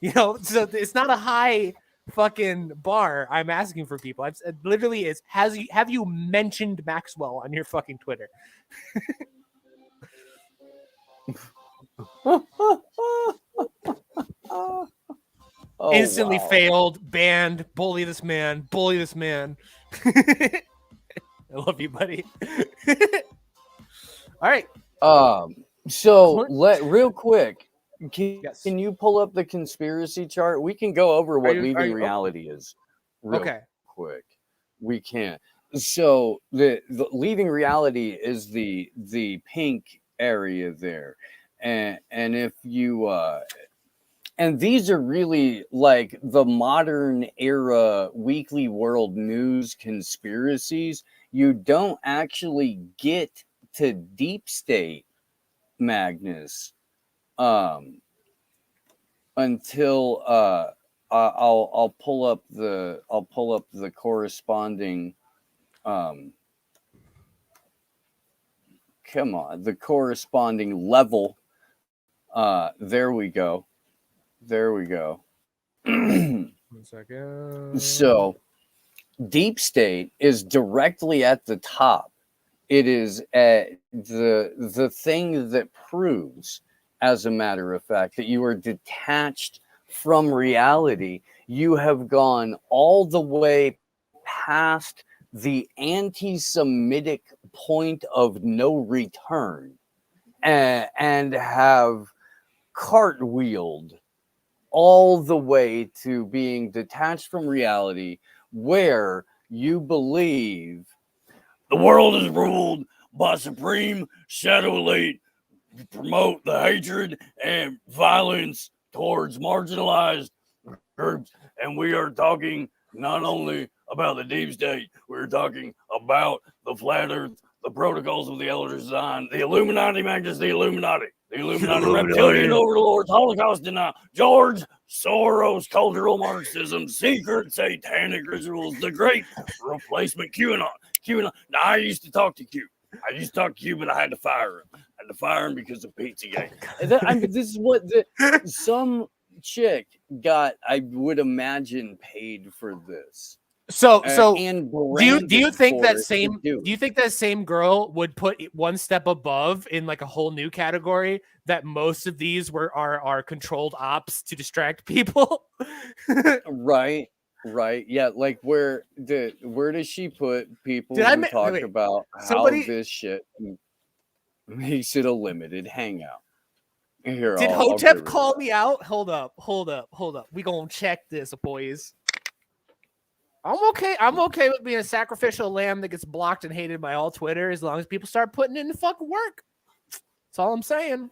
You know, so it's not a high fucking bar I'm asking for people. It literally is, have you mentioned Maxwell on your fucking Twitter? Instantly failed, banned, bully this man. I love you, buddy. All right. So real quick, can Yes. you pull up the conspiracy chart? We can go over what leaving reality is real quick. We can. So the leaving reality is the pink area there. And if you and these are really like the modern era weekly world news conspiracies. You don't actually get to deep state, Magnus, until I'll pull up the corresponding come on, the corresponding level. There we go. 1 second. So deep state is directly at the top. It is the thing that proves, as a matter of fact, that you are detached from reality. You have gone all the way past the anti-Semitic point of no return, and have cartwheeled all the way to being detached from reality, where you believe the world is ruled by supreme shadow elite to promote the hatred and violence towards marginalized groups. And we are talking not only about the deep state, we're talking about the flat earth, the protocols of the elder design, the Illuminati, Magnus, the Illuminati, reptilian overlords, Holocaust denial, George Soros, cultural Marxism, secret satanic rituals, the great replacement, QAnon. Now, I used to talk to Q. But I had to fire him. Because of Pizzagate. This is what some chick got, I would imagine, paid for this. So And do you think for that it same to do you think that same girl would put one step above in like a whole new category that most of these are controlled ops to distract people? Right. Yeah, like where does she put people Did I who ma- talk wait, about somebody- how this shit makes it a limited hangout? Here, Did I'll Hotep give her call that. me out? Hold up. We gonna check this, boys. I'm okay with being a sacrificial lamb that gets blocked and hated by all Twitter as long as people start putting in the fucking work. That's all I'm saying.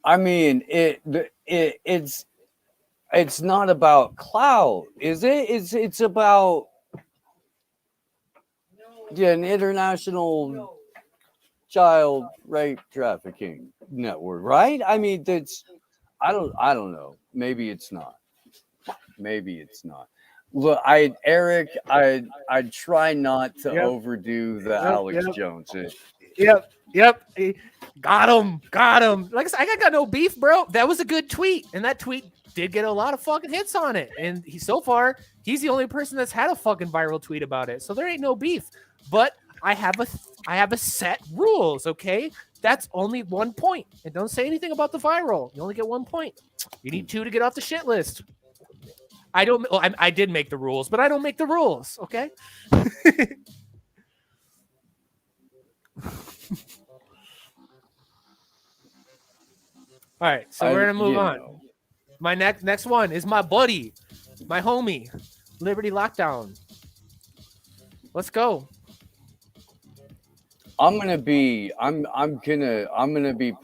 I mean, it's not about clout, is it? It's about an international child rape trafficking network, right? I mean, I don't know. Maybe it's not. Look, Eric, I'd try not to overdo the Alex Jones. Yep. Got him. Like I said, I got no beef, bro. That was a good tweet, and that tweet did get a lot of fucking hits on it. And so far, he's the only person that's had a fucking viral tweet about it. So there ain't no beef. But I have a set rules. Okay, that's only 1 point, and don't say anything about the viral. You only get 1 point. You need 2 to get off the shit list. I don't. Well, I did make the rules, but I don't make the rules. Okay. All right, so we're gonna move on. My next one is my buddy, my homie, Liberty Lockdown. Let's go. I'm gonna be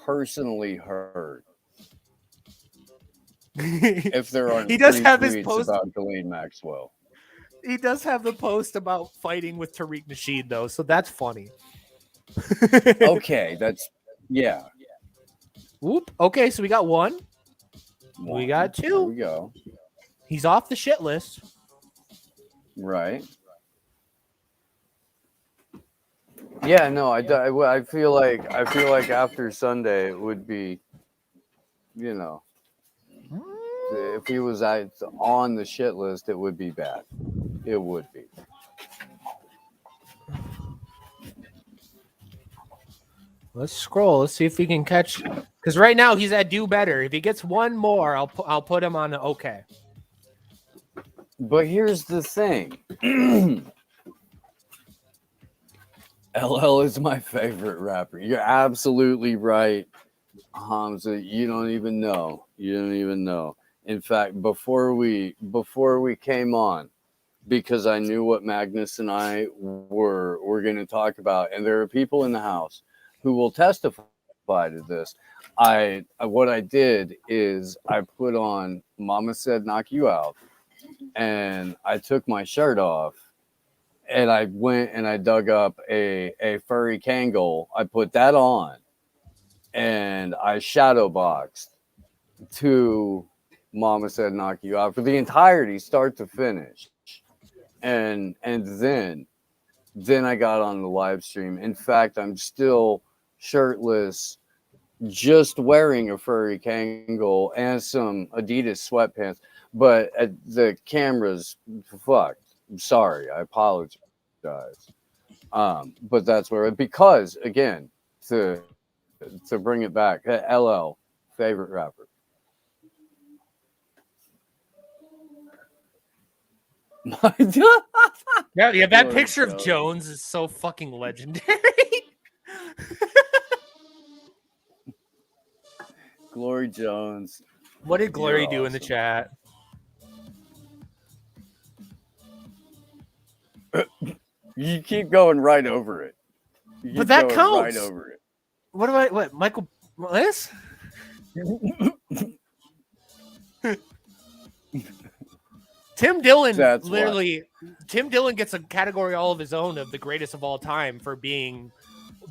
personally hurt if there aren't He does have tweets his post about Ghislaine Maxwell. He does have the post about fighting with Tariq Nasheed though, so that's funny. Okay, yeah. Whoop. Okay, so we got one. We got 2. There we go. He's off the shit list. Right. Yeah, no, I feel like after Sunday it would be, if he was on the shit list, it would be bad. It would be. Let's scroll. Let's see if we can catch. Because right now he's at do better. If he gets one more, I'll put him on the okay. But here's the thing. LL is my favorite rapper. You're absolutely right, Hamza. You don't even know. In fact, before we came on, because I knew what Magnus and I were going to talk about, and there are people in the house who will testify to this. What I did is I put on "Mama Said Knock You Out," and I took my shirt off. And I went and I dug up a furry Kangol. I put that on, and I shadow boxed to "Mama Said Knock You Out" for the entirety, start to finish. And then I got on the live stream. In fact, I'm still shirtless just wearing a furry Kangol and some Adidas sweatpants, but the camera's fucked. I'm sorry, I apologize. But that's where because again to bring it back, LL favorite rapper. Yeah, that Glory picture of Jones. Jones is so fucking legendary. Glory Jones. What did Glory You're do in the awesome. chat? You keep going right over it. You But keep that going right counts. over it. What Michael Bliss? Tim Dillon That's literally Tim Dillon gets a category all of his own of the greatest of all time for being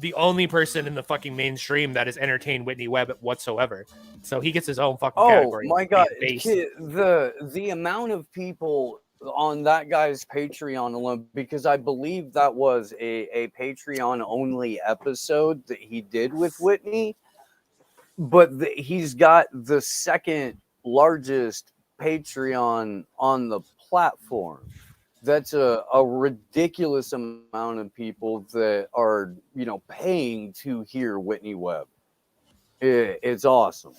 the only person in the fucking mainstream that has entertained Whitney Webb whatsoever. So he gets his own fucking Oh category. my god, Based. the amount of people on that guy's Patreon alone, because I believe that was a Patreon only episode that he did with Whitney, but he's got the second largest Patreon on the platform. That's a ridiculous amount of people that are, paying to hear Whitney Webb. It's awesome.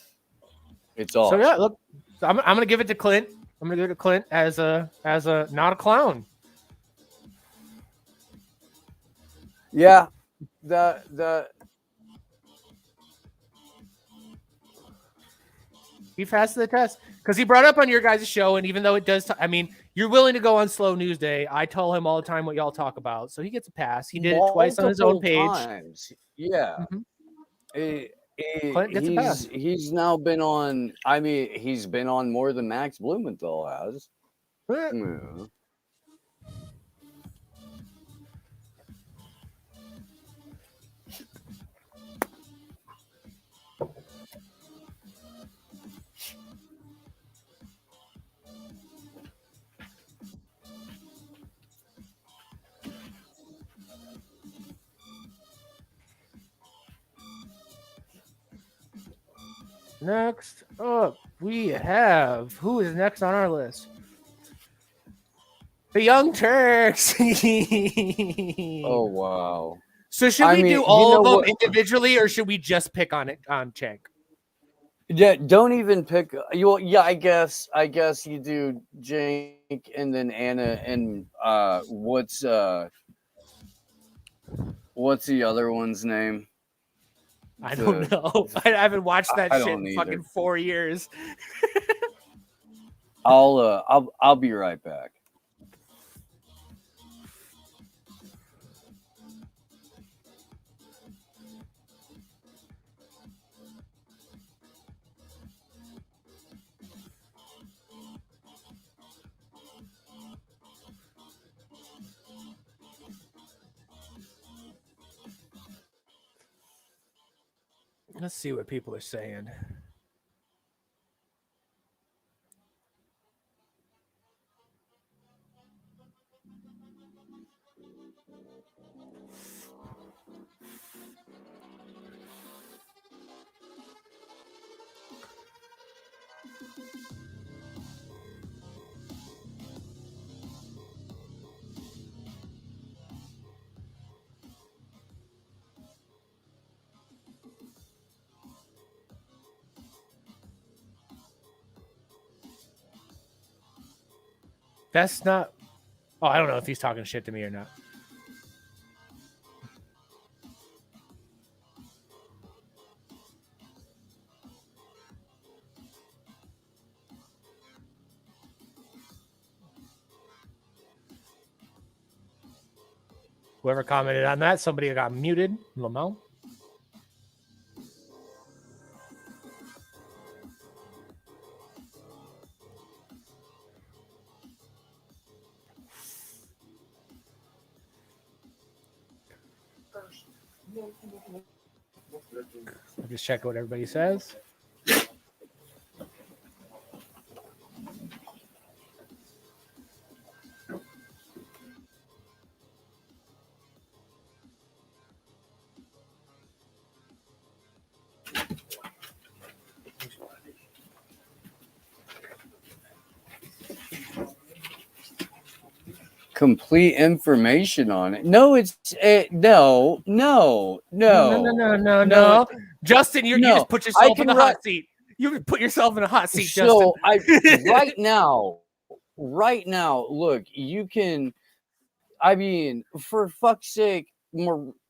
It's awesome. So yeah, look, I'm gonna give it to Clint. I'm gonna give it to Clint as a not a clown. Yeah, the He passed the test because he brought up on your guys' show, and even though it does, I mean, you're willing to go on Slow News Day. I tell him all the time what y'all talk about, so he gets a pass. He did it twice on his own page. Times. Yeah, Clint gets a pass. he's now been on. I mean, he's been on more than Max Blumenthal has. Yeah. Next up, we have who is next on our list? The Young Turks. Oh wow. So should we do all of them individually, or should we just pick on Cenk? Yeah, don't even pick. Yeah, I guess you do Jake and then Anna and what's the other one's name? I don't know. I haven't watched that shit in fucking 4 years. I'll be right back. Let's see what people are saying. That's not. Oh, I don't know if he's talking shit to me or not. Whoever commented on that, somebody got muted. Lamel. I'll just check what everybody says. complete information on it. No, no. Justin, you No, just put I yourself in can the write. hot seat. You put yourself in a hot seat, Justin. So right now, look, you can. I mean, for fuck's sake,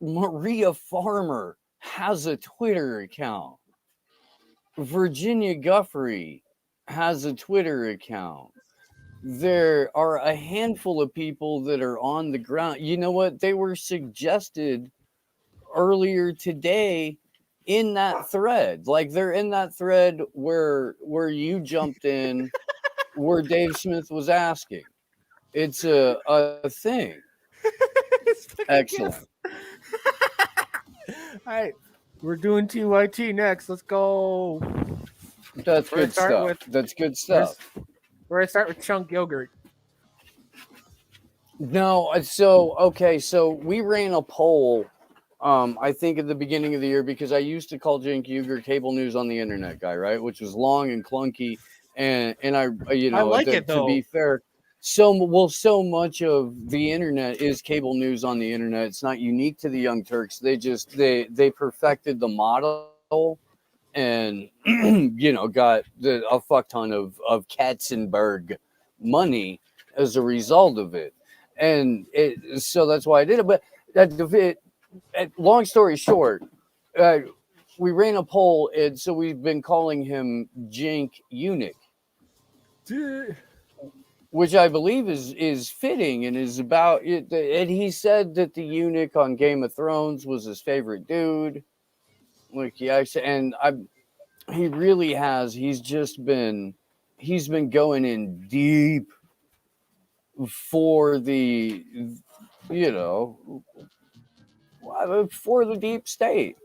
Maria Farmer has a Twitter account. Virginia Guffrey has a Twitter account. There are a handful of people that are on the ground. You know what? They were suggested earlier today in that thread. Like they're in that thread where you jumped in, where Dave Smith was asking. It's a thing. Excellent. All right, we're doing TYT next. Let's go. That's good stuff. That's good stuff. We're gonna start with chunk yogurt. No, so we ran a poll. I think at the beginning of the year, because I used to call Cenk Uygur cable news on the internet guy, right? Which was long and clunky, and I I like it though. To be fair, so much of the internet is cable news on the internet. It's not unique to the Young Turks. They perfected the model, and got a fuck ton of Katzenberg money as a result of it, and so that's why I did it. But long story short, we ran a poll, and so we've been calling him Cenk Eunuch, which I believe is fitting and is about it. And he said that the eunuch on Game of Thrones was his favorite dude. Like, yeah, and he really has. He's been going in deep for the, for the deep state,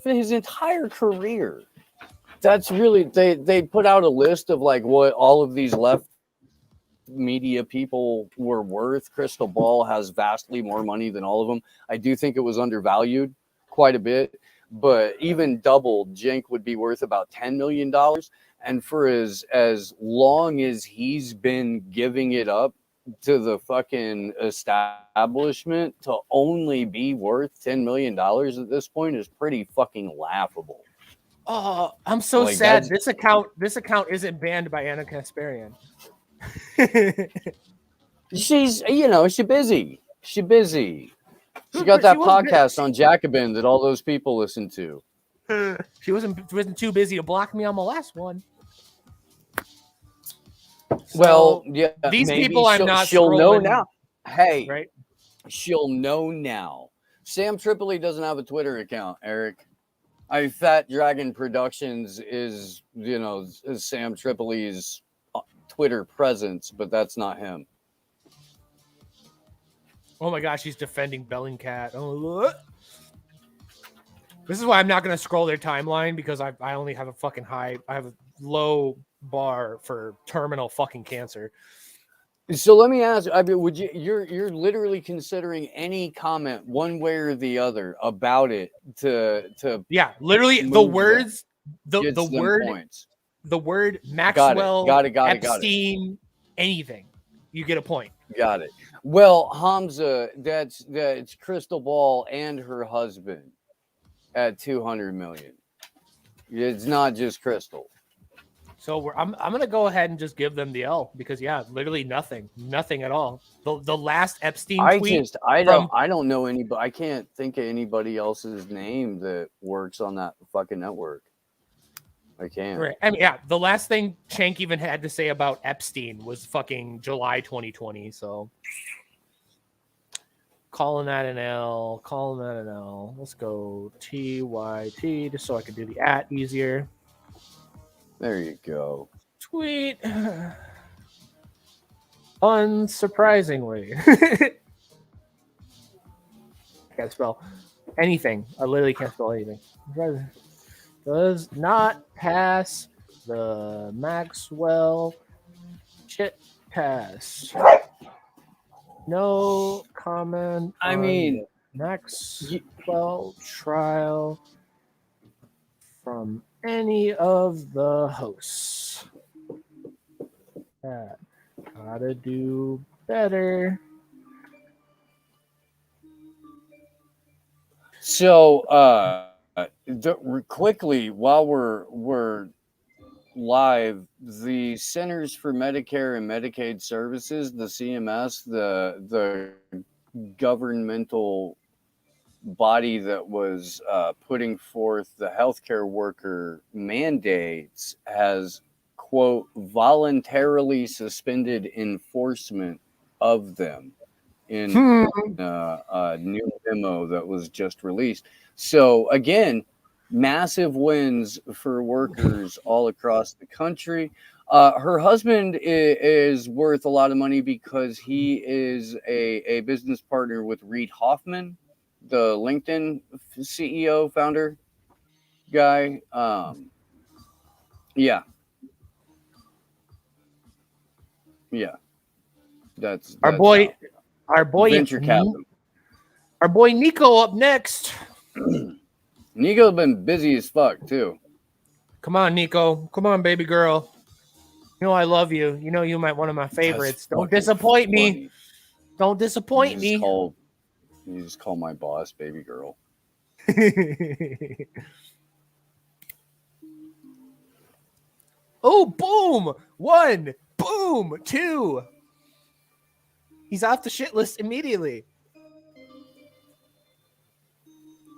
for his entire career. That's really, they put out a list of like what all of these left media people were worth. Crystal Ball has vastly more money than all of them. I do think it was undervalued quite a bit, but even doubled, Cenk would be worth about $10 million. And for as long as he's been giving it up to the fucking establishment, to only be worth $10 million at this point is pretty fucking laughable. Oh, I'm so sad. This account isn't banned by Anna Kasparian. She's busy. She got that podcast on Jacobin that all those people listen to. She wasn't too busy to block me on my last one. So, well, yeah, these people I'm not. She'll scrolling, know now. Hey, right? She'll know now. Sam Tripoli doesn't have a Twitter account, Eric. Fat Dragon Productions is Sam Tripoli's Twitter presence, but that's not him. Oh my gosh, he's defending Bellingcat. Oh, this is why I'm not going to scroll their timeline, because I only have I have a low bar for terminal fucking cancer. So let me ask, would you're literally considering any comment one way or the other about it to yeah, literally the words points. The word Maxwell, got it. Epstein, anything, you get a point. Got it. Well, Hamza, that's Crystal Ball and her husband at 200 million. It's not just Crystal. So I'm gonna go ahead and just give them the L, because literally nothing at all. The last Epstein tweet. I don't know anybody. I can't think of anybody else's name that works on that fucking network. I can't. Right. I mean, the last thing Cenk even had to say about Epstein was fucking July 2020. So calling that an L. Let's go TYT, just so I can do the @ easier. There you go. Tweet. Unsurprisingly. Can't spell anything. I literally can't spell anything. Does not pass the Maxwell shit test. No comment. I mean, the Maxwell trial from any of the hosts. Gotta do better. So, quickly, while we're live, the Centers for Medicare and Medicaid Services, the CMS, the governmental body that was putting forth the healthcare worker mandates, has, quote, voluntarily suspended enforcement of them in a new memo that was just released. So again, massive wins for workers all across the country. Her husband is worth a lot of money because he is a business partner with Reid Hoffman, the LinkedIn CEO founder guy. Yeah, yeah, that's Our that's boy, how our boy, venture capital. our boy Nico up next. Nico's been busy as fuck too. Come on, Nico. Come on, baby girl. You know I love you. You know you might one of my favorites. Don't fucking disappoint me. funny. Don't disappoint me. You just call my boss baby girl. Oh, boom! 1, boom! 2. He's off the shit list immediately.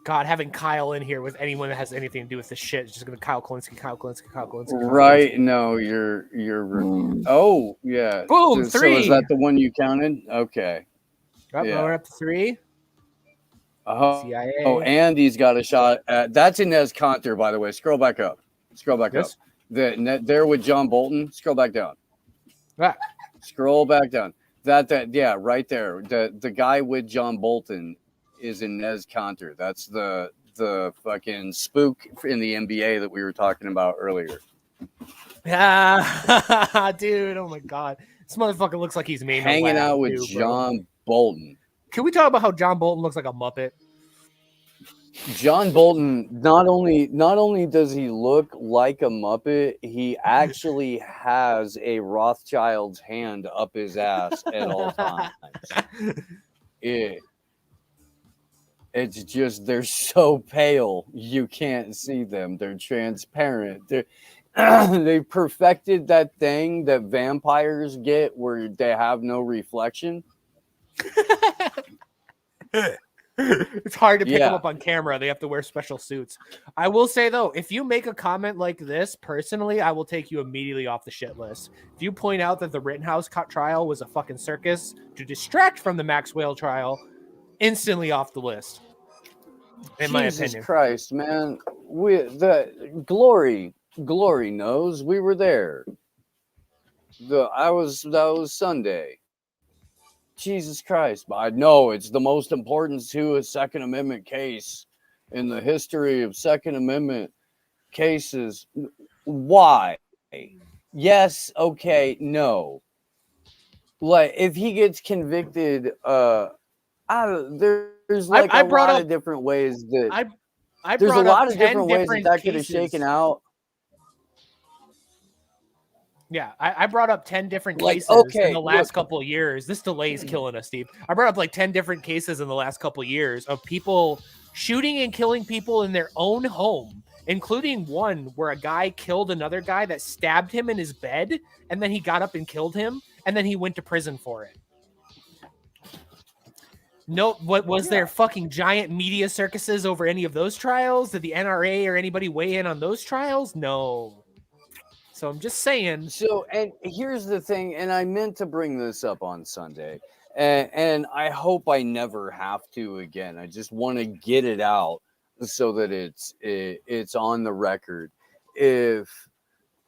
God, having Kyle in here with anyone that has anything to do with this shit is just gonna Kyle Klinsky. Right? No, you're. Oh yeah. Boom! So 3. is that the one you counted? Okay. Oh, Yeah. we're up to 3. Oh, CIA. and he's got a shot at. That's Inez Conter, by the way. Scroll back up. Yes. There with John Bolton. Scroll back down. Ah. Scroll back down. Yeah, right there. The guy with John Bolton is Inez Conter. That's the fucking spook in the NBA that we were talking about earlier. Yeah, dude. Oh my God, this motherfucker looks like he's made hanging out with John Bolton. Can we talk about how John Bolton looks like a Muppet? John Bolton, not only does he look like a Muppet, he actually has a Rothschild's hand up his ass at all times. It's just they're so pale you can't see them. They're transparent. They perfected that thing that vampires get where they have no reflection. It's hard to pick them up on camera. They have to wear special suits. I will say, though, if you make a comment like this, personally, I will take you immediately off the shit list. If you point out that the Rittenhouse trial was a fucking circus to distract from the Maxwell trial, instantly off the list. In my opinion. Jesus Christ, man. The glory knows we were there. That was Sunday. Jesus Christ. But I know it's the most important to a Second Amendment case in the history of Second Amendment cases. Why? Yes, okay, no. Like if he gets convicted, there's like a lot of different ways that there's a lot of different ways that could have shaken out. Yeah, I brought up 10 different cases in the last couple of years. This delay is killing us, Steve. I brought up like 10 different cases in the last couple of years of people shooting and killing people in their own home, including one where a guy killed another guy that stabbed him in his bed, and then he got up and killed him, and then he went to prison for it. No, what was there fucking giant media circuses over any of those trials? Did the NRA or anybody weigh in on those trials? No. So I'm just saying. So, and here's the thing, and I meant to bring this up on Sunday, and I hope I never have to again. I just want to get it out so that it's on the record. If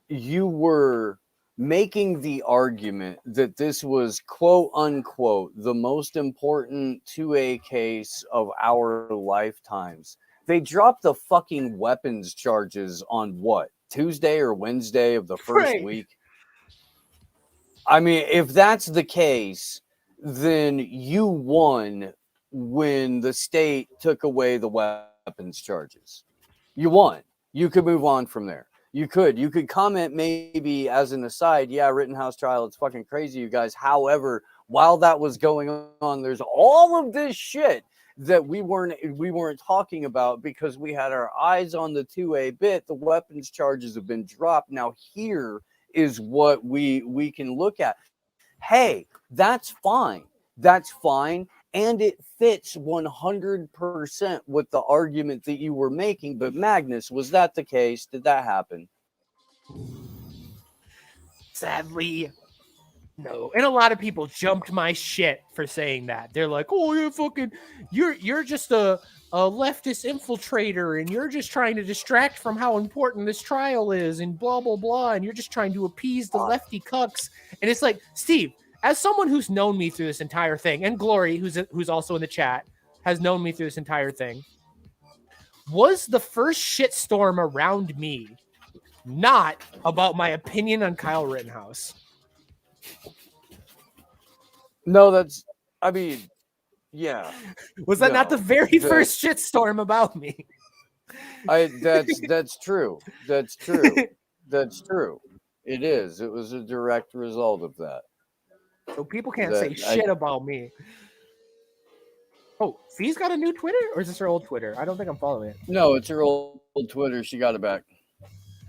you were making the argument that this was quote unquote the most important 2A case of our lifetimes, they dropped the fucking weapons charges on what? Tuesday or Wednesday of the first week. I mean, if that's the case, then you won when the state took away the weapons charges. You won. You could move on from there. You could comment maybe as an aside, yeah, Rittenhouse trial, it's fucking crazy, you guys. However, while that was going on, there's all of this shit. that we weren't talking about because we had our eyes on the 2A bit. The weapons charges have been dropped. Now here is what we can look at. Hey, that's fine. That's fine. And it fits 100% with the argument that you were making. But Magnus, was that the case? Did that happen? Sadly, no. And a lot of people jumped my shit for saying that. They're like, "Oh, you're just a leftist infiltrator, and you're just trying to distract from how important this trial is, and blah blah blah, and you're just trying to appease the lefty cucks." And it's like, Steve, as someone who's known me through this entire thing, and Glory, who's also in the chat, has known me through this entire thing, was the first shitstorm around me not about my opinion on Kyle Rittenhouse? No, yeah. Was that not the very first shitstorm about me? That's true. That's true. That's true. It is. It was a direct result of that. So people can't say shit about me. Oh, Fee's got a new Twitter? Or is this her old Twitter? I don't think I'm following it. No, it's her old Twitter. She got it back.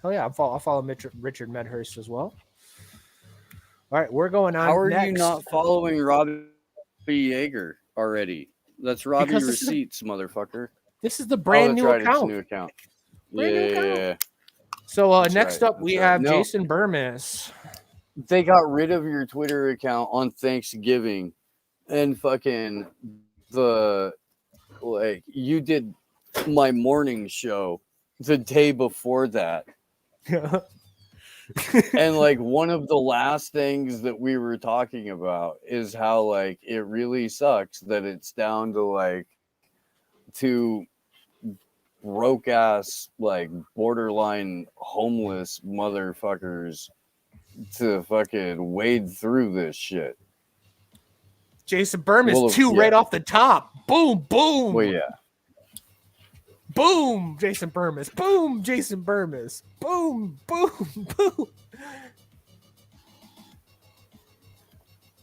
Oh, yeah. I'll follow Richard Medhurst as well. All right, we're going on. How are next. you not following Robbie Yeager already? That's Robbie Receipts, motherfucker. This is the brand new account. It's a new account. Yeah. So next up, we have Jason Burmis. They got rid of your Twitter account on Thanksgiving, and fucking you did my morning show the day before that. And like one of the last things that we were talking about is how like it really sucks that it's down to like two broke ass like borderline homeless motherfuckers to fucking wade through this shit. Jason Burmis right off the top. Boom, boom. Well, yeah. Boom, Jason Burmis. Boom, Jason Burmis. Boom, boom, boom.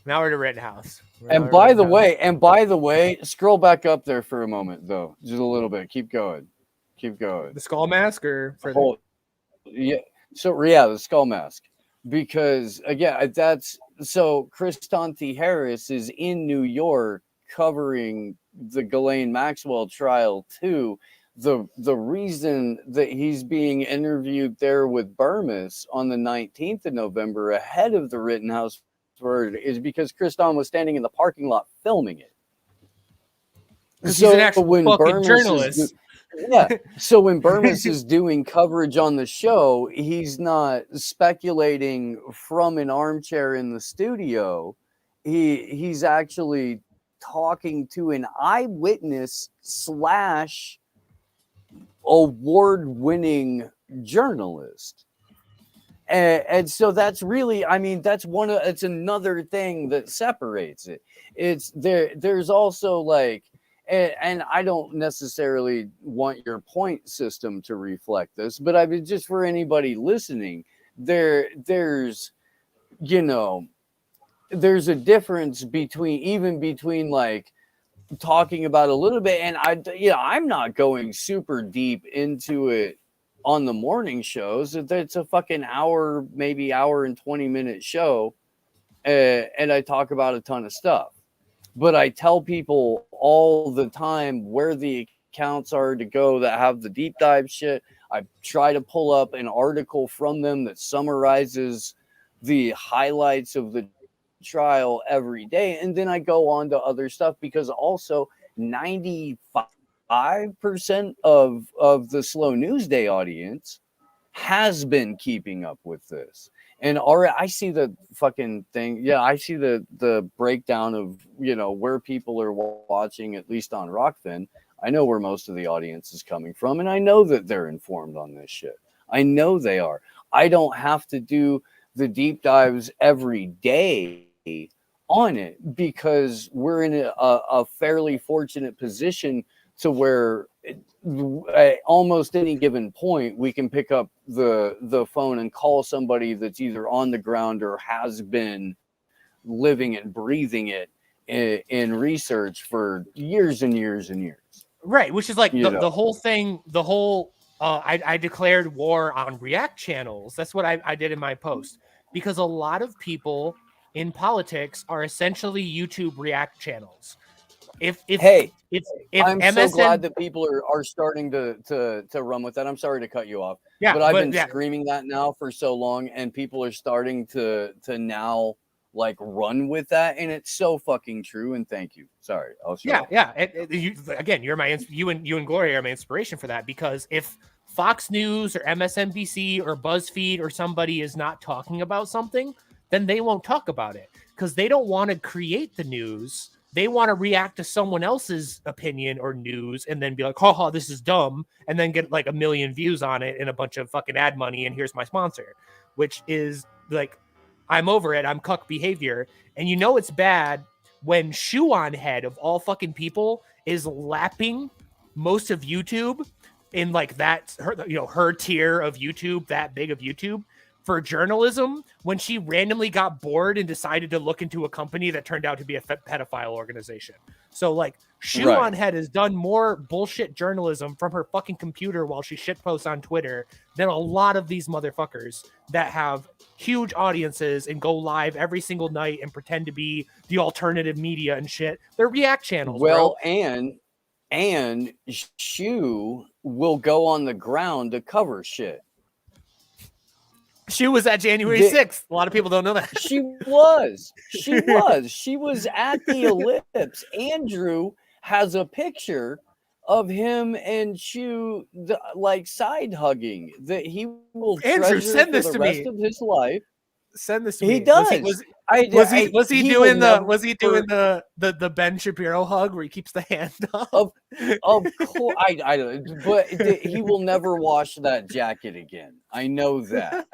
Now we're to Rittenhouse. And by the way, scroll back up there for a moment, though. Just a little bit. Keep going. The skull mask or yeah. So yeah, the skull mask. Because again, that's so Kristanti Harris is in New York covering the Ghislaine Maxwell trial too. The reason that he's being interviewed there with Burmis on the 19th of November ahead of the Rittenhouse verdict is because Kristan was standing in the parking lot filming it. He's an actual fucking journalist. So when Burmis is doing coverage on the show, he's not speculating from an armchair in the studio. He's actually talking to an eyewitness / award-winning journalist. And so that's really, I mean, it's another thing that separates it. It's there's also like, and I don't necessarily want your point system to reflect this, but I mean, just for anybody listening, there's a difference between like talking about a little bit, and I'm not going super deep into it on the morning shows. It's a fucking hour, maybe hour and 20-minute show, and I talk about a ton of stuff. But I tell people all the time where the accounts are to go that have the deep dive shit. I try to pull up an article from them that summarizes the highlights of the trial every day, and then I go on to other stuff because also 95% of the Slow News Day audience has been keeping up with this. And I see the fucking thing. Yeah, I see the breakdown of where people are watching, at least on Rockfin. I know where most of the audience is coming from, and I know that they're informed on this shit. I know they are. I don't have to do the deep dives every day on it because we're in a fairly fortunate position to where at almost any given point we can pick up the phone and call somebody that's either on the ground or has been living and breathing it in research for years and years and years. Right, which is like You the whole thing, I declared war on React channels. That's what I did in my post, because a lot of people in politics are essentially YouTube React channels. If I'm MSN, so glad that people are starting to run with that. I'm sorry to cut you off, yeah, but I've been screaming that now for so long, and people are starting to now like run with that, and it's so fucking true. And thank you. Sorry, I'll shut up. Yeah. Again, you and Gloria are my inspiration for that, because if Fox News or MSNBC or BuzzFeed or somebody is not talking about something, then they won't talk about it, because they don't want to create the news. They want to react to someone else's opinion or news and then be like, "Ha, this is dumb," and then get like 1 million views on it and a bunch of fucking ad money. And here's my sponsor, which is like, I'm over it. I'm cuck behavior. And you know it's bad when Shoe on Head of all fucking people is lapping most of YouTube in like that, her tier of YouTube, that big of YouTube, for journalism, when she randomly got bored and decided to look into a company that turned out to be a pedophile organization. So like Shoe on Head has done more bullshit journalism from her fucking computer while she shitposts on Twitter than a lot of these motherfuckers that have huge audiences and go live every single night and pretend to be the alternative media and shit. They're React channels. Well, bro. and Shoe will go on the ground to cover shit. She was at January 6th. A lot of people don't know that. She was at the Ellipse. Andrew has a picture of him and Shoe like side hugging that he will Andrew, treasure for the rest of his life. Send this to me. He does. Was he doing the Ben Shapiro hug where he keeps the hand up? Of course, I don't. But he will never wash that jacket again. I know that.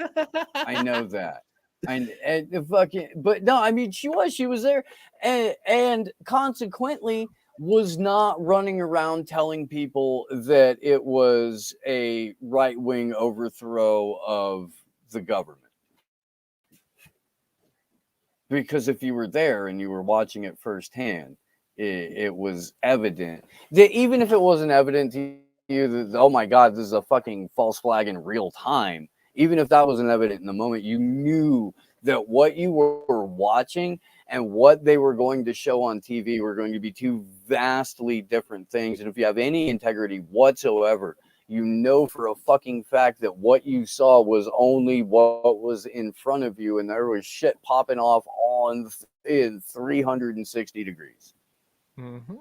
But no, I mean, she was there, and consequently was not running around telling people that it was a right-wing overthrow of the government. Because if you were there and you were watching it firsthand, it was evident that even if it wasn't evident to you that, oh my God, this is a fucking false flag in real time, even if that wasn't evident in the moment, you knew that what you were watching and what they were going to show on TV were going to be two vastly different things. And if you have any integrity whatsoever, you know for a fucking fact that what you saw was only what was in front of you, and there was shit popping off in 360 degrees. Mm-hmm.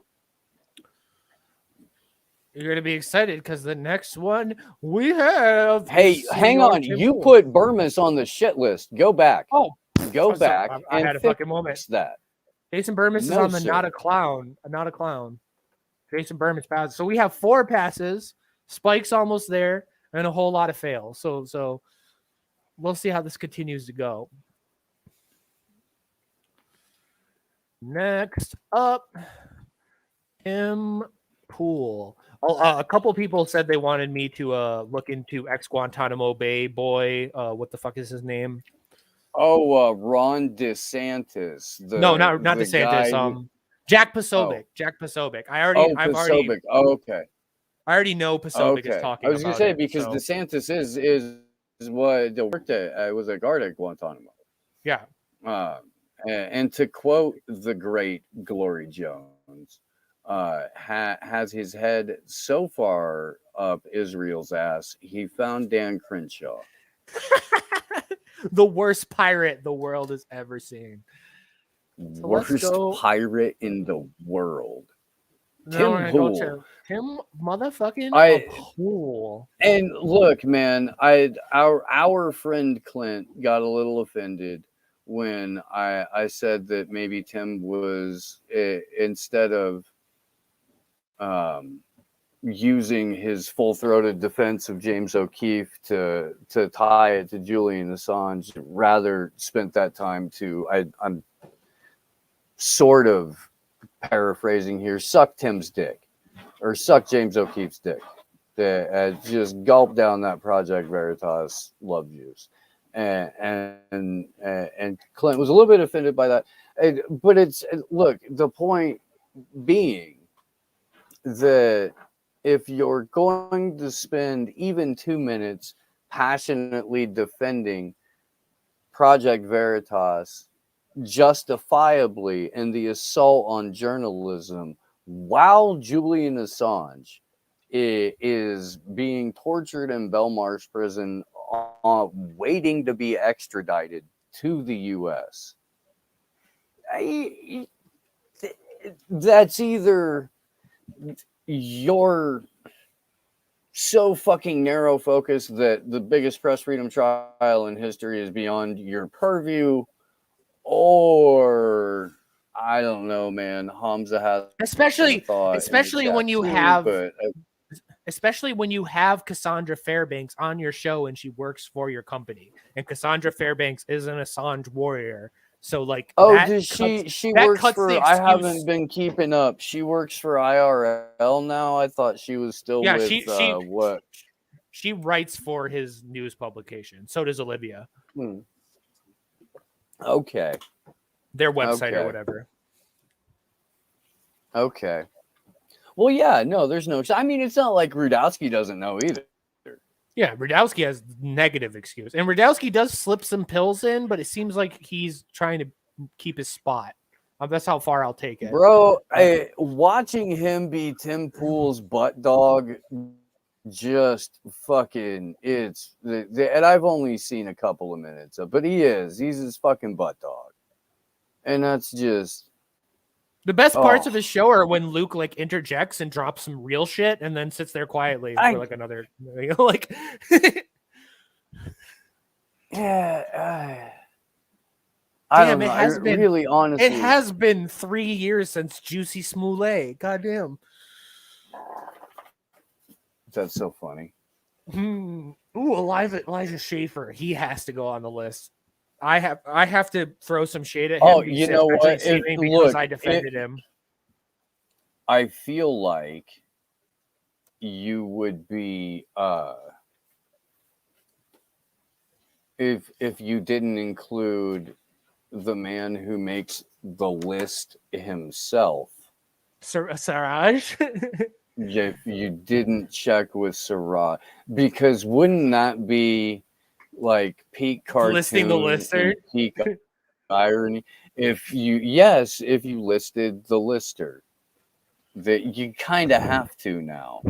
You're going to be excited because the next one we have... Hey, hang on. You put Burmis on the shit list. Go back. Oh, go back. I had a fucking moment. That. Jason Burmis is on the Not a Clown. Jason Burmis passes. So we have 4 passes. Spike's almost there, and a whole lot of fails. So we'll see how this continues to go. Next up, Tim Pool. A couple people said they wanted me to look into ex-Guantanamo Bay boy. What the fuck is his name? Oh, Ron DeSantis. No, not DeSantis. Jack Posobiec. Jack Posobiec. Posobiec. Okay. I already know Posobiec is talking about it. I was going to say, because DeSantis is what worked at, was a guard at Guantanamo. Yeah. And to quote the great Glory Jones, has his head so far up Israel's ass, he found Dan Crenshaw. The worst pirate the world has ever seen. So worst pirate in the world. Tim Pool. Tim motherfucking Pool. And look, man, our friend Clint got a little offended when I said that maybe Tim was, instead of using his full-throated defense of James O'Keefe to tie it to Julian Assange, rather spent that time to, I'm sort of paraphrasing here, suck Tim's dick, or suck James O'Keefe's dick. Just gulp down that Project Veritas love juice. and Clinton was a little bit offended by that. But it's look, the point being that if you're going to spend even 2 minutes passionately defending Project Veritas justifiably in the assault on journalism while Julian Assange is being tortured in Belmarsh prison, waiting to be extradited to the U.S., that's either you're so fucking narrow focused that the biggest press freedom trial in history is beyond your purview, or I don't know, man. Hamza has especially when you have but especially when you have Cassandra Fairbanks on your show and she works for your company, and Cassandra Fairbanks is an Assange warrior. So like, does she works for? I haven't been keeping up. She works for IRL now. I thought she was still with what? She writes for his news publication. So does Olivia. Okay. Their website or whatever. Okay. Well, yeah, no, there's no. I mean, it's not like Rudowski doesn't know either. Yeah, Rudowski has negative excuse, and Rudowski does slip some pills in, but it seems like he's trying to keep his spot. That's how far I'll take it, bro. Watching him be Tim Pool's butt dog, just fucking. It's and I've only seen a couple of minutes of, but he's his fucking butt dog, and that's just. The best parts of his show are when Luke like interjects and drops some real shit and then sits there quietly for like another, like. Yeah. Damn, it has been really honestly. It has been 3 years since Juicy Smollett. Goddamn. That's so funny. Ooh, Elijah Schaefer. He has to go on the list. I have to throw some shade at him. Oh, you know what? Because I defended him. I feel like you would be if you didn't include the man who makes the list himself. Siraj? If you didn't check with Siraj, because wouldn't that be like peak cartoon listing the lister, peak irony? If you listed the lister, that you kind of have to now.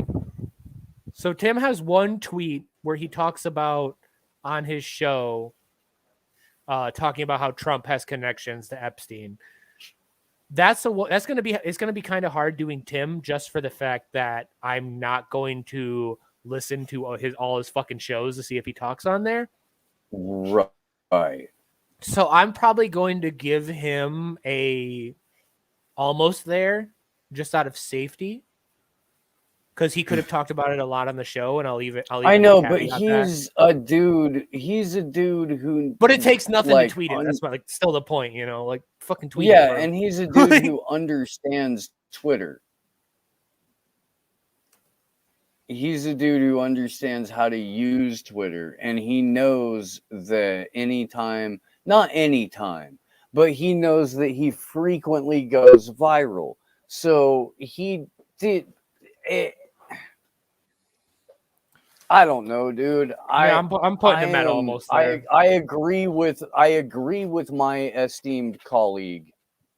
So Tim has one tweet where he talks about on his show, talking about how Trump has connections to Epstein. It's going to be kind of hard doing Tim just for the fact that I'm not going to listen to all his fucking shows to see if he talks on there. Right. So I'm probably going to give him a almost there just out of safety, because he could have talked about it a lot on the show, and I'll leave it. I know, but he's a dude who. But it takes nothing to tweet it. That's still the point, like fucking tweet. Yeah, and he's a dude who understands Twitter. He's a dude who understands how to use Twitter, and he knows that not anytime, but he knows that he frequently goes viral. So he did it. I don't know, dude. I'm putting him at almost there. I agree with my esteemed colleague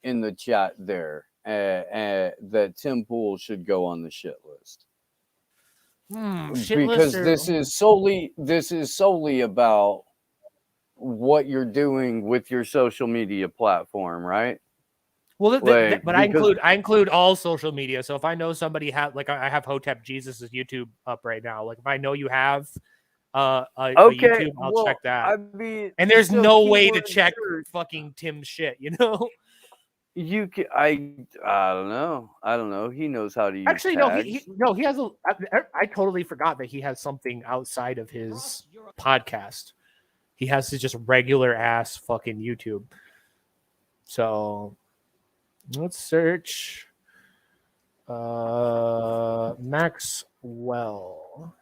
in the chat there that Tim Pool should go on the shit list. Because this is solely about what you're doing with your social media platform, right? Well, but I include all social media. So if I know somebody I have Hotep Jesus' YouTube up right now. Like if I know you have a YouTube, I'll check that. And there's no way to check fucking Tim's shit, You can, I don't know. He knows how to use Actually, tags. he has I totally forgot that he has something outside of his podcast. He has his just regular ass fucking YouTube. So let's search Maxwell.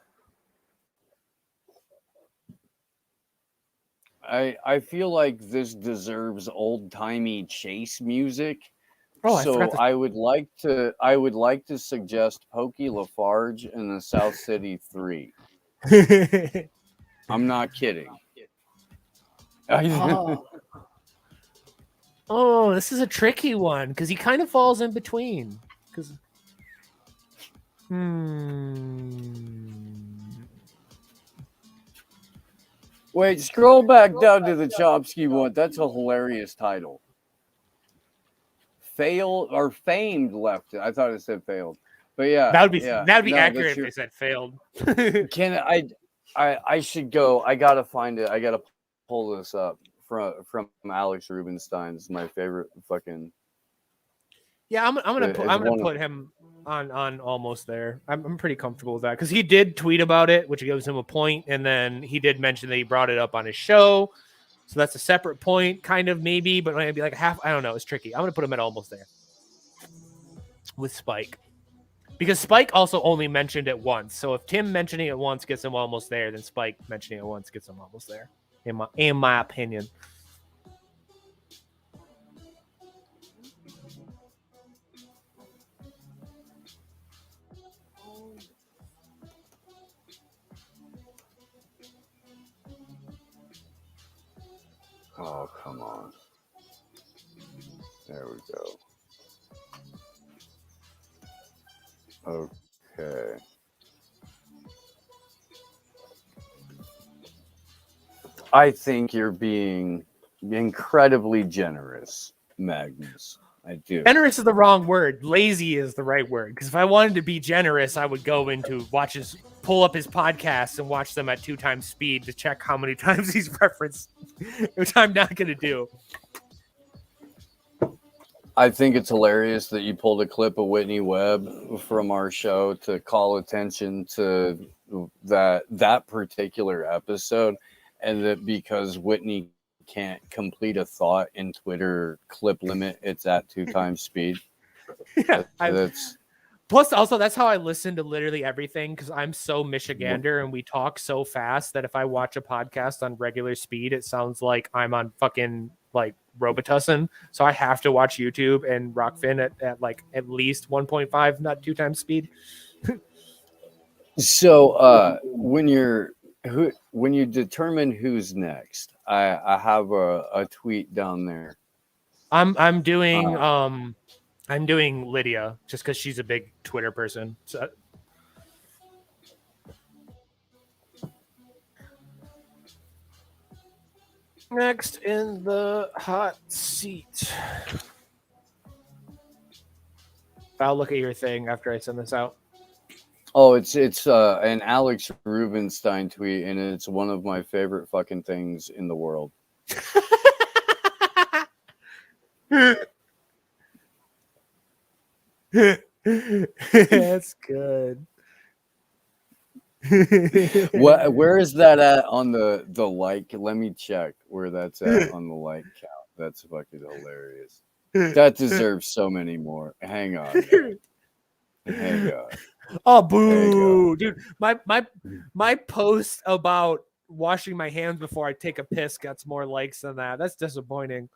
I feel like this deserves old timey chase music. Oh, I So forgot I would like to suggest Pokey Lafarge and the South City 3. to. I'm not kidding. Oh. Oh, this is a tricky one because he kind of falls in between. Because, Wait, scroll back down to the Chomsky one. That's a hilarious title. Failed or famed left. I thought it said failed, but yeah, That would be yeah. that would be No, accurate that's if they said failed. Can I should go. I gotta find it. I gotta pull this up from Alex Rubenstein. It's my favorite fucking. Yeah, I'm gonna It's put him on almost there. I'm pretty comfortable with that because he did tweet about it, which gives him a point, and then he did mention that he brought it up on his show, so that's a separate point, kind of maybe, but maybe like half. I don't know. It's tricky. I'm gonna put him at almost there with Spike because Spike also only mentioned it once. So if Tim mentioning it once gets him almost there, then Spike mentioning it once gets him almost there. In my opinion. Oh, come on. There we go. Okay. I think you're being incredibly generous, Magnus. I do. Generous is the wrong word. Lazy is the right word. Because if I wanted to be generous, I would go into pull up his podcasts and watch them at 2 times speed to check how many times he's referenced, which I'm not going to do. I think it's hilarious that you pulled a clip of Whitney Webb from our show to call attention to that particular episode, and that because Whitney can't complete a thought in Twitter clip limit, it's at 2 times speed. Yeah, That's plus also that's how I listen to literally everything because I'm so Michigander and we talk so fast that if I watch a podcast on regular speed, it sounds like I'm on fucking like Robitussin. So I have to watch YouTube and Rockfin at like at least 1.5, not 2 times speed. so when you determine who's next, I have a tweet down there. I'm doing Lydia just because she's a big Twitter person. So next in the hot seat. I'll look at your thing after I send this out. Oh, it's an Alex Rubenstein tweet, and it's one of my favorite fucking things in the world. That's good. Where is that at on the like? Let me check where that's at on the like count. That's fucking hilarious. That deserves so many more. Hang on. Hang on. Oh, boo, dude! My post about washing my hands before I take a piss gets more likes than that. That's disappointing.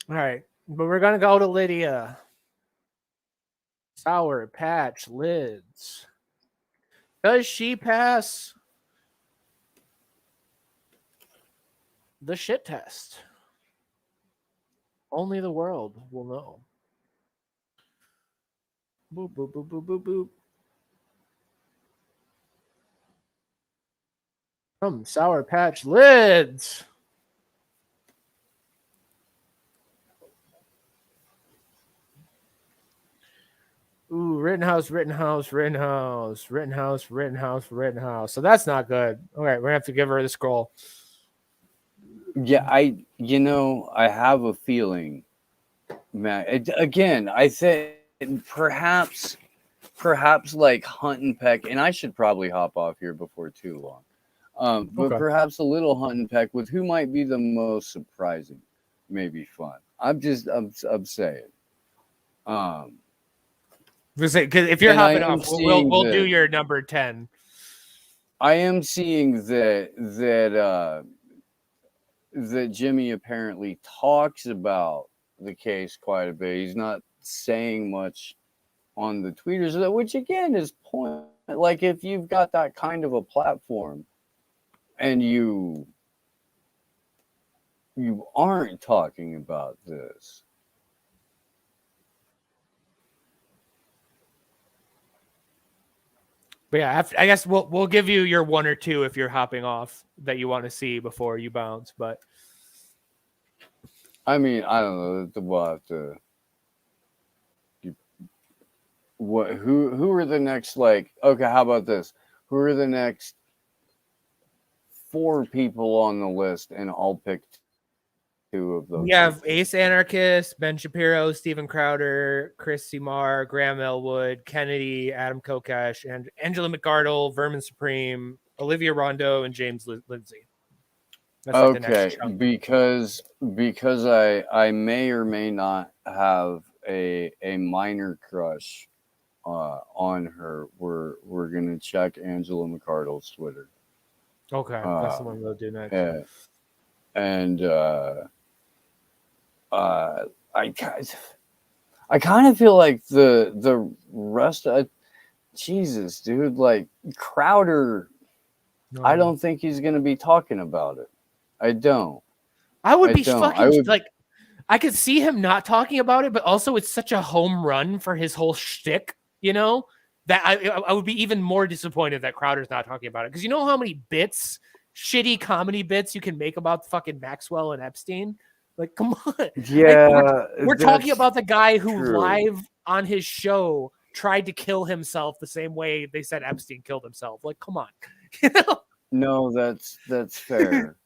All right, but we're gonna go to Lydia. Sour Patch Lids. Does she pass the shit test? Only the world will know. Boop, boop, boop, boop, boop, boop. From Sour Patch Lids. Ooh, Rittenhouse. So that's not good. All right, we're gonna have to give her the scroll. Yeah, I have a feeling, Matt. Again, I think perhaps like Hunt and Peck, and I should probably hop off here before too long. But Okay. perhaps a little Hunt and Peck with who might be the most surprising, maybe fun. I'm saying. Because if you're And I hopping am off, seeing we'll do that- your number 10. I am seeing that Jimmy apparently talks about the case quite a bit. He's not saying much on the tweeters, which again is point. Like, if you've got that kind of a platform and you aren't talking about this. But yeah, I guess we'll give you your one or two if you're hopping off that you want to see before you bounce. But I mean, I don't know. We'll have to. Who are the next, like, okay, how about this? Who are the next 4 people on the list, and I'll pick 2 of those. We have Ace Anarchist, Ben Shapiro, Steven Crowder, Chris Simar, Graham Elwood, Kennedy, Adam Kokesh, and Angela McArdle, Vermin Supreme, Olivia Rondo, and James Lindsay. That's like okay, because I may or may not have a minor crush on her. We're gonna check Angela McArdle's Twitter. Okay, that's the one we'll do next. And I kind of feel like the rest of Jesus, dude, like Crowder, I don't think he's gonna be talking about it. I don't. I would be fucking like, I could see him not talking about it, but also it's such a home run for his whole shtick, you know, that I would be even more disappointed that Crowder's not talking about it. Because you know how many shitty comedy bits you can make about fucking Maxwell and Epstein? Like, come on. Yeah. Like, we're talking about the guy who true. Live on his show tried to kill himself the same way they said Epstein killed himself. Like, come on. You know? No, that's fair.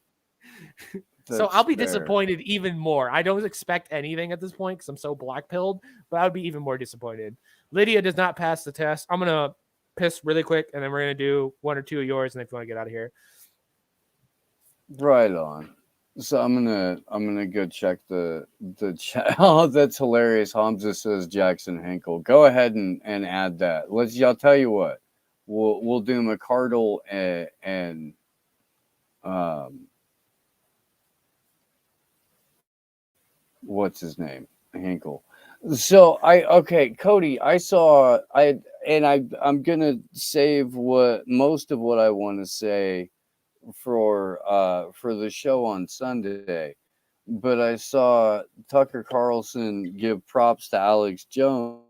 So I'll be disappointed even more. I don't expect anything at this point because I'm so black-pilled, but I would be even more disappointed. Lydia does not pass the test. I'm going to piss really quick, and then we're going to do 1 or 2 of yours, and if you want to get out of here. Right on. So I'm gonna go check the chat. Oh, that's hilarious. Hamza says Jackson Henkel. Go ahead and add that. I'll tell you what. We'll do McArdle and what's his name? Henkel. So Cody, I'm gonna save most of what I want to say for the show on Sunday, but I saw Tucker Carlson give props to Alex Jones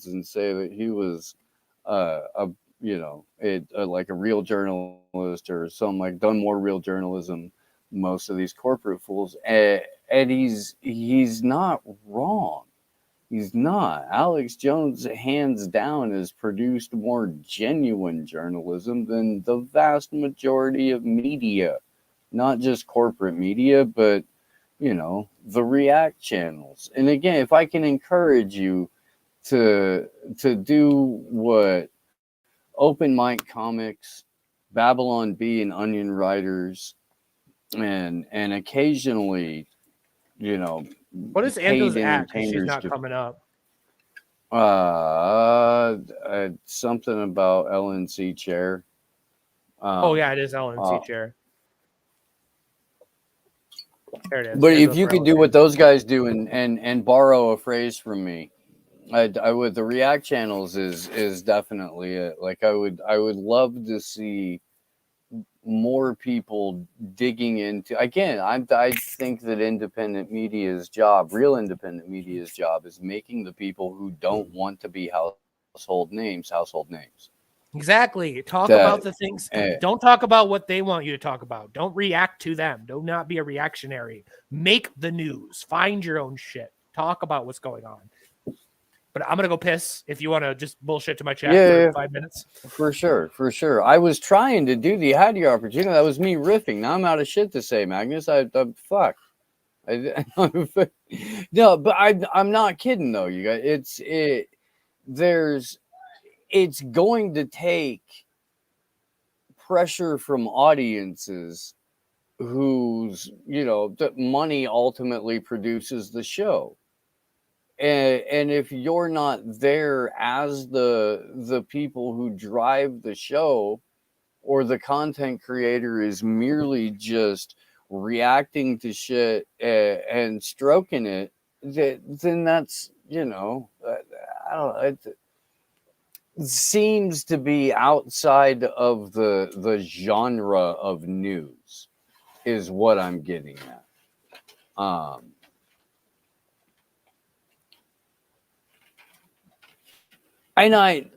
and say that he was like a real journalist or something, like done more real journalism most of these corporate fools, and he's not wrong. He's not. Alex Jones, hands down, has produced more genuine journalism than the vast majority of media, not just corporate media, but, the React channels. And again, if I can encourage you to do what Open Mic Comics, Babylon Bee, and Onion Writers, and occasionally, what is Angela's act? She's not coming up. Something about LNC chair. Yeah, it is LNC chair. There it is. But if you could do what those guys do and borrow a phrase from me, I would. The React channels is definitely it. Like I would love to see more people digging into. Again, I think that real independent media's job is making the people who don't want to be household names. Exactly. Talk about the things. Don't talk about what they want you to talk about. Don't react to them. Do not be a reactionary. Make the news. Find your own shit. Talk about what's going on. But I'm gonna go piss. If you want to just bullshit to my chat for 5 minutes, for sure. I was trying to you had your opportunity. That was me riffing. Now I'm out of shit to say, Magnus. Fuck. No, but I'm not kidding though. You guys, it's going to take pressure from audiences whose the money ultimately produces the show. and if you're not there as the people who drive the show, or the content creator is merely just reacting to shit and stroking it, then that's, you know, I don't know, it seems to be outside of the genre of news, is what I'm getting at. And I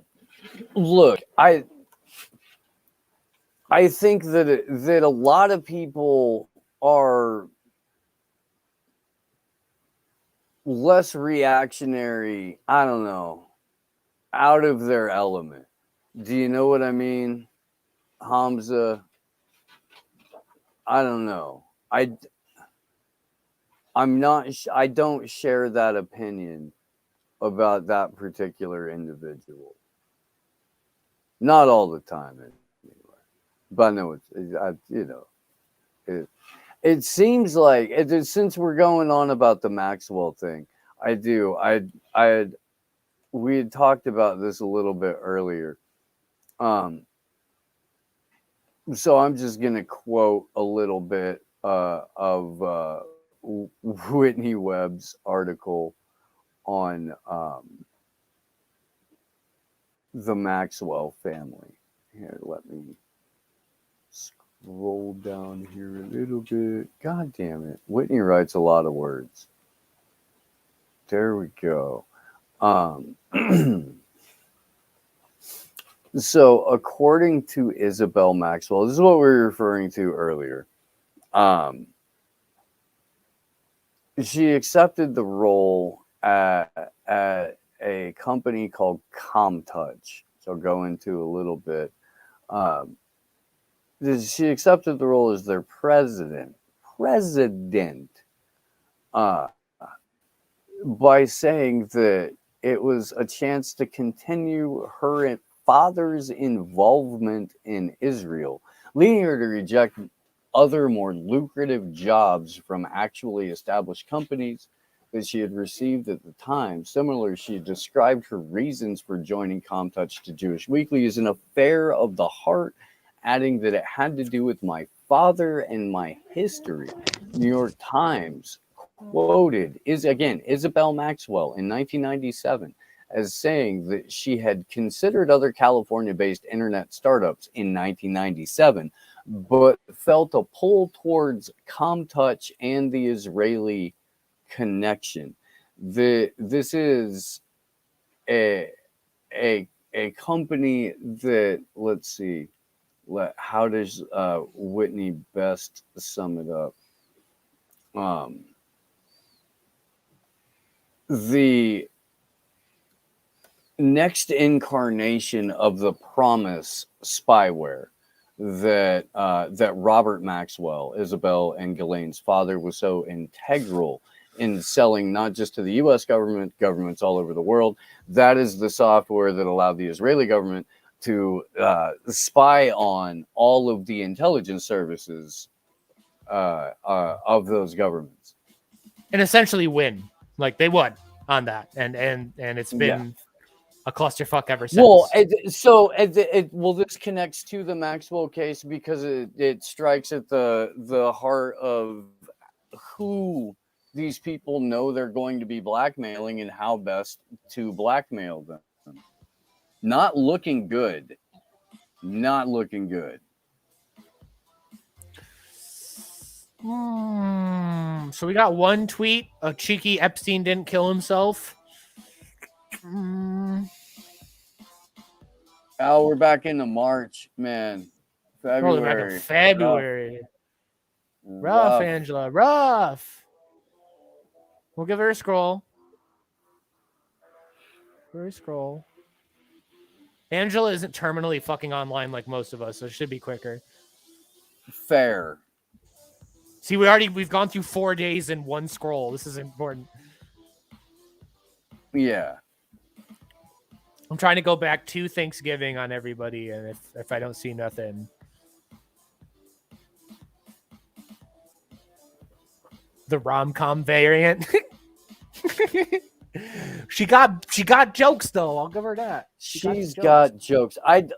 think that a lot of people are less reactionary, I don't know, out of their element. Do you know what I mean, Hamza? I don't know. I'm not. I don't share that opinion about that particular individual. Not all the time, anyway. But I know it seems like since we're going on about the Maxwell thing, we had talked about this a little bit earlier. So I'm just gonna quote a little bit of Whitney Webb's article on the Maxwell family. Here, let me scroll down here a little bit. God damn it. Whitney writes a lot of words. There we go. So, according to Isabel Maxwell, this is what we were referring to earlier. She accepted the role at a company called ComTouch. So I'll go into a little bit. She accepted the role as their president by saying that it was a chance to continue her father's involvement in Israel, leading her to reject other more lucrative jobs from actually established companies that she had received at the time. Similarly, she described her reasons for joining ComTouch to Jewish Weekly as an affair of the heart, adding that it had to do with my father and my history. New York Times quoted Isabel Maxwell in 1997 as saying that she had considered other California-based internet startups in 1997, but felt a pull towards ComTouch and the Israeli connection. This is a company that, let's see, how does Whitney best sum it up? The next incarnation of the Promise spyware that Robert Maxwell, Isabel and Ghislaine's father, was so integral in selling, not just to the U.S. government, governments all over the world. That is the software that allowed the Israeli government to spy on all of the intelligence services of those governments, and essentially win. Like they won on that, and it's been a clusterfuck ever since. Well, this connects to the Maxwell case because it strikes at the heart of who these people know they're going to be blackmailing and how best to blackmail them. Not looking good. Not looking good. So we got one tweet. A cheeky Epstein didn't kill himself. Oh, we're back into March, man. February. February. Rough, Angela. Rough. We'll give her a scroll. Angela isn't terminally fucking online like most of us, so it should be quicker. Fair. See, we've gone through 4 days in one scroll. This is important. Yeah. I'm trying to go back to Thanksgiving on everybody, and if I don't see nothing. The rom-com variant. She got jokes though. I'll give her that. She's got jokes. I'm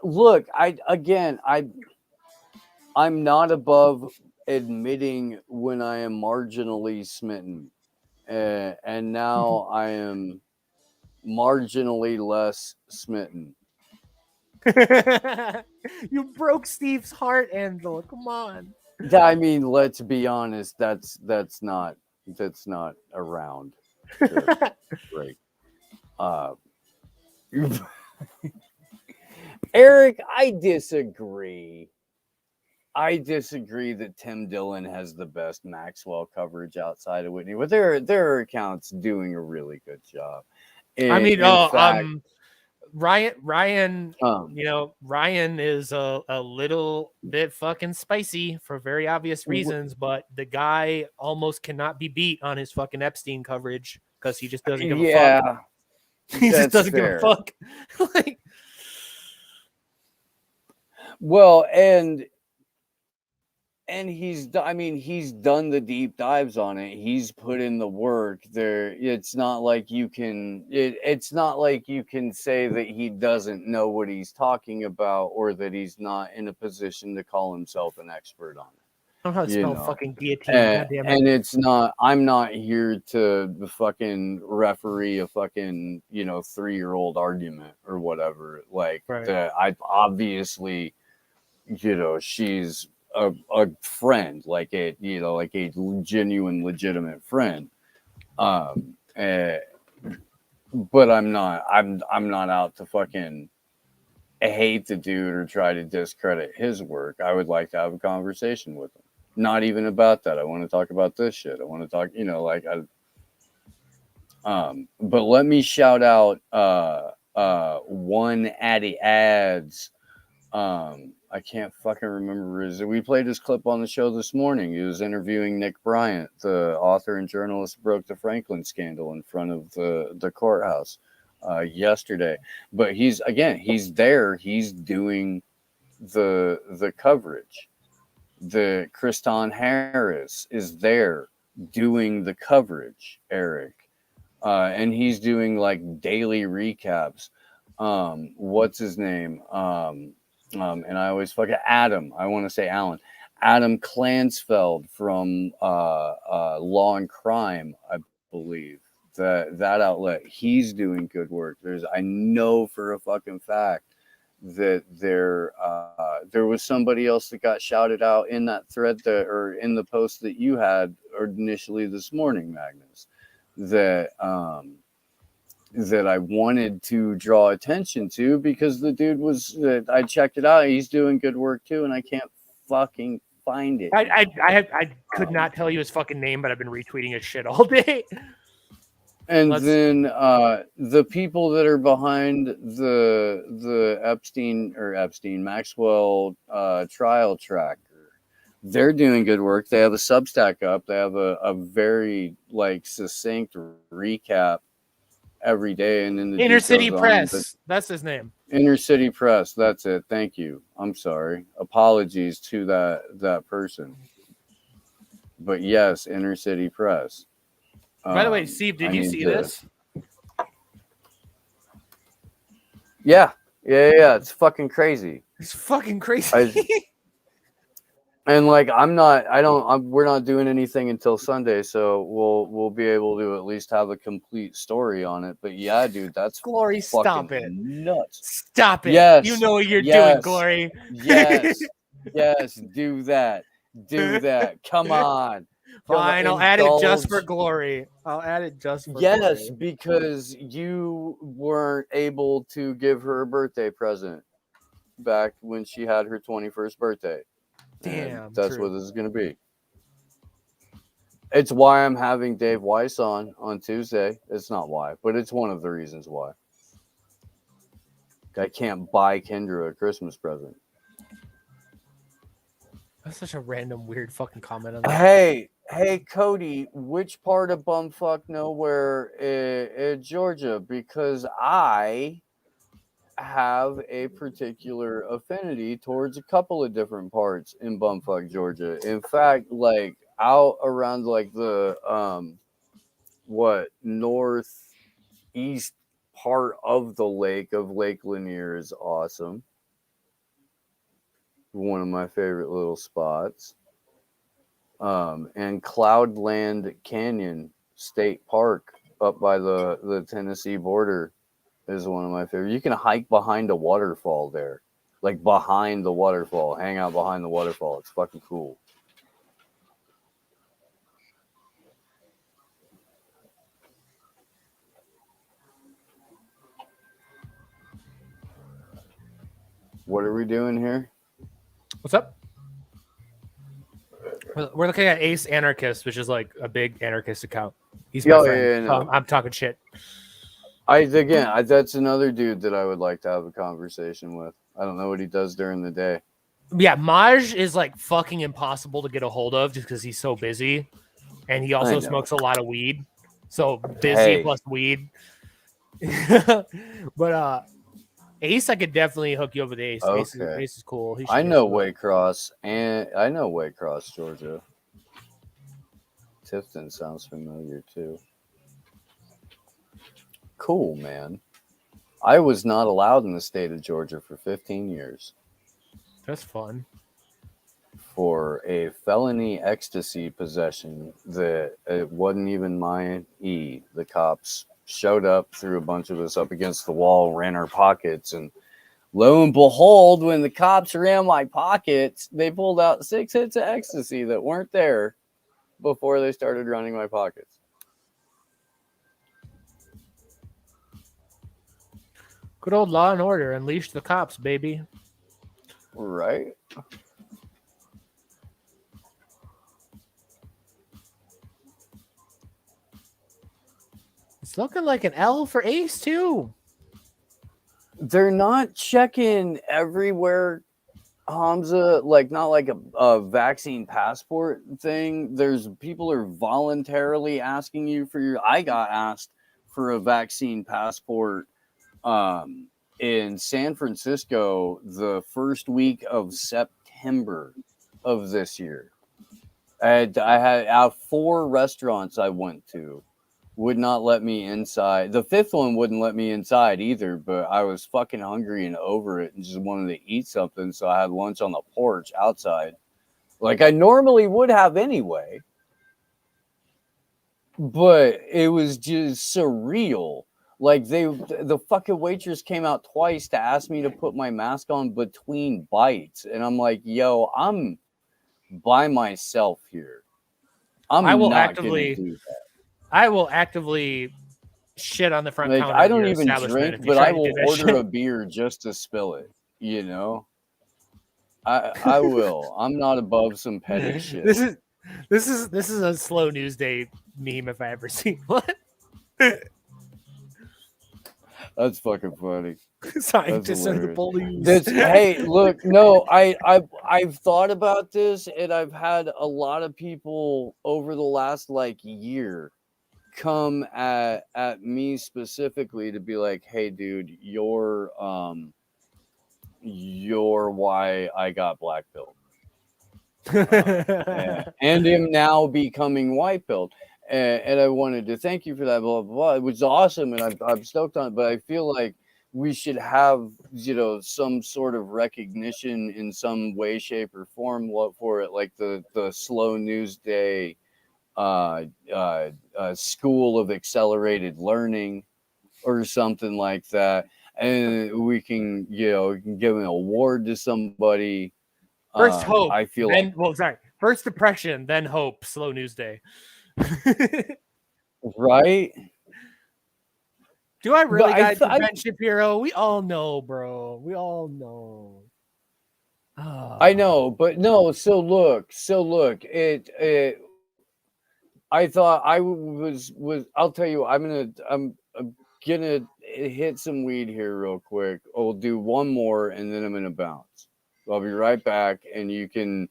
not above admitting when I am marginally smitten, and now I am marginally less smitten. You broke Steve's heart, Angela. Come on. I mean, let's be honest. That's not around. Great. Eric, I disagree. I disagree that Tim Dillon has the best Maxwell coverage outside of Whitney, but their accounts doing a really good job. Ryan, Ryan is a little bit fucking spicy for very obvious reasons, but the guy almost cannot be beat on his fucking Epstein coverage because he just doesn't give a fuck. He just doesn't give a fuck. Like, well, and he's done the deep dives on it. He's put in the work there. It's not like you can say that he doesn't know what he's talking about or that he's not in a position to call himself an expert on it. I don't know how to spell fucking guillotine. And it's not, I'm not here to fucking referee a fucking, 3-year-old argument or whatever. Like, I obviously, she's a friend, like a genuine, legitimate friend. But I'm not out to fucking hate the dude or try to discredit his work. I would like to have a conversation with him. Not even about that. I want to talk about this shit. I want to talk, but let me shout out one Addy Ads. I can't fucking remember we played his clip on the show this morning. He was interviewing Nick Bryant, the author and journalist who broke the Franklin scandal in front of the courthouse yesterday. But he's there. He's doing the coverage. The Kriston Harris is there doing the coverage, Eric. And he's doing like daily recaps. What's his name? And I always fucking Adam. I want to say Alan. Adam Clansfeld from Law and Crime, I believe. That outlet. He's doing good work. I know for a fucking fact that there was somebody else that got shouted out in that thread or in the post that you had initially this morning, Magnus, that I wanted to draw attention to because the dude I checked it out. He's doing good work too, and I can't fucking find it. I could not tell you his fucking name, but I've been retweeting his shit all day. And then the people that are behind the Epstein Maxwell trial tracker, they're doing good work. They have a Substack up. They have a very succinct recap every day, and then the Inner City Press. That's his name. Inner City Press. That's it. Thank you. I'm sorry. Apologies to that person. But yes, Inner City Press. By the way, Steve, did you see this? Yeah. It's fucking crazy. It's fucking crazy. We're not doing anything until Sunday, so we'll be able to at least have a complete story on it. But yeah, dude, that's Glory. Stop it. Nuts. Stop it. Yes. You know what you're doing, Glory. Yes. Yes. Do that. Come on. Fine, I'll add it just for Glory. Yes, because you weren't able to give her a birthday present back when she had her 21st birthday. Damn, that's what this is going to be. It's why I'm having Dave Weiss on Tuesday. It's not why, but it's one of the reasons why. I can't buy Kendra a Christmas present. That's such a random, weird fucking comment on that. Hey, Cody, which part of bumfuck nowhere in Georgia? Because I have a particular affinity towards a couple of different parts in bumfuck Georgia. In fact, out around the north east part of the lake of Lake Lanier is awesome. One of my favorite little spots. And Cloudland Canyon State Park up by the Tennessee border is one of my favorite. You can hike behind a waterfall there, like behind the waterfall, hang out behind the waterfall. It's fucking cool. What are we doing here? What's up? We're looking at Ace Anarchist, which is like a big anarchist account. He's my friend. No. I'm talking shit. That's another dude that I would like to have a conversation with. I don't know what he does during the day. Yeah, Maj is like fucking impossible to get a hold of just because he's so busy, and he also smokes a lot of weed. So busy plus weed. But Ace, I could definitely hook you up with Ace. Okay. Ace is cool. I know Waycross, Georgia. Tifton sounds familiar too. Cool, man. I was not allowed in the state of Georgia for 15 years. That's fun. For a felony ecstasy possession that it wasn't even my E. The cops showed up, threw a bunch of us up against the wall, ran our pockets, and lo and behold, when the cops ran my pockets, they pulled out 6 hits of ecstasy that weren't there before they started running my pockets. Good old Law and Order. Unleash the cops, baby. Right? It's looking like an L for Ace, too. They're not checking everywhere, Hamza, like not like a vaccine passport thing. There's people are voluntarily asking you for your. I got asked for a vaccine passport in San Francisco the first week of September of this year. I had 4 restaurants I went to. Would not let me inside. The 5th one wouldn't let me inside either, but I was fucking hungry and over it and just wanted to eat something, so I had lunch on the porch outside, like I normally would have anyway. But it was just surreal. Like the fucking waitress came out twice to ask me to put my mask on between bites, and I'm like, yo, I'm by myself here. I will actively shit on the front counter. I don't even drink, but I will order a beer just to spill it. You know, I will. I'm not above some petty shit. This is a slow news day meme if I ever see one. That's fucking funny. Scientists are the bullies. Hey, look, no, I've thought about this, and I've had a lot of people over the last year come at me specifically to be like, hey dude, you're why I got black pilled. And am now becoming white pilled. And I wanted to thank you for that, blah, blah, blah. It was awesome, and I'm stoked on it, but I feel like we should have, some sort of recognition in some way, shape, or form for it, like the Slow News Day School of Accelerated Learning or something like that, and we can give an award to somebody. First hope, I feel first depression, then hope. Slow News Day. Right? Do I really got Ben Shapiro? We all know, bro. We all know. I know, but no. So look. It. I thought I was. I'll tell you. I'm gonna hit some weed here real quick. I'll do one more, and then I'm gonna bounce. I'll be right back, and you can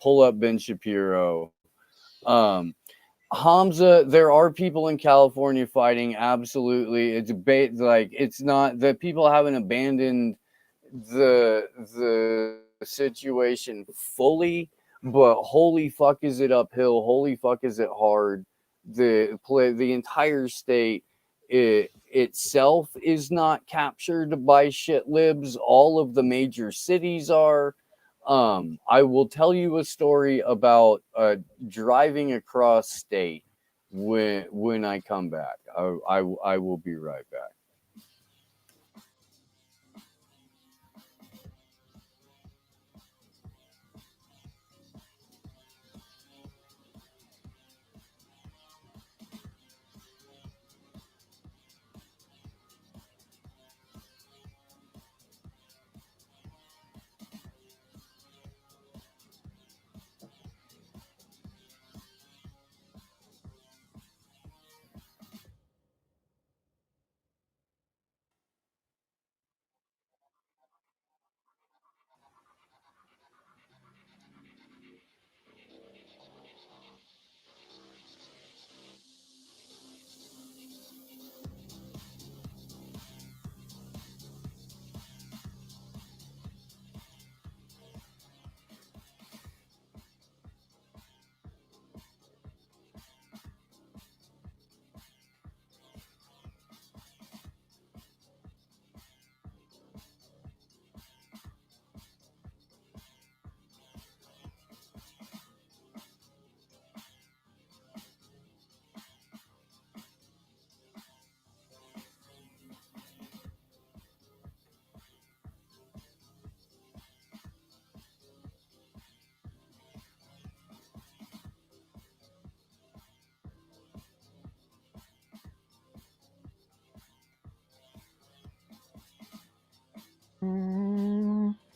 pull up Ben Shapiro. Hamza, there are people in California fighting. Absolutely, it's not that people haven't abandoned the situation fully, but holy fuck is it uphill. Holy fuck is it hard. The entire state itself is not captured by shit libs. All of the major cities are. I will tell you a story about driving across state when I come back. I will be right back.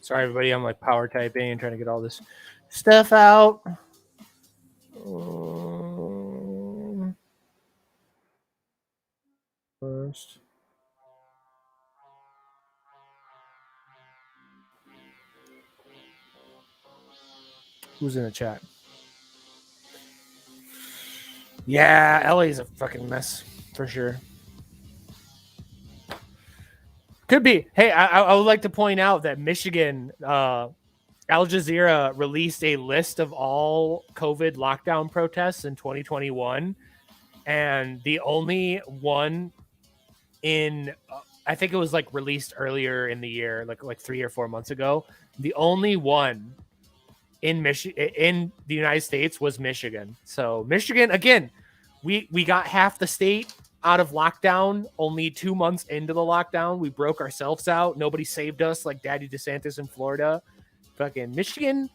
Sorry, everybody. I'm like power typing and trying to get all this stuff out. First. Who's in the chat? Yeah, LA's a fucking mess for sure. Could be. Hey, I would like to point out that Michigan, Al Jazeera released a list of all COVID lockdown protests in 2021, and the only one in I think it was like released earlier in the year, like 3 or 4 months ago. The only one in the United States was Michigan. So Michigan, again, we got half the state out of lockdown only 2 months into the lockdown. We broke ourselves out. Nobody saved us like Daddy DeSantis in Florida. Fucking Michigan,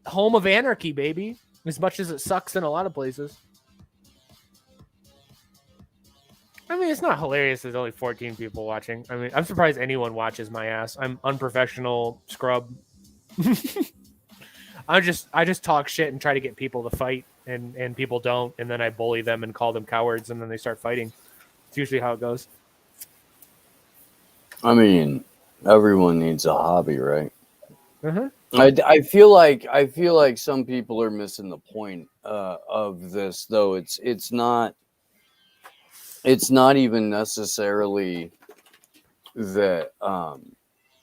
home of anarchy, baby. As much as it sucks in a lot of places. I mean, it's not hilarious. There's only 14 people watching. I mean, I'm surprised anyone watches my ass. I'm unprofessional scrub. I just talk shit and try to get people to fight, and people don't, and then I bully them and call them cowards, and then they start fighting. It's usually how it goes. I mean, everyone needs a hobby, right? Uh-huh. I feel like some people are missing the point of this, though. It's not even necessarily that.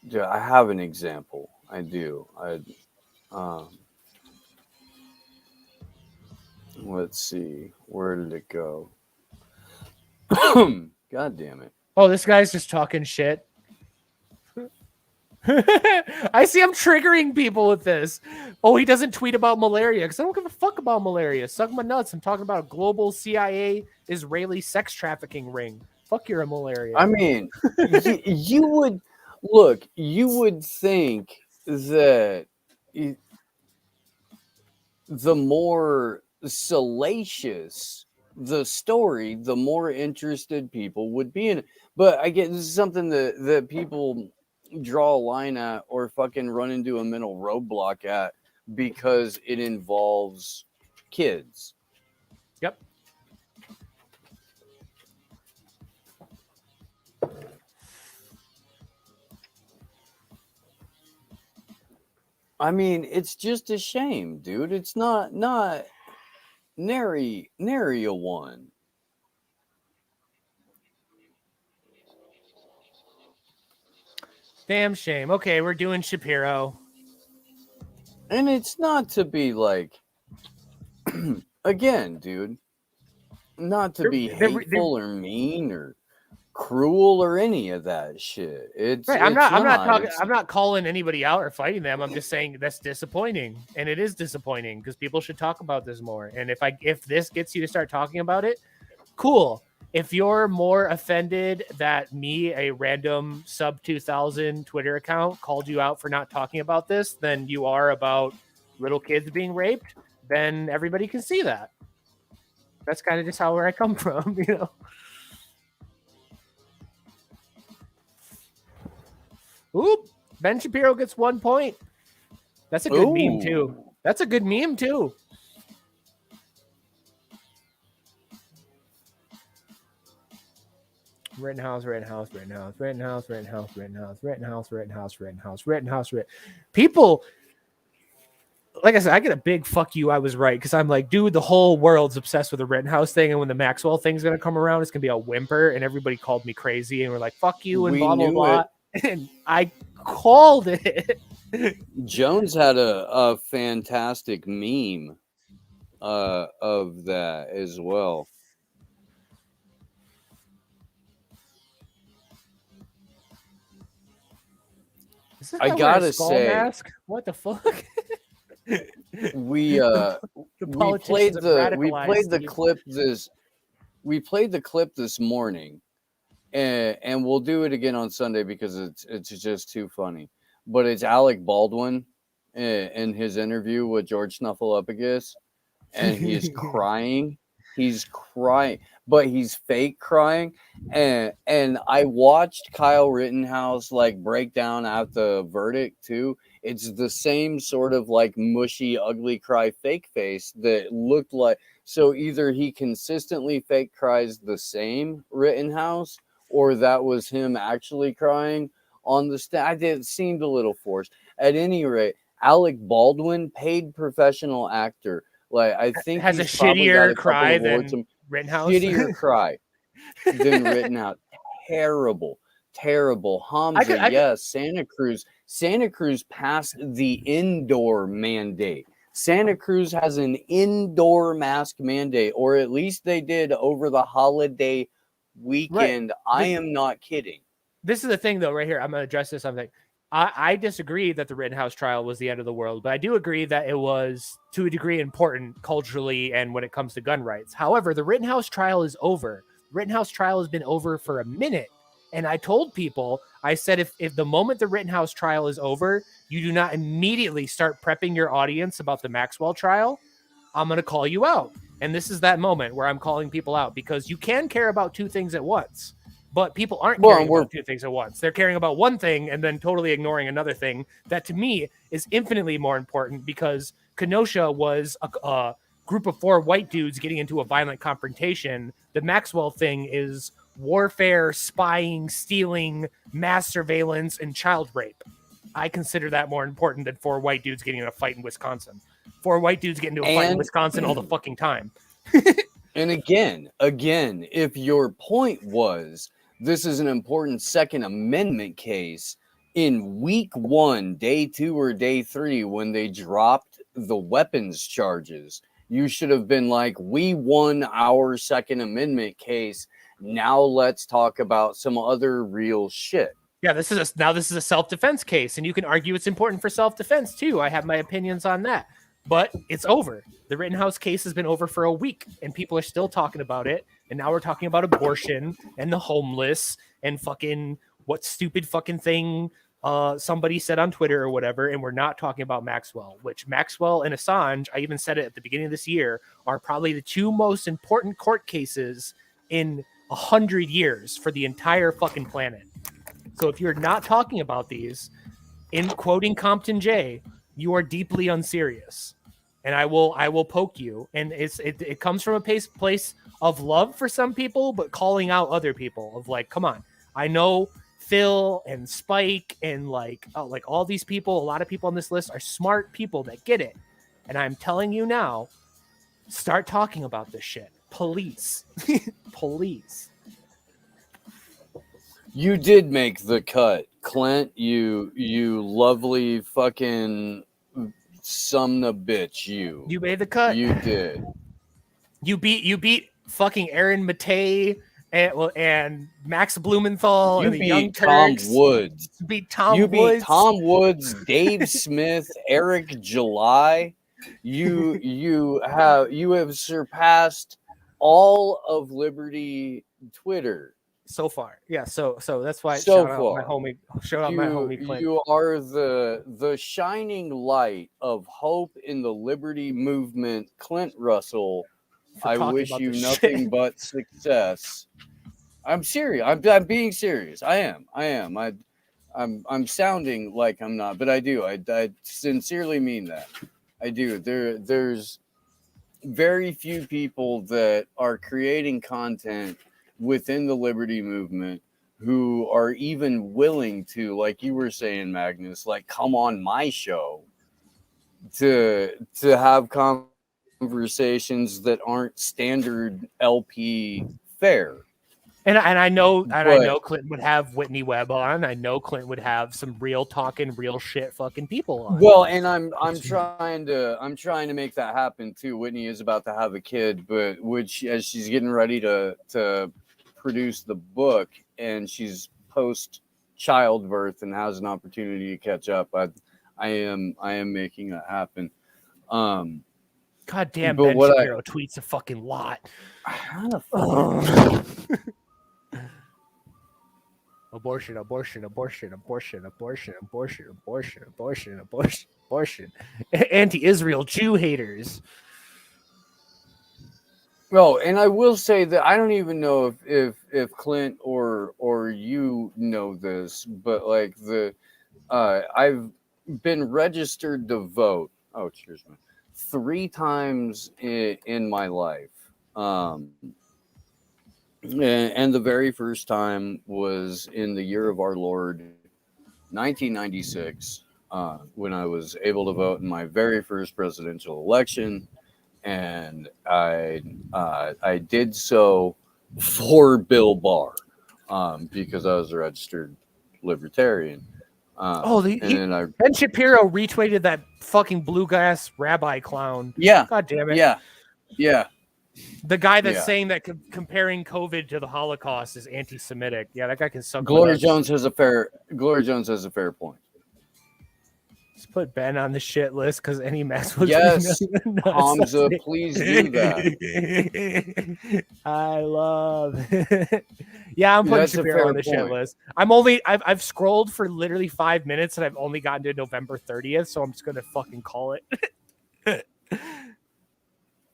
Yeah, I have an example. I do. Let's see. Where did it go? God damn it. Oh, this guy's just talking shit. I see I'm triggering people with this. Oh, he doesn't tweet about malaria because I don't give a fuck about malaria. Suck my nuts. I'm talking about a global CIA Israeli sex trafficking ring. Fuck your malaria. I mean, you would look. You would think that the more salacious the story, the more interested people would be in it. But I get this is something that people draw a line at or fucking run into a mental roadblock at because it involves kids. Yep. I mean, it's just a shame, dude. It's not nary a one. Damn shame. Okay, we're doing Shapiro. And it's not to be like, again, dude, not to be hateful or mean or cruel or any of that shit. It's right. I'm not talking. I'm not calling anybody out or fighting them. I'm just saying that's disappointing, and it is disappointing because people should talk about this more. And if this gets you to start talking about it, cool. If you're more offended that me, a random sub 2000 Twitter account, called you out for not talking about this than you are about little kids being raped, then everybody can see that. That's kind of just where I come from, you know. Oop, Ben Shapiro gets 1 point. That's a good meme too. That's a good meme too. Rittenhouse. People, like I said, I get a big fuck you. I was right because I'm like, dude, the whole world's obsessed with the Rittenhouse thing, and when the Maxwell thing's gonna come around, it's gonna be a whimper, and everybody called me crazy and we're like, fuck you and blah blah blah. And I called it. Jones had a fantastic meme of that as well. I gotta say, mask? What the fuck? we played the clip this morning, and we'll do it again on Sunday because it's just too funny. But it's Alec Baldwin in his interview with George Snuffleupagus, and he's crying. He's crying, but he's fake crying. And I watched Kyle Rittenhouse like break down at the verdict too. It's the same sort of like mushy, ugly cry fake face that looked like. So either he consistently fake cries the same Rittenhouse, or that was him actually crying on the stand. It seemed a little forced. At any rate, Alec Baldwin, paid professional actor. Like I think has a shittier cry than Rittenhouse. Shittier cry than Rittenhouse. Terrible. Hamza, yes, Santa Cruz passed the indoor mandate. Santa Cruz has an indoor mask mandate, or at least they did over the holiday weekend. Right. I am not kidding. This is the thing, though, right here. I'm going to address this. I disagree that the Rittenhouse trial was the end of the world, but I do agree that it was, to a degree, important culturally and when it comes to gun rights. However, the Rittenhouse trial is over. The Rittenhouse trial has been over for a minute. And I told people, I said, if the moment the Rittenhouse trial is over, you do not immediately start prepping your audience about the Maxwell trial, I'm going to call you out. And this is that moment where I'm calling people out, because you can care about two things at once. But people aren't caring about two things at once. They're caring about one thing and then totally ignoring another thing that, to me, is infinitely more important, because Kenosha was a group of 4 white dudes getting into a violent confrontation. The Maxwell thing is warfare, spying, stealing, mass surveillance, and child rape. I consider that more important than 4 white dudes getting in a fight in Wisconsin. 4 white dudes get into a fight in Wisconsin all the fucking time. And again, if your point was this is an important Second Amendment case, in week 1, day 2, or day 3, when they dropped the weapons charges, you should have been like, we won our Second Amendment case. Now let's talk about some other real shit. Yeah, this is a self-defense case, and you can argue it's important for self-defense too. I have my opinions on that. But it's over. The Rittenhouse case has been over for a week, and people are still talking about it. And now we're talking about abortion and the homeless and fucking what stupid fucking thing somebody said on Twitter or whatever. And we're not talking about Maxwell, which Maxwell and Assange, I even said it at the beginning of this year, are probably the 2 most important court cases in 100 years for the entire fucking planet. So if you're not talking about these, in quoting Compton J, you are deeply unserious, and I will poke you. And it comes from a place of love for some people, but calling out other people of like, come on, I know Phil and Spike and like all these people, a lot of people on this list are smart people that get it. And I'm telling you now, start talking about this shit. Police. Police. You did make the cut, Clint. You lovely fucking son of a bitch. You made the cut. You did. You beat fucking Aaron Matei and Max Blumenthal You and the Young beat Tom Turks. Woods. Beat Tom You Woods. beat Tom Woods, Dave Smith, Eric July. You have surpassed all of Liberty Twitter So far. Yeah, so that's why so shout out far. my homie Clint. You are the shining light of hope in the Liberty movement, Clint Russell. For I talking wish about you this nothing shit. but success. I'm serious. I'm being serious. I am. I'm sounding like I'm not, but I do. I sincerely mean that. I do. There's very few people that are creating content within the Liberty movement who are even willing to, like you were saying, Magnus, like come on my show to have conversations that aren't standard LP fare. And I know But Clinton would have Whitney Webb on. I know Clinton would have some real talking, real shit fucking people on. well, and I'm trying to make that happen too. Whitney is about to have a kid, but as she's getting ready to produce the book, and she's post childbirth and has an opportunity to catch up. I am making that happen. God damn, but Ben what Shapiro tweets a fucking lot. How the fuck? Abortion, abortion, abortion, abortion, abortion, abortion, abortion, abortion, abortion, abortion. Anti-Israel Jew haters. Well, and I will say that I don't even know if Clint or you know this, but like I've been registered to vote. Oh, cheers, man. 3 times in my life. And the very first time was in the year of our Lord, 1996, when I was able to vote in my very first presidential election, and I did so for Bill Barr, because I was a registered libertarian. Ben Shapiro retweeted that fucking blue glass rabbi clown. Yeah, God damn it. Yeah. The guy that's saying that comparing COVID to the Holocaust is anti-Semitic. Yeah, that guy can suck. Gloria Jones has a fair point. Just put Ben on the shit list because any Maxwell. Yes, Hamza, please do that. I love it. Yeah, I'm putting That's Shapiro on the shit list. I've scrolled for literally 5 minutes and I've only gotten to November 30th, so I'm just gonna fucking call it.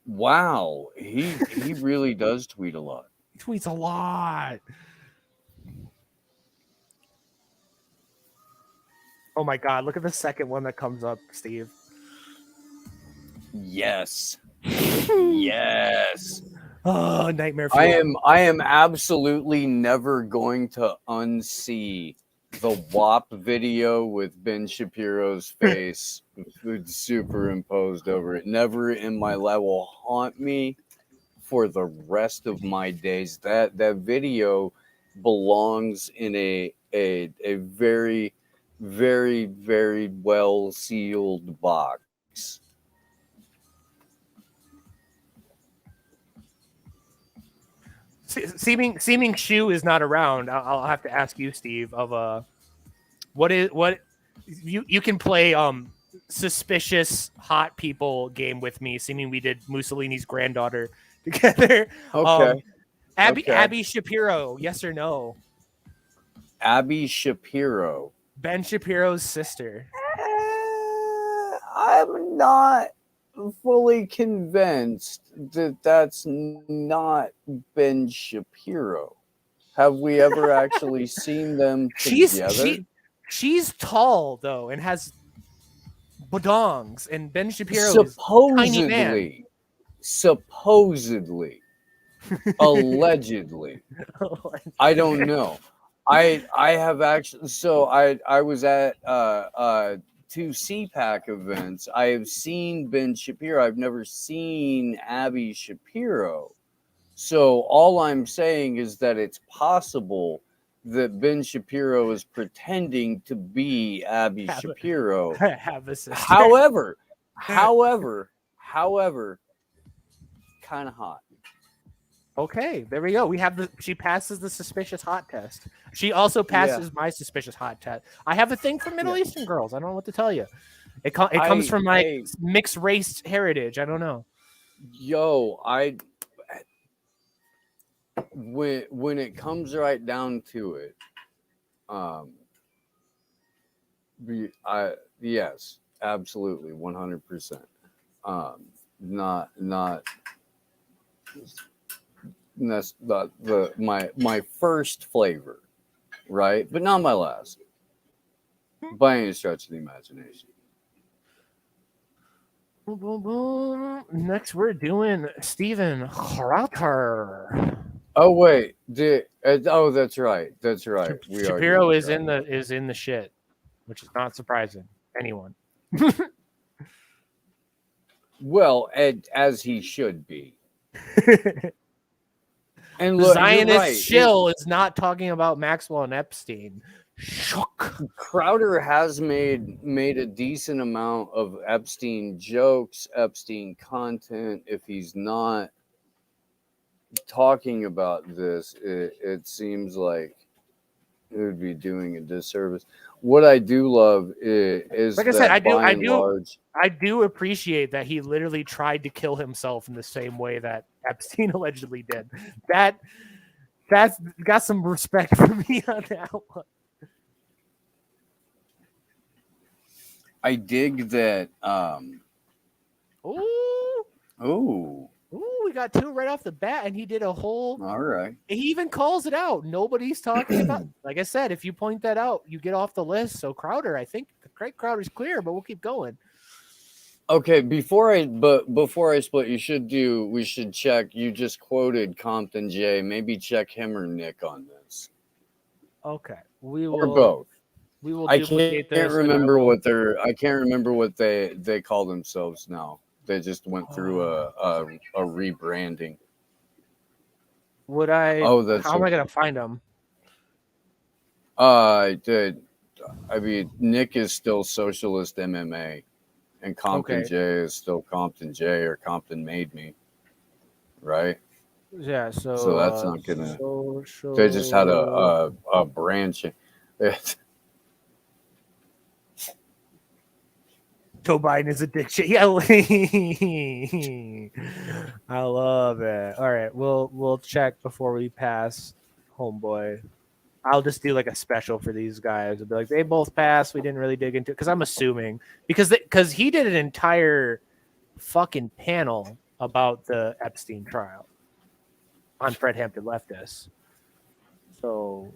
Wow, he really does tweet a lot. He tweets a lot. Oh my god, look at the second one that comes up, Steve. Yes. Yes. Oh, nightmare fuel. I am absolutely never going to unsee the WAP video with Ben Shapiro's face superimposed over it. Never in my life. Will haunt me for the rest of my days. That video belongs in a very, very, very well sealed box. Seeming Shoe is not around. I'll have to ask you, Steve. Of what you can play suspicious hot people game with me. Seeming we did Mussolini's granddaughter together. Okay. Abby Shapiro, yes or no? Abby Shapiro, Ben Shapiro's sister. I'm not fully convinced that that's not Ben Shapiro. Have we ever actually seen them together? She's tall though and has badongs, and Ben Shapiro is a tiny man. Supposedly, allegedly. I don't know. I have actually. So I was at 2 CPAC events. I have seen Ben Shapiro. I've never seen Abby Shapiro. So all I'm saying is that it's possible that Ben Shapiro is pretending to be Abby Shapiro. Have a sister. However, kind of hot. Okay, there we go. We have she passes the suspicious hot test. She also passes my suspicious hot test. I have a thing for Middle Eastern girls. I don't know what to tell you. It comes from my mixed race heritage. I don't know. When it comes right down to it, yes, absolutely, 100%. Not that's my first flavor, right? But not my last, by any stretch of the imagination. Boom, boom, boom. Next, we're doing Stephen Crowther. Oh wait, that's right. Shapiro is in the shit, which is not surprising anyone. Well, as he should be. And the look, Zionist shill is not talking about Maxwell and Epstein. Shook. Crowder has made a decent amount of Epstein jokes, Epstein content. If he's not talking about this, it seems like it would be doing a disservice. What I do love is like I said, I do appreciate that he literally tried to kill himself in the same way that Epstein allegedly did. That's got some respect for me on that one. I dig that. Ooh, we got two right off the bat, and he did a whole. All right. He even calls it out. Nobody's talking about. Like I said, if you point that out, you get off the list. So Crowder, I think Craig Crowder's clear, but we'll keep going. Okay, before I split, we should check. You just quoted Compton J. Maybe check him or Nick on this. Okay, we will. Or both. We will. I can't remember what they call themselves now. They just went through a rebranding. Would I? Oh, how am I gonna find them? I mean, Nick is still Socialist MMA, and Compton J is still Compton J or Compton Made Me, right? Yeah. So that's not gonna. They just had a branching. Joe Biden is addiction. Yeah, I love it. All right, we'll check before we pass, homeboy. I'll just do like a special for these guys. I'll be like, they both passed. We didn't really dig into it because I'm assuming because he did an entire fucking panel about the Epstein trial on Fred Hampton Leftist. So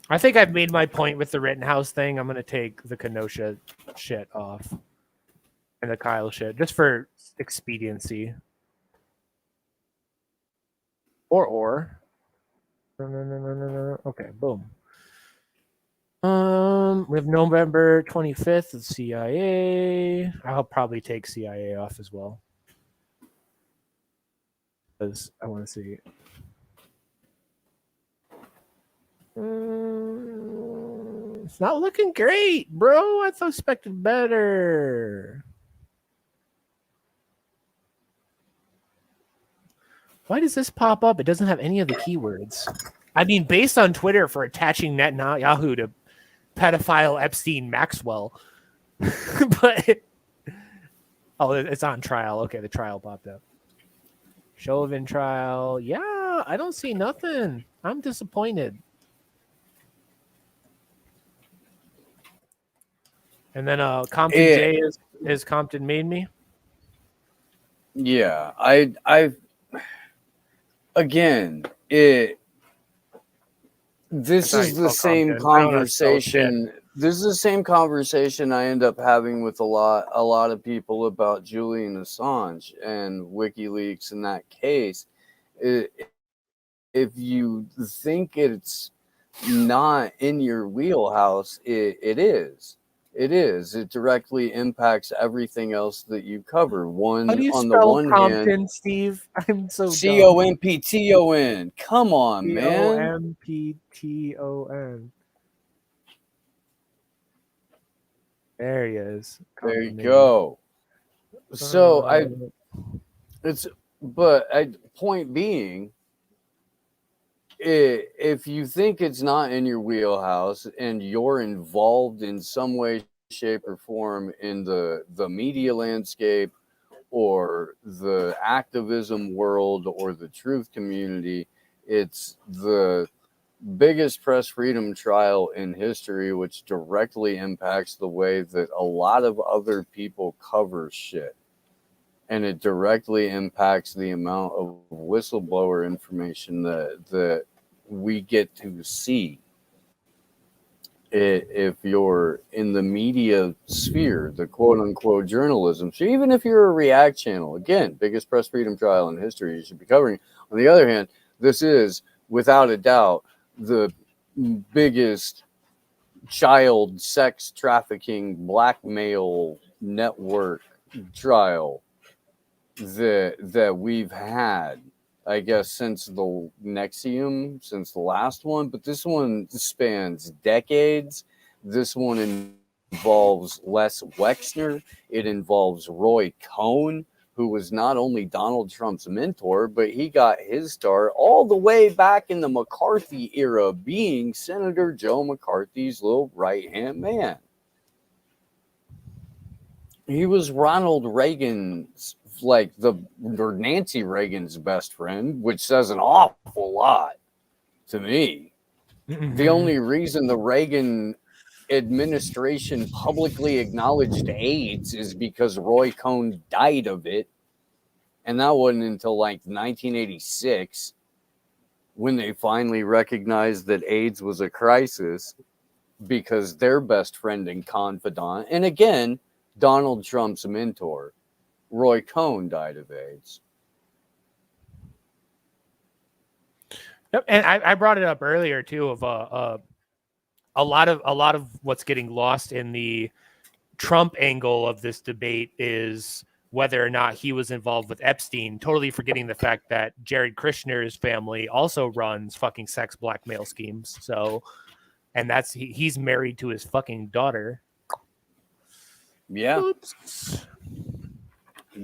I think I've made my point with the Rittenhouse thing. I'm going to take the Kenosha shit off and the Kyle shit just for expediency. Or. No. Okay, boom. We have November 25th of CIA. I'll probably take CIA off as well. Because I want to see. It's not looking great, bro. I expected better. Why does this pop up? It doesn't have any of the keywords. I mean, based on Twitter for attaching Netanyahu to pedophile Epstein Maxwell. But it's on trial. Okay, the trial popped up. Chauvin trial. Yeah, I don't see nothing. I'm disappointed. And then Compton J is Compton Made Me. Yeah, I again this is the same conversation. This is the same conversation I end up having with a lot of people about Julian Assange and WikiLeaks in that case. If you think it's not in your wheelhouse, it is. It is. It directly impacts everything else that you cover. How do you spell Compton, Steve? I'm so Compton. Come on, man. Compton. There he is. There you go. So Point being, if you think it's not in your wheelhouse and you're involved in some way, shape, or form in the media landscape or the activism world or the truth community, it's the biggest press freedom trial in history, which directly impacts the way that a lot of other people cover shit. And it directly impacts the amount of whistleblower information that we get to see. If you're in the media sphere, the quote unquote journalism, so even if you're a React channel, again, biggest press freedom trial in history, you should be covering. On the other hand, this is without a doubt the biggest child sex trafficking blackmail network trial that we've had, I guess, since the Nexium, since the last one. But this one spans decades. This one involves Les Wexner. It involves Roy Cohen, who was not only Donald Trump's mentor, but he got his start all the way back in the McCarthy era, being Senator Joe McCarthy's little right-hand man. He was Ronald Reagan's, like, or Nancy Reagan's best friend, which says an awful lot to me. The only reason the Reagan administration publicly acknowledged AIDS is because Roy Cohn died of it. And that wasn't until like 1986 when they finally recognized that AIDS was a crisis, because their best friend and confidant, and again, Donald Trump's mentor, Roy Cohn, died of AIDS. Yep, and I brought it up earlier too, of a lot of what's getting lost in the Trump angle of this debate is whether or not he was involved with Epstein, totally forgetting the fact that Jared Kushner's family also runs fucking sex blackmail schemes. So, and that's he's married to his fucking daughter. Yeah. Oops.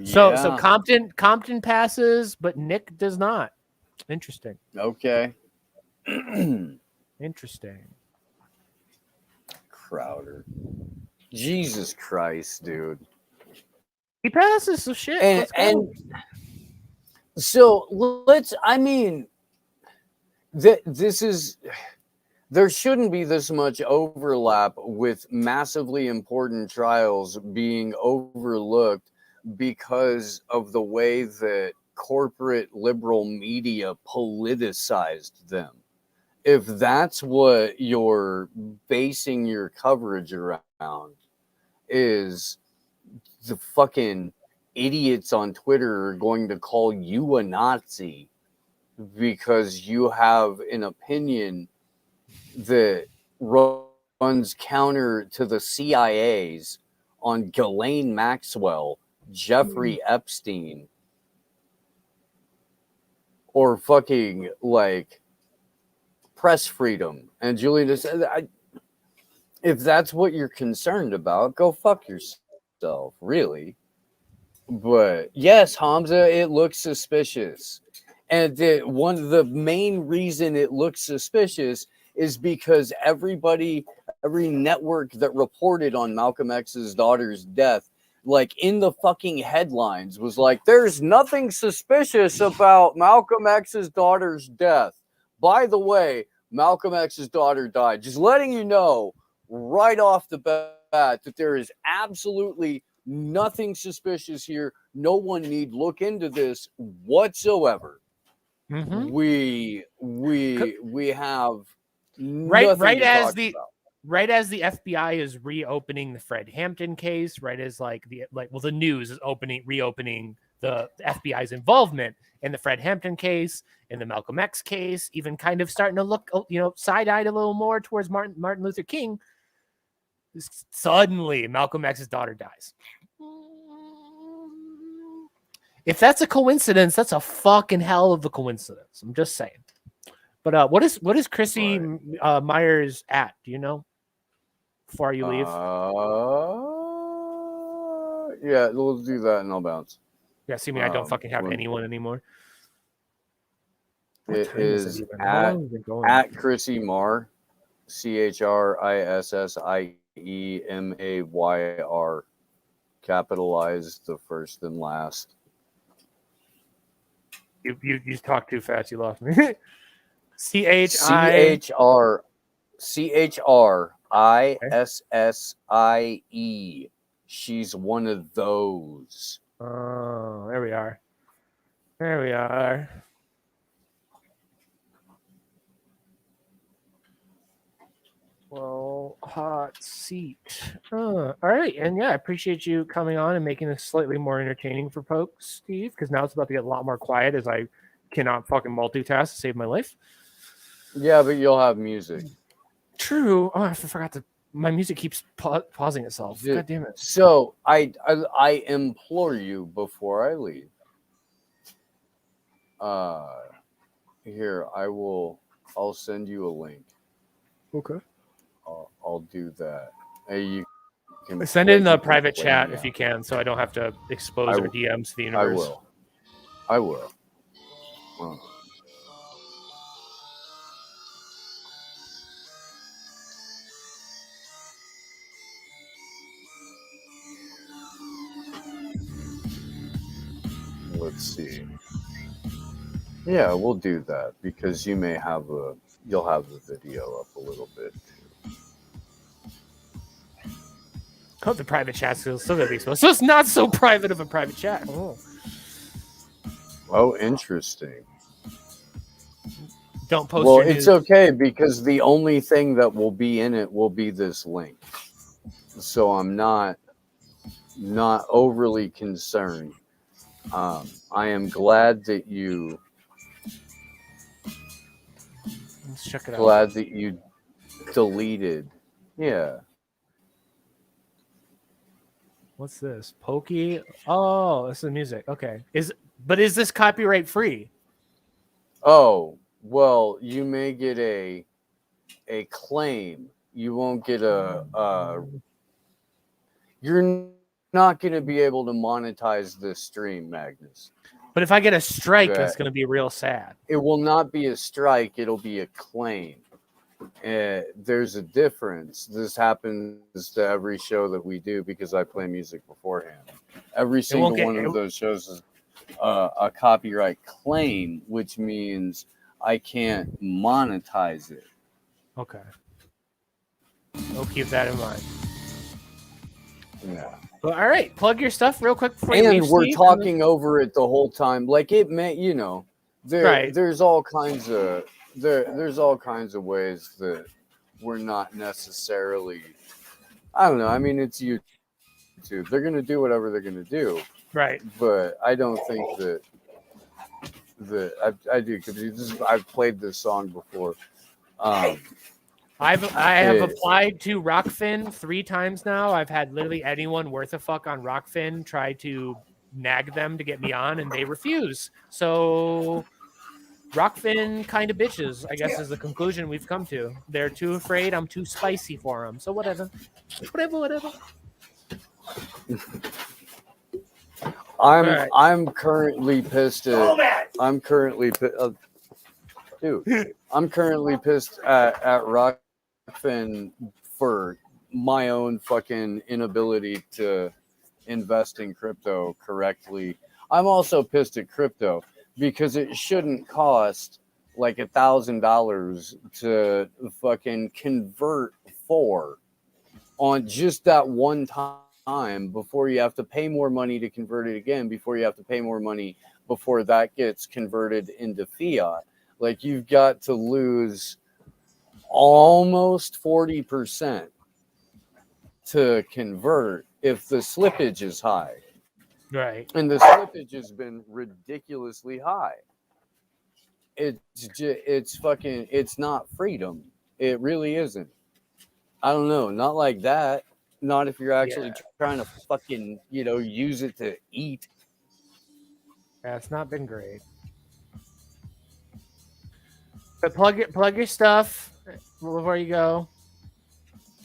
So Compton passes, but Nick does not. Interesting. Okay. Interesting. Crowder. Jesus Christ, dude. He passes, so shit. And so let's, I mean, this is, there shouldn't be this much overlap with massively important trials being overlooked because of the way that corporate liberal media politicized them. If that's what you're basing your coverage around, is the fucking idiots on Twitter are going to call you a Nazi because you have an opinion that runs counter to the CIA's on Ghislaine Maxwell, Jeffrey Epstein, or fucking like press freedom. And Julian just said, if that's what you're concerned about, go fuck yourself, really. But yes, Hamza, it looks suspicious. And the main reason it looks suspicious is because every network that reported on Malcolm X's daughter's death, like in the fucking headlines, was like, there's nothing suspicious about Malcolm X's daughter's death. By the way, Malcolm X's daughter died. Just letting you know right off the bat that there is absolutely nothing suspicious here. No one need look into this whatsoever. Mm-hmm. We have right as the FBI is reopening the Fred Hampton case, right as the news is reopening the FBI's involvement in the Fred Hampton case, in the Malcolm X case, even kind of starting to look, side-eyed a little more towards Martin Luther King. Suddenly, Malcolm X's daughter dies. If that's a coincidence, that's a fucking hell of a coincidence. I'm just saying. But what is Chrissy Myers at? Do you know? Before you leave. Yeah, we'll do that and I'll bounce. Yeah, see me, I don't fucking have when- anyone anymore. What It time is is it even? How long has it been going? at Chrissy Marr, ChrissieMayr, capitalized the first and last. You talk too fast. You lost me. CHI. ChrIssie. She's one of those. Oh, there we are. There we are. Well, hot seat. All right, and yeah, I appreciate you coming on and making this slightly more entertaining for folks, Steve, because now it's about to get a lot more quiet as I cannot fucking multitask to save my life. Yeah, but you'll have music. True. Oh, I forgot to. My music keeps pausing itself. God damn it. So I implore you before I leave. Here I'll send you a link. Okay. I'll do that. Hey, you can Send it in the you can private play chat me if you out. can, so I don't have to expose our DMs to the universe. I will. Let's see. Yeah, we'll do that because you'll have the video up a little bit. Oh, the private chat's still gonna be exposed. So it's not so private of a private chat. Oh, interesting. Don't post Well, your it's news. okay because the only thing that will be in it will be this link. So I'm not overly concerned. I am glad that you Let's check it out. glad that you deleted. Yeah. What's this? Pokey? Oh, this is music. Okay. Is this copyright free? Oh, well, you may get a claim. You won't get you're not going to be able to monetize this stream, Magnus. But if I get a strike, Okay. it's going to be real sad. It will not be a strike. It'll be a claim. There's a difference. This happens to every show that we do because I play music beforehand. Every single one of those shows is a copyright claim, which means I can't monetize it. Okay. We'll keep that in mind. Yeah. Well, all right. Plug your stuff real quick before you And leave, we're Steve, talking over it the whole time. Like it may, Right. there's all kinds of there's all kinds of ways that we're not necessarily. I don't know. I mean, it's YouTube. They're gonna do whatever they're gonna do. Right. But I don't think that I do because I've played this song before. I have applied to Rockfin 3 times now. I've had literally anyone worth a fuck on Rockfin try to nag them to get me on, and they refuse. So Rockfin kind of bitches, I guess, is the conclusion we've come to. They're too afraid I'm too spicy for them. So whatever. I'm currently pissed at. I'm currently pissed at Rockfin for my own fucking inability to invest in crypto correctly. I'm also pissed at crypto because it shouldn't cost like $1,000 to fucking convert for on just that one time before you have to pay more money to convert it again, before you have to pay more money before that gets converted into fiat. Like you've got to lose almost 40% to convert if the slippage is high. Right. And the slippage has been ridiculously high. It's not freedom. It really isn't. I don't know. Not like that. Not if you're actually trying to fucking, use it to eat. Yeah, it's not been great. But plug your stuff before you go.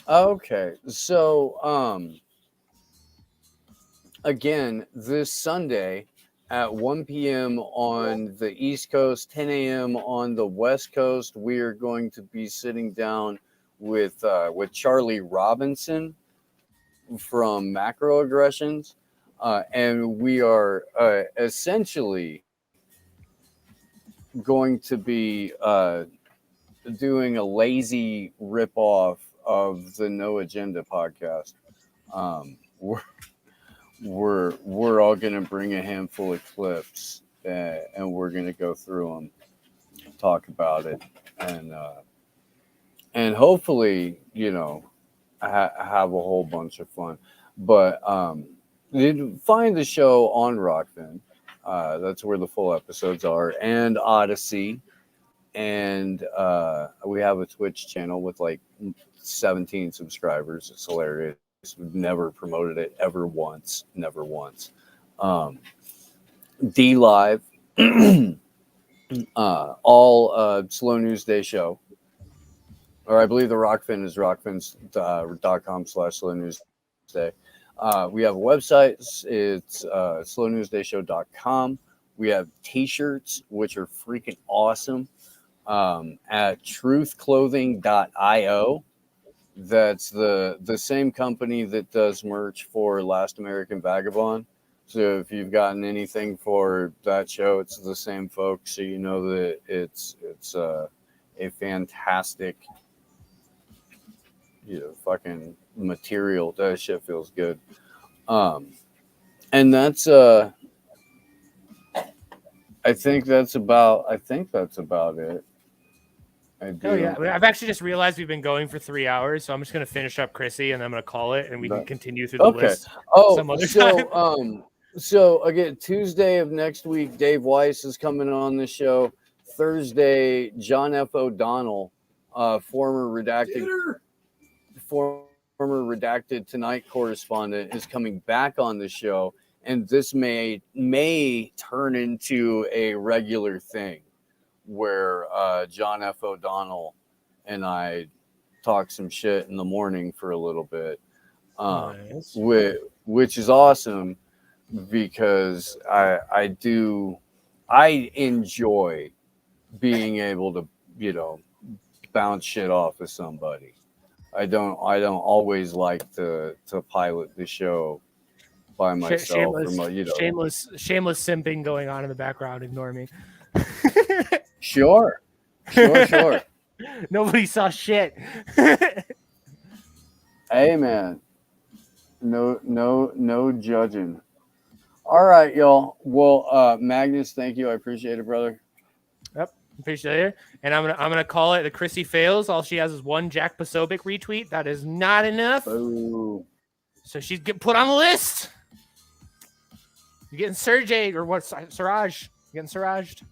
Okay. So, again, this Sunday, at 1 p.m. on the East Coast, 10 a.m. on the West Coast. We are going to be sitting down with Charlie Robinson from Macroaggressions, and we are essentially going to be doing a lazy ripoff of the No Agenda podcast. We're all going to bring a handful of clips, and we're going to go through them, talk about it, and hopefully, have a whole bunch of fun. But find the show on Rockfin. That's where the full episodes are, and Odyssey. And we have a Twitch channel with like 17 subscribers. It's hilarious. We've never promoted it ever once. Never once. D Live, all Slow News Day show. Or I believe the Rockfin is rockfin.com/slow news day. We have a website. It's slownewsdayshow.com. We have t-shirts, which are freaking awesome, at truthclothing.io. That's the same company that does merch for Last American Vagabond. So if you've gotten anything for that show, it's the same folks. So you know that it's a fantastic, fucking material. That shit feels good. And that's I think that's about it. I do. Oh yeah, I've actually just realized we've been going for 3 hours, so I'm just gonna finish up Chrissy, and I'm gonna call it, and we can continue through the list. Some other time. So again, Tuesday of next week, Dave Weiss is coming on the show. Thursday, John F. O'Donnell, former Redacted Tonight correspondent, is coming back on the show, and this may turn into a regular thing where John F. O'Donnell and I talk some shit in the morning for a little bit, Nice. which is awesome because I enjoy being able to bounce shit off of somebody. I don't always like to pilot the show by myself. Shameless simping going on in the background. Ignore me. Sure. Nobody saw shit. Hey man, no judging. All right, y'all. Well, Magnus, thank you. I appreciate it, brother. Yep, appreciate it. And I'm gonna call it the Chrissy fails. All she has is one Jack Posobiec retweet. That is not enough. Ooh. So she's getting put on the list. You're getting Sergey or what? Siraj. You're getting Sirajed.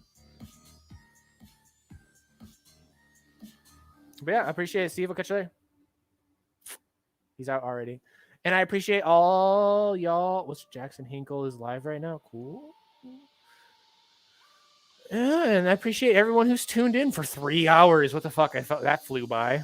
But yeah, I appreciate it, Steve. I'll catch you later. He's out already. And I appreciate all y'all. What's Jackson Hinkle is live right now? Cool. Yeah, and I appreciate everyone who's tuned in for 3 hours. What the fuck? I felt that flew by.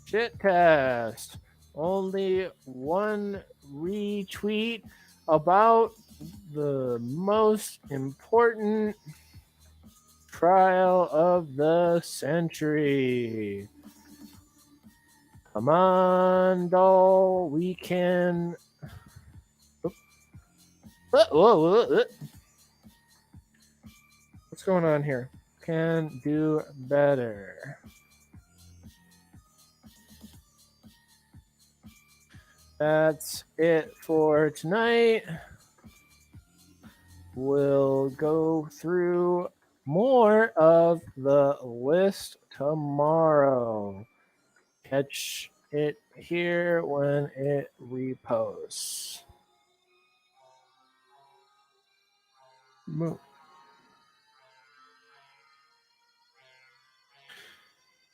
Shit test. Only one retweet about the most important trial of the century. Come on, doll. We can. What's going on here? Can do better. That's it for tonight. We'll go through more of the list tomorrow. Catch it here when it reposts. Move.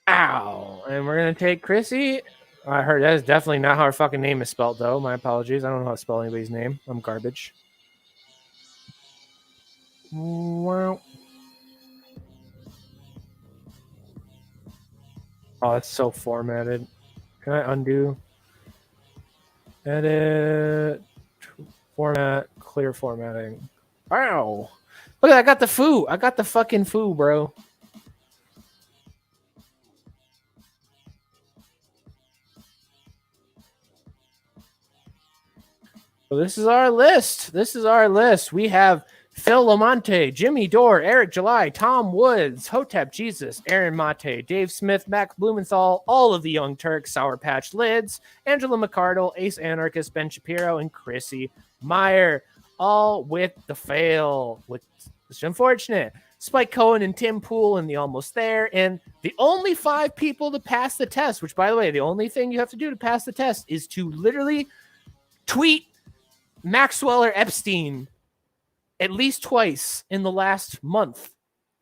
Ow. And we're going to take Chrissy. I heard that is definitely not how her fucking name is spelled, though. My apologies. I don't know how to spell anybody's name. I'm garbage. Wow. Oh, it's so formatted. Can I undo? Edit. Format. Clear formatting. Wow. Look, I got the foo. I got the fucking foo, bro. So this is our list. We have Phil Labonte, Jimmy Dore, Eric July, Tom Woods, Hotep Jesus, Aaron Mate, Dave Smith, Mac Blumenthal, all of the Young Turks, Sour Patch Lids, Angela McCardle, Ace Anarchist, Ben Shapiro, and Chrissy Meyer, all with the fail, which is unfortunate. Spike Cohen and Tim Pool and the Almost There, and the only 5 people to pass the test, which, by the way, the only thing you have to do to pass the test is to literally tweet Maxwell or Epstein at least twice in the last month,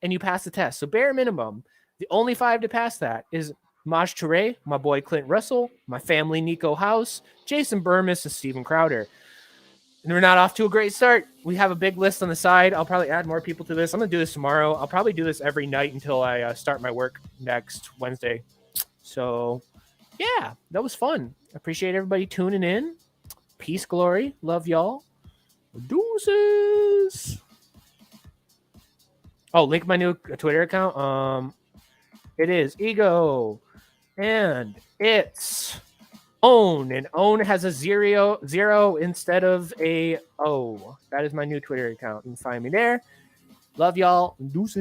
and you pass the test. So bare minimum, the only 5 to pass that is Maj Touré, my boy Clint Russell, my family Nico House, Jason Burmis, and Steven Crowder. And we're not off to a great start. We have a big list on the side. I'll probably add more people to this. I'm going to do this tomorrow. I'll probably do this every night until I start my work next Wednesday. So, yeah, that was fun. Appreciate everybody tuning in. Peace, glory. Love y'all. Deuces. Oh, link my new Twitter account. It is Ego. And it's Own. And Own has a zero instead of a O. That is my new Twitter account. You can find me there. Love y'all. Deuces.